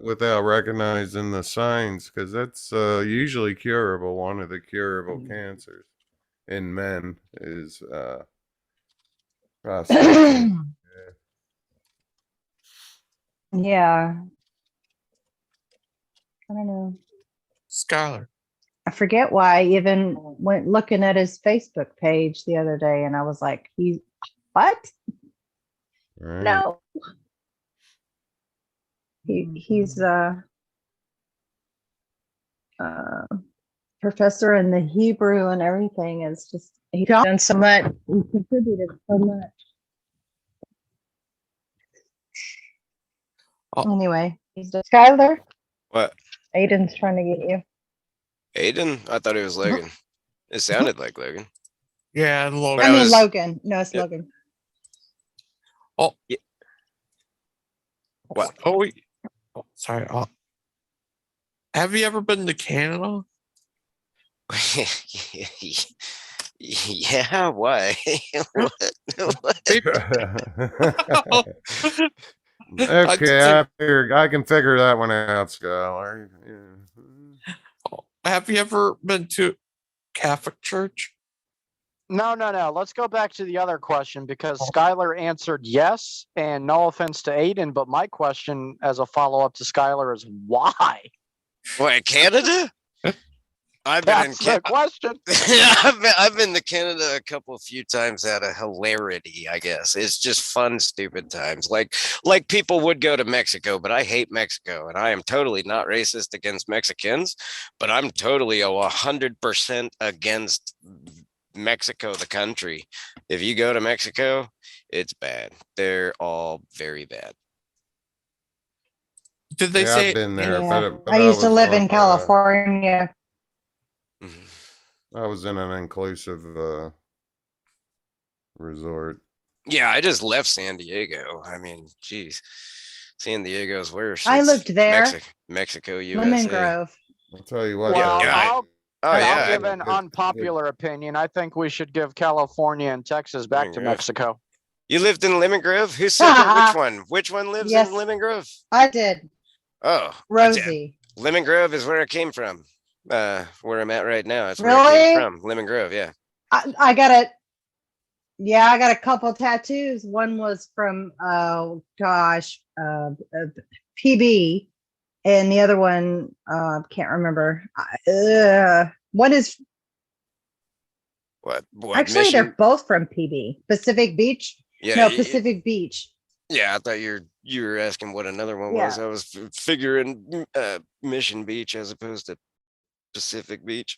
without recognizing the signs, because that's usually curable. One of the curable cancers in men is prostate cancer. yeah. I don't know. Skylar. I forget why I even went looking at his Facebook page the other day, and I was like, what? Right. No. He's professor in the Hebrew and everything. Is just he's done so much. He contributed so much. Anyway, Skylar, What? Aiden's trying to get you. Aiden? I thought it was Logan. It sounded like Logan. Yeah, But Logan. I mean was- Logan. No, it's Yeah. Logan. Oh, Yeah. What? oh, sorry. Have you ever been to Canada? Yeah, why? What? Okay, I can figure that one out, Scholar. Yeah. Have you ever been to Catholic church? No. Let's go back to the other question because Skylar answered yes, and no offense to Aiden, but my question as a follow-up to Skylar is why? What, Canada? I've been in That's the question. I've been to Canada a couple few times out of hilarity, I guess. It's just fun, stupid times. Like people would go to Mexico, but I hate Mexico, and I am totally not racist against Mexicans, but I'm totally 100% against Mexico, the country. If you go to Mexico, it's bad. They're all very bad. Did they Yeah, say I've been there, Yeah. but I used to was live on, in California. I was in an inclusive resort. Yeah, I just left San Diego. I mean, geez, San Diego's worse. I It's lived there. Mexico, Lemon USA. Grove. I'll tell you what. Well, Yeah, I'll Oh yeah, I'll give an it- unpopular opinion. I think we should give California and Texas back to Yeah. Mexico. you lived in Lemon Grove? Who said that? Which one? Which one lives Yes. in Lemon Grove? I did. Oh, I did. Rosie. Lemon Grove is where I came from. Where I'm at right now. That's where I Really? came from. Lemon Grove, yeah. I got a yeah, I got a couple tattoos. One was from PB, and the other one can't remember. One is What actually mission? they're both from PB, Pacific Beach. Yeah, No, y- Pacific Beach. yeah. I thought you were asking what another one was. I was figuring Mission Beach as opposed to Pacific Beach.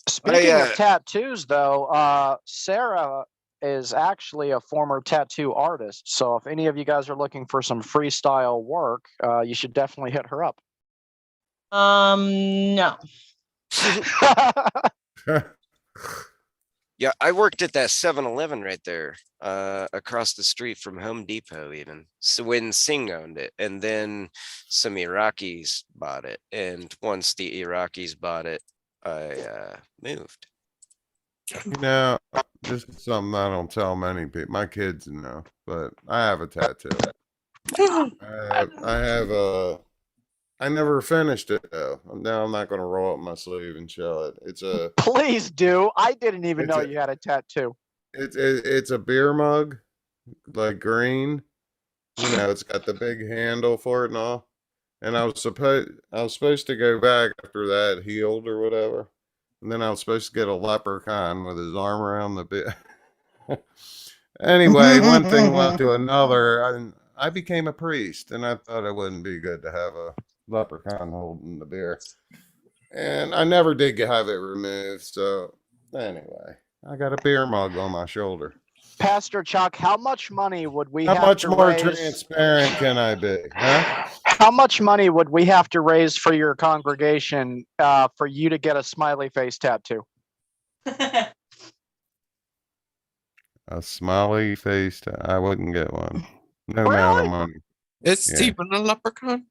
Speaking of tattoos, though, Sarah is actually a former tattoo artist. So if any of you guys are looking for some freestyle work, you should definitely hit her up. No. Yeah, I worked at that 7-Eleven right there, across the street from Home Depot even. So when Singh owned it, and then some Iraqis bought it. And once the Iraqis bought it, I moved. This is something I don't tell many people. My kids know, but I have a tattoo. I never finished it though. Now I'm not going to roll up my sleeve and show it. It's a. Please do. I didn't even It's know a- you had a tattoo. It's a beer mug, like green. It's got the big handle for it and all. And I was supposed to go back after that healed or whatever. And then I was supposed to get a leprechaun with his arm around the bit. Anyway, one thing led to another. I became a priest, and I thought it wouldn't be good to have a leprechaun holding the beer. And I never did have it removed. So anyway, I got a beer mug on my shoulder. Pastor Chuck, how much money would we How have much to more raise? transparent can I be? Huh? How much money would we have to raise for your congregation for you to get a smiley face tattoo? A smiley face. I wouldn't get one. No amount of money. It's Yeah. cheaper than a leprechaun.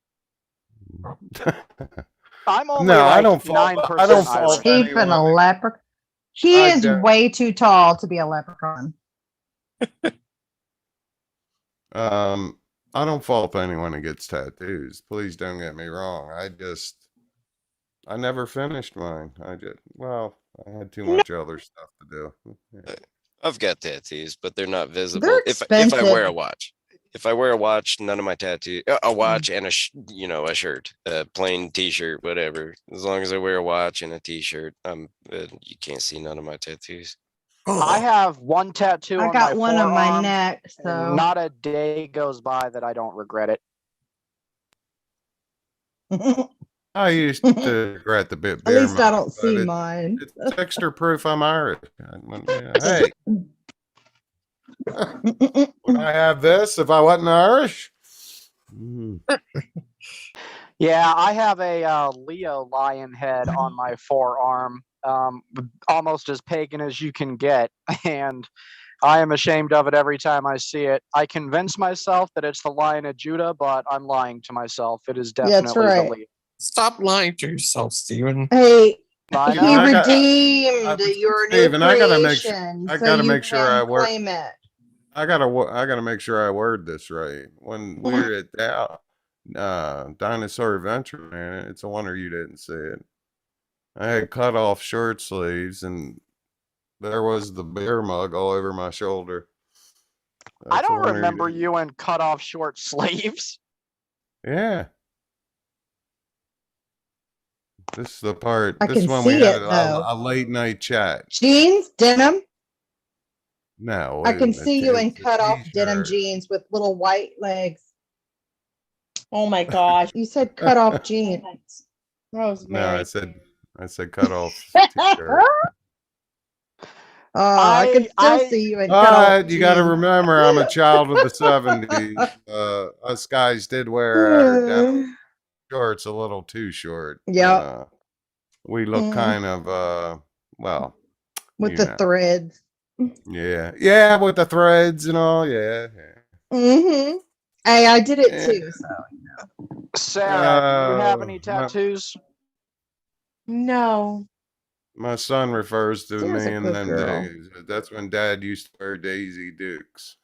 I'm only No, I like don't fault- 9% I don't Irish. fault Even a anyone. leprechaun. He I is don't- way too tall to be a leprechaun. I don't fault anyone who gets tattoos. Please don't get me wrong. I never finished mine. I had too much other stuff to do. Yeah. I've got tattoos, but they're not visible. They're If I wear expensive. a watch, none of my tattoos, a watch and a shirt, a plain T-shirt, whatever. As long as I wear a watch and a T-shirt, you can't see none of my tattoos. I have one tattoo I on got my one on my forearm, neck, and so not a day goes by that I don't regret it. I used to regret the bit At beer least I mug, don't but see mine. it's extra proof I'm Irish. Hey, would I have this if I wasn't Irish? Mm. Yeah, I have a Leo lion head on my forearm, almost as pagan as you can get, and I am ashamed of it every time I see it. I convince myself that it's the Lion of Judah, but I'm lying to myself. It is Yeah, that's definitely the right. Leo. Stop lying to yourself, Steven. Hey, I Steven, he know. redeemed your new Steven, creation, I so gotta you make sure I can work. claim it. I gotta make sure I word this right. When we were at Dinosaur Adventure, man, it's a wonder you didn't see it. I had cut off short sleeves, and there was the beer mug all over my shoulder. I That's a don't wonder you remember didn't. you in cut off short sleeves. Yeah, this is the part. I This is can when we see had it though. a late night chat. Jeans, denim. No, I can it see you in was a cut off denim t-shirt. jeans with little white legs. Oh my gosh. You said cut off jeans. No, Rosemary. I said cut off t-shirt. I can still I see you in cut off But you got to jeans. remember, I'm a child of the '70s. Us guys did wear our denim shorts a little too short. Yep. We look kind of, well, With you the know. threads. Yeah, with the threads and all. Yeah. Mm-hmm. Hey, I did it Yeah. too. So Sarah, do you have any My, tattoos? No. my son refers to Sarah's me a in good them girl. days. That's when Dad used to wear Daisy Dukes.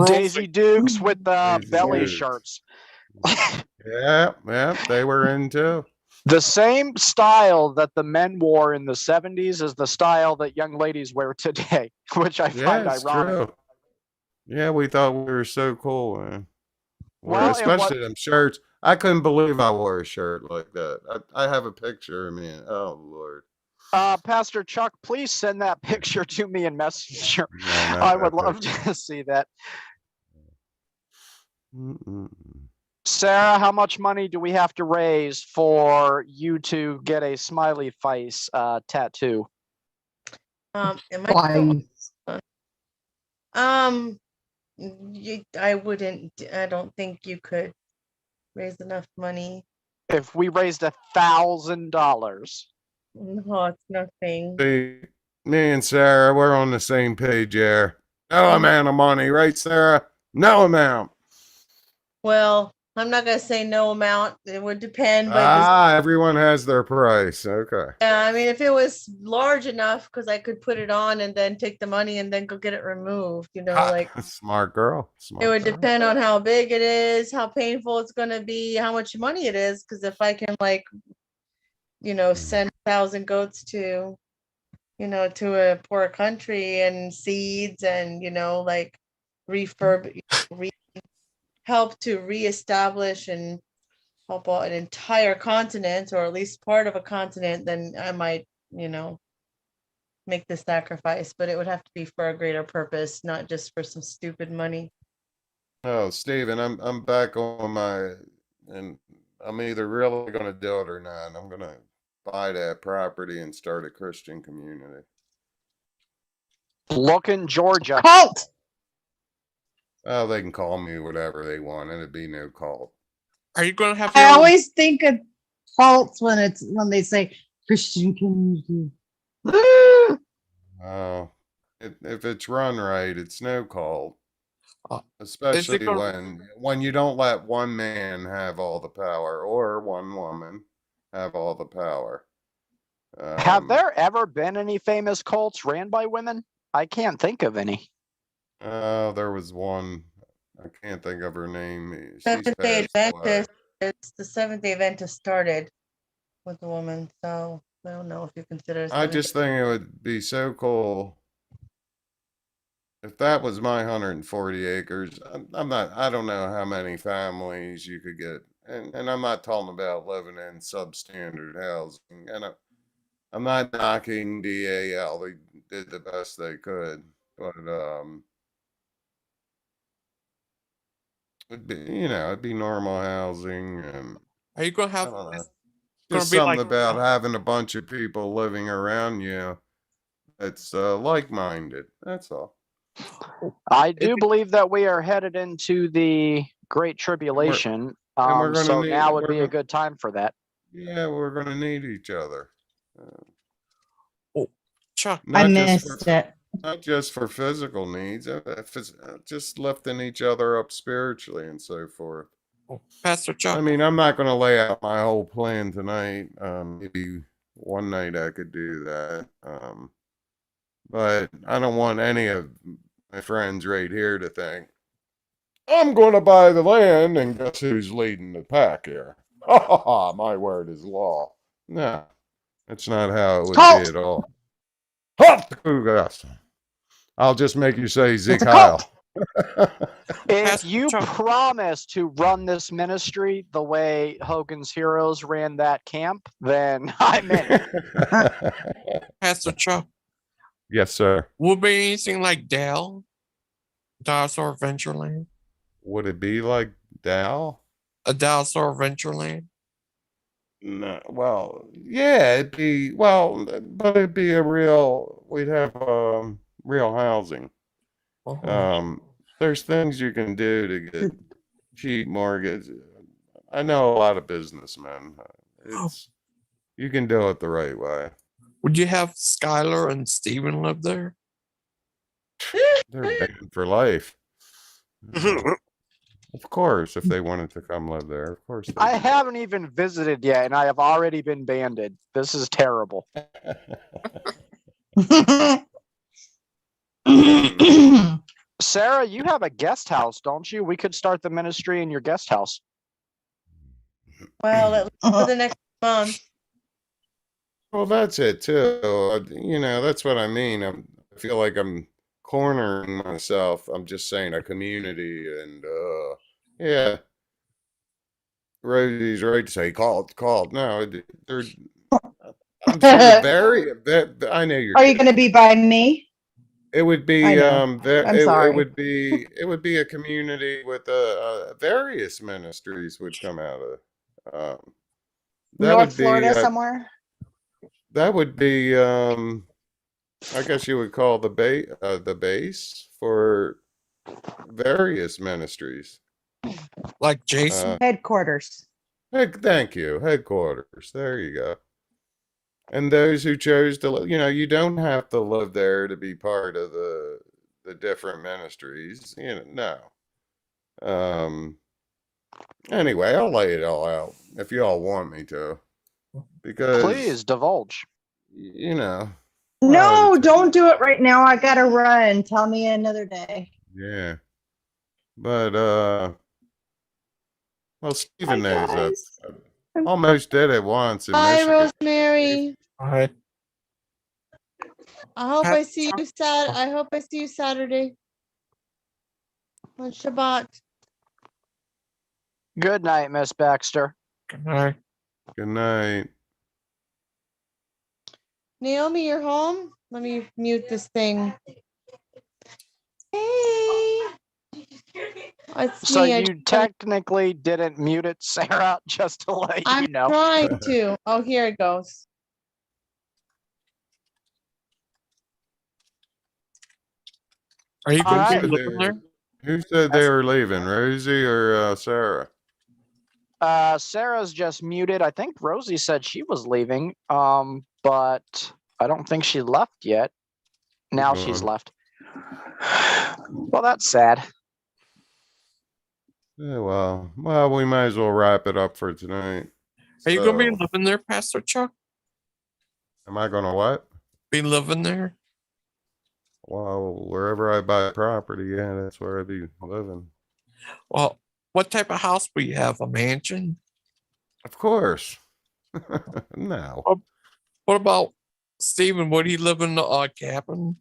Daisy Dukes with the Daisy belly Dukes. shirts. Yeah, they were in too. The same style that the men wore in the 70s is the style that young ladies wear today, which I Yeah, find it's ironic. true. Yeah, we thought we were so cool, man. Well, and what Especially them shirts. I couldn't believe I wore a shirt like that. I have a picture of me. Oh Lord. Pastor Chuck, please send that picture to me in Messenger. No, not I would that love picture. to see that. Mm-mm. Sarah, how much money do we have to raise for you to get a smiley face tattoo? Am I still Twice. I don't think you could raise enough money. If we raised $1,000. No, it's nothing. See, me and Sarah, we're on the same page here. No amount of money, right, Sarah? No amount. Well, I'm not gonna say no amount. It would depend, but Everyone has their price. Okay. yeah, I mean, if it was large enough, because I could put it on and then take the money and then go get it removed, like Smart girl. it would Smart girl. depend on how big it is, how painful it's gonna be, how much money it is. Because if I can send 1,000 goats to a poor country and seeds and refurb, help to reestablish and help out an entire continent or at least part of a continent, then I might, make the sacrifice, but it would have to be for a greater purpose, not just for some stupid money. Oh, Steven, I'm back on and I'm either really gonna do it or not. I'm gonna buy that property and start a Christian community. Look in Georgia. Cult. Oh, they can call me whatever they want, and it'd be no cult. Are you gonna have I your always think of cults when they say Christian community. Oh, if it's run right, it's no cult. Uh, Especially gonna- when you don't let one man have all the power or one woman have all the power. Have there ever been any famous cults ran by women? I can't think of any. There was one. I can't think of her name. She's Seventh-day passed away. Adventist. It's the Seventh-day Adventist started with a woman, so I don't know if you consider. I just think it would be so cool if that was my 140 acres. I don't know how many families you could get. And I'm not talking about living in substandard housing. And I'm not knocking DAL. They did the best they could. But it'd be normal housing, and Are you gonna I have don't know. gonna Just be something like about having a bunch of people living around you that's like-minded. That's all. I it, do believe that we are headed into the Great Tribulation. And we're gonna So need now would be a good time for that. yeah, we're gonna need each other. Chuck? I Not just for missed it. not just for physical needs, just lifting each other up spiritually and so forth. Pastor Chuck? I mean, I'm not going to lay out my whole plan tonight. Maybe one night I could do that. But I don't want any of my friends right here to think, I'm going to buy the land and guess who's leading the pack here? Ha ha ha, my word is law. No, that's not how it would Cult. be at all. Halt! I'll just make you say Zeke It's a Heil. cult. If Pastor you Chuck. promise to run this ministry the way Hogan's Heroes ran that camp, then I'm in. Pastor Chuck? Yes, sir. Will it be anything like Dinosaur Adventureland? Would it be like Dow? A Dinosaur Adventureland? No, well, yeah, but it'd be we'd have real housing. There's things you can do to get cheap mortgage. I know a lot of businessmen. You can do it the right way. Would you have Skylar and Steven live there? They're banned for life. Of course, if they wanted to come live there, of course. I haven't even visited yet, and I have already been banded. This is terrible. Sarah, you have a guest house, don't you? We could start the ministry in your guest house. Well, at least for the next month. Well, that's it too. That's what I mean. I feel like I'm cornering myself. I'm just saying a community, and yeah. Rosie's right to say called. No, they're. I'm sort of I know you're. Are you going to be by me? It would be I know. I'm sorry. it would be a community with various ministries would come out of. That North would be Florida somewhere? that would be I guess you would call the base for various ministries. Like Jason? Headquarters. Thank you. Headquarters. There you go. And those who chose to live, you don't have to live there to be part of the different ministries. No. Anyway, I'll lay it all out if you all want me to. Because Please divulge. No, don't do it right now. I gotta run. Tell me another day. Yeah. But well, Stephen knows that. Almost did it once in Hi, Michigan. Rosemary. Alright. I hope I see you Saturday on Shabbat. Good night, Miss Baxter. Good night. Good night. Naomi, you're home? Let me mute this thing. Hey. It's So me. you technically didn't mute it, Sarah, just to let you I'm know. trying to. Oh, here it goes. Are you All going right. to be living there? Who said they were leaving, Rosie or Sarah? Sarah's just muted. I think Rosie said she was leaving, but I don't think she left yet. Now she's left. Well, that's sad. Yeah, well, we might as well wrap it up for tonight. Are you going to be So, living there, Pastor Chuck? Am I gonna what? Be living there? Well, wherever I buy property, yeah, that's where I'd be living. Well, what type of house will you have? A mansion? Of course. No. What about Steven? Would he live in a cabin?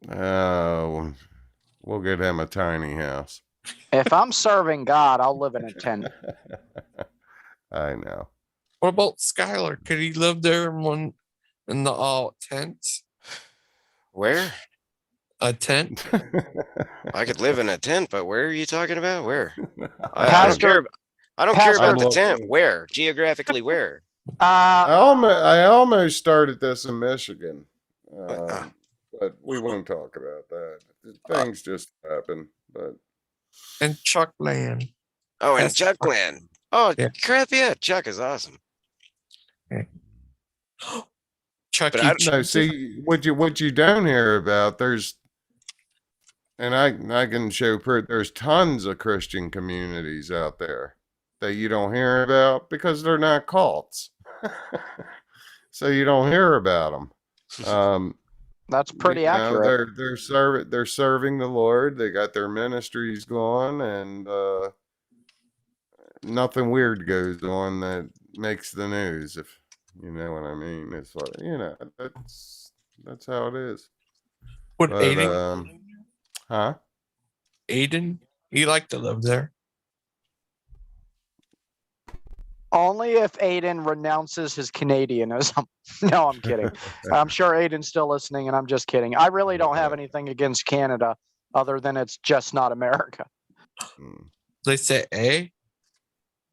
We'll get him a tiny house. If I'm serving God, I'll live in a tent. I know. What about Skylar? Could he live there in the tent? Where? A tent? I could live in a tent, but where are you talking about? Where? I don't Pastor- care. I don't care Pastor- about the tent. Where? Geographically, where? I almost started this in Michigan, Uh, but we won't talk about that. Things just happen. But And Chuckland. Oh, and That's- Chuckland. Oh, Yeah. crap! Yeah, Chuck is awesome. Chuck But E. I- no, see what you don't hear about. There's, and I can show proof. There's tons of Christian communities out there that you don't hear about because they're not cults. So you don't hear about them. That's pretty accurate. They're serving the Lord. They got their ministries going, and nothing weird goes on that makes the news. If you know what I mean, it's like, that's how it is. Would But, Aiden, huh? Aiden, he like to live there. Only if Aiden renounces his Canadianism. No, I'm kidding. I'm sure Aiden's still listening, and I'm just kidding. I really don't have anything against Canada other than it's just not America. They say A.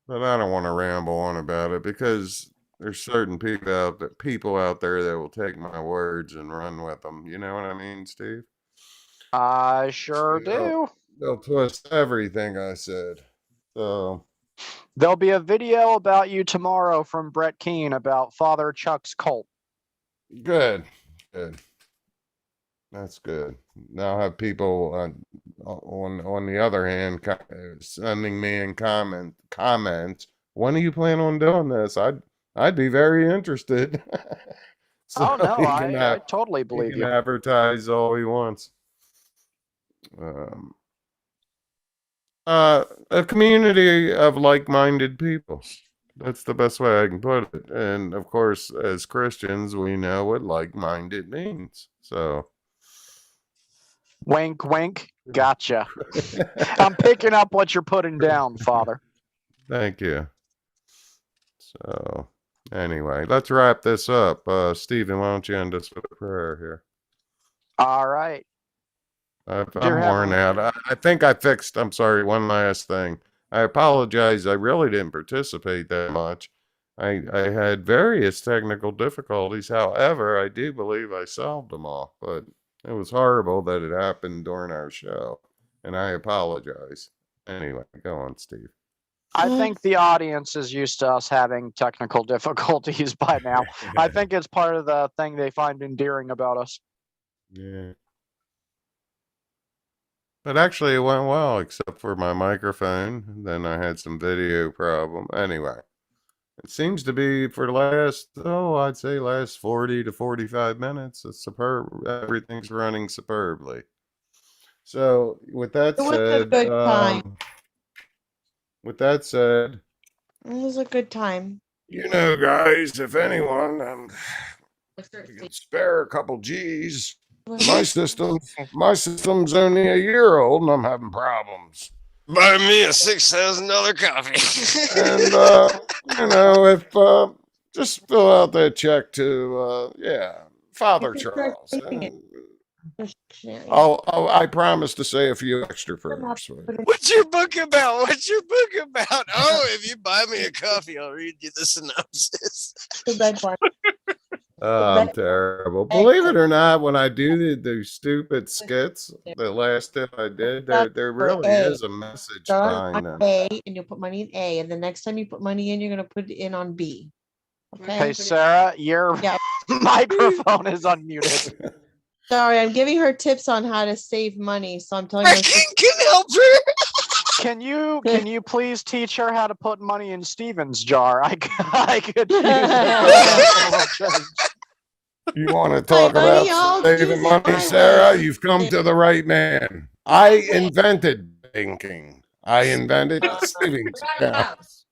But I don't want to ramble on about it because there's certain people out there that will take my words and run with them. You know what I mean, Steve? I sure do. They'll twist everything I said. So There'll be a video about you tomorrow from Brett Keane about Father Chuck's cult. good. That's good. Now I have people on the other hand sending me in comments. When do you plan on doing this? I'd be very interested. Oh no, he can I totally he believe can you. advertise all he wants. A community of like-minded people. That's the best way I can put it. And of course, as Christians, we know what like-minded means. So, Wink, wink. Gotcha. I'm picking up what you're putting down, Father. thank you. So, anyway, let's wrap this up. Stephen, why don't you end us with a prayer here? All right. I'm Dear worn Heavenly- out. I think I fixed. I'm sorry. One last thing. I apologize. I really didn't participate that much. I had various technical difficulties. However, I do believe I solved them all. But it was horrible that it happened during our show, and I apologize. Anyway, go on, Steve. I think the audience is used to us having technical difficulties by now. I think it's part of the thing they find endearing about us. Yeah. But actually, it went well, except for my microphone. Then I had some video problem. Anyway, it seems to be for the I'd say last 40 to 45 minutes. It's superb. Everything's running superbly. So, with that It was a said, good time. with that said, It was a good time. guys, if anyone can spare a couple G's. My system's only a year old, and I'm having problems. Buy me a $6,000 coffee. And if just fill out that check to Father Charles. I promise to say a few extra prayers for you. What's your book about? Oh, if you buy me a coffee, I'll read you the synopsis. The red one. I'm terrible. Believe it or not, when I do those stupid skits, the last tip I did, there really is a message Start behind on them. A, and you'll put money in A, and the next time you put money in, you're gonna put it in on B. Hey, Okay. Sarah, your Yeah. microphone is unmuted. Sorry, I'm giving her tips on how to save money, so I'm telling I her. can help her. Can you please teach her how to put money in Steven's jar? I could use it. You want to talk honey, about I'll saving use it money, my Sarah? way. You've come to the right man. I invented banking. I invented savings accounts.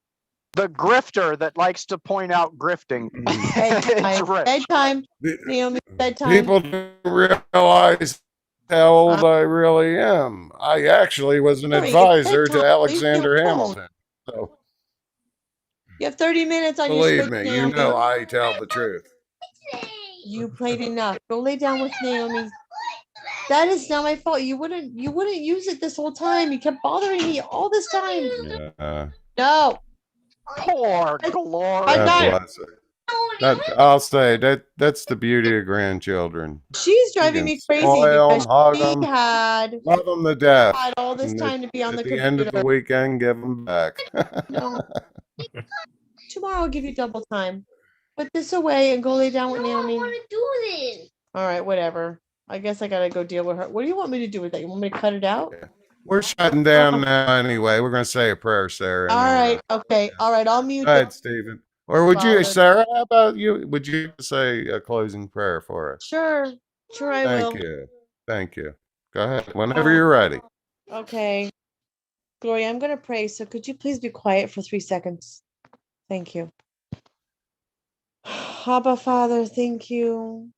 The grifter that likes to point out grifting. It's Bedtime, Rick. bedtime, Naomi, bedtime. People don't realize how old I really am. I actually was an Sorry, it's advisor to bedtime. Alexander Leave me alone. Hamilton. So You have 30 minutes on your believe switch, me, Naomi. you know I tell the truth. You played enough. Go lay down with Naomi. That is not my fault. You wouldn't use it this whole time. You kept bothering me all this time. Yeah. No. Poor I Glory. got God it. bless her. I'll say that's the beauty of grandchildren. She's You driving can me crazy spoil 'em, because hug she 'em, had love them to death. all this And time to be on at the the end of the computer. weekend, give them back. No. Tomorrow I'll give you double time. Put this away and go lay down with No, I Naomi. want to do this. All right, whatever. I guess I gotta go deal with her. What do you want me to do with that? You want me to cut it out? We're shutting down now anyway. We're going to say a prayer, Sarah. and All then we're right, okay, all right. I'll mute Go it. ahead, Stephen. Or would you, Father. Sarah, how about you? Would you say a closing prayer for us? Sure, sure I will. Thank you. Thank you. Go ahead. Whenever you're ready. Okay. Gloria, I'm gonna pray, so could you please be quiet for 3 seconds? Thank you. Abba Father, thank you.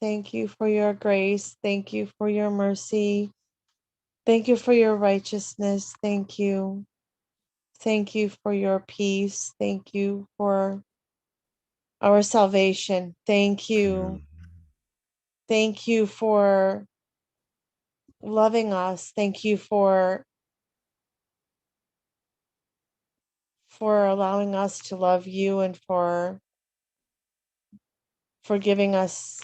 Thank you for your grace. Thank you for your mercy. Thank you for your righteousness. Thank you. Thank you for your peace. Thank you for our salvation. Thank you. Thank you for loving us. Thank you for allowing us to love you and for giving us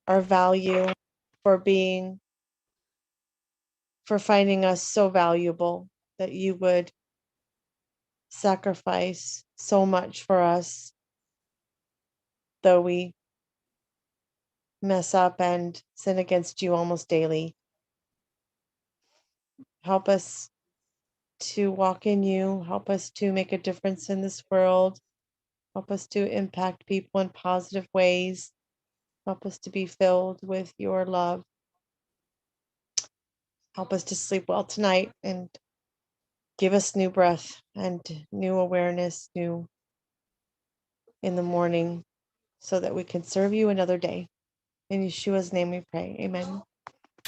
our value, for finding us so valuable that you would sacrifice so much for us, though we mess up and sin against you almost daily. Help us to walk in you. Help us to make a difference in this world. Help us to impact people in positive ways. Help us to be filled with your love. Help us to sleep well tonight and give us new breath and new awareness, new in the morning, so that we can serve you another day. In Yeshua's name we pray. Amen.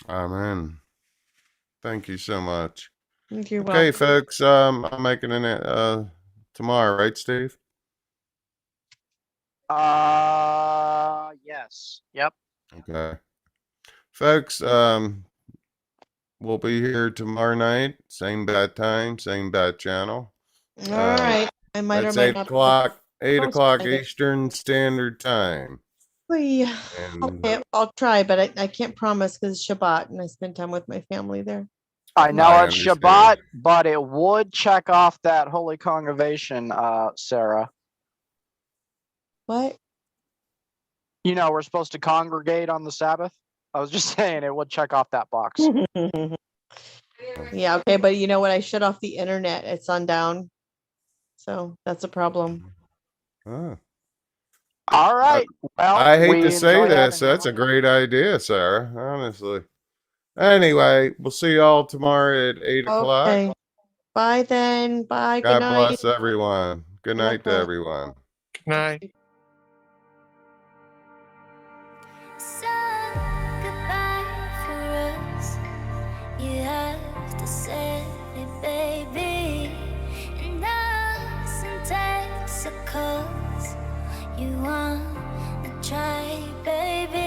Amen. Thank you so much. You're Okay, welcome. folks. I'm making an tomorrow, right, Steve? Yes. Yep. Okay. Folks, we'll be here tomorrow night. Same bad time, same bad channel. All right. I might or That's might 8 not. o'clock, 8 Oh, o'clock sorry. Eastern Standard Time. Yeah. And Okay, I'll try, but I can't promise because it's Shabbat and I spend time with my family there. I know I it's understand. Shabbat, but it would check off that holy congregation, Sarah. What? You know, we're supposed to congregate on the Sabbath. I was just saying it would check off that box. Yeah, okay, but you know what? I shut off the internet at sundown. So that's a problem. Oh. All right. Well, I hate we to say enjoyed this. having you That's a on. great idea, Sarah. Honestly. Anyway, we'll see y'all tomorrow at 8 o'clock. Okay. Bye then. Bye. Good God night. bless everyone. Good night to night. everyone. Good night. So goodbye for us. You have to say it, baby. And us in Texas, you wanna try, baby.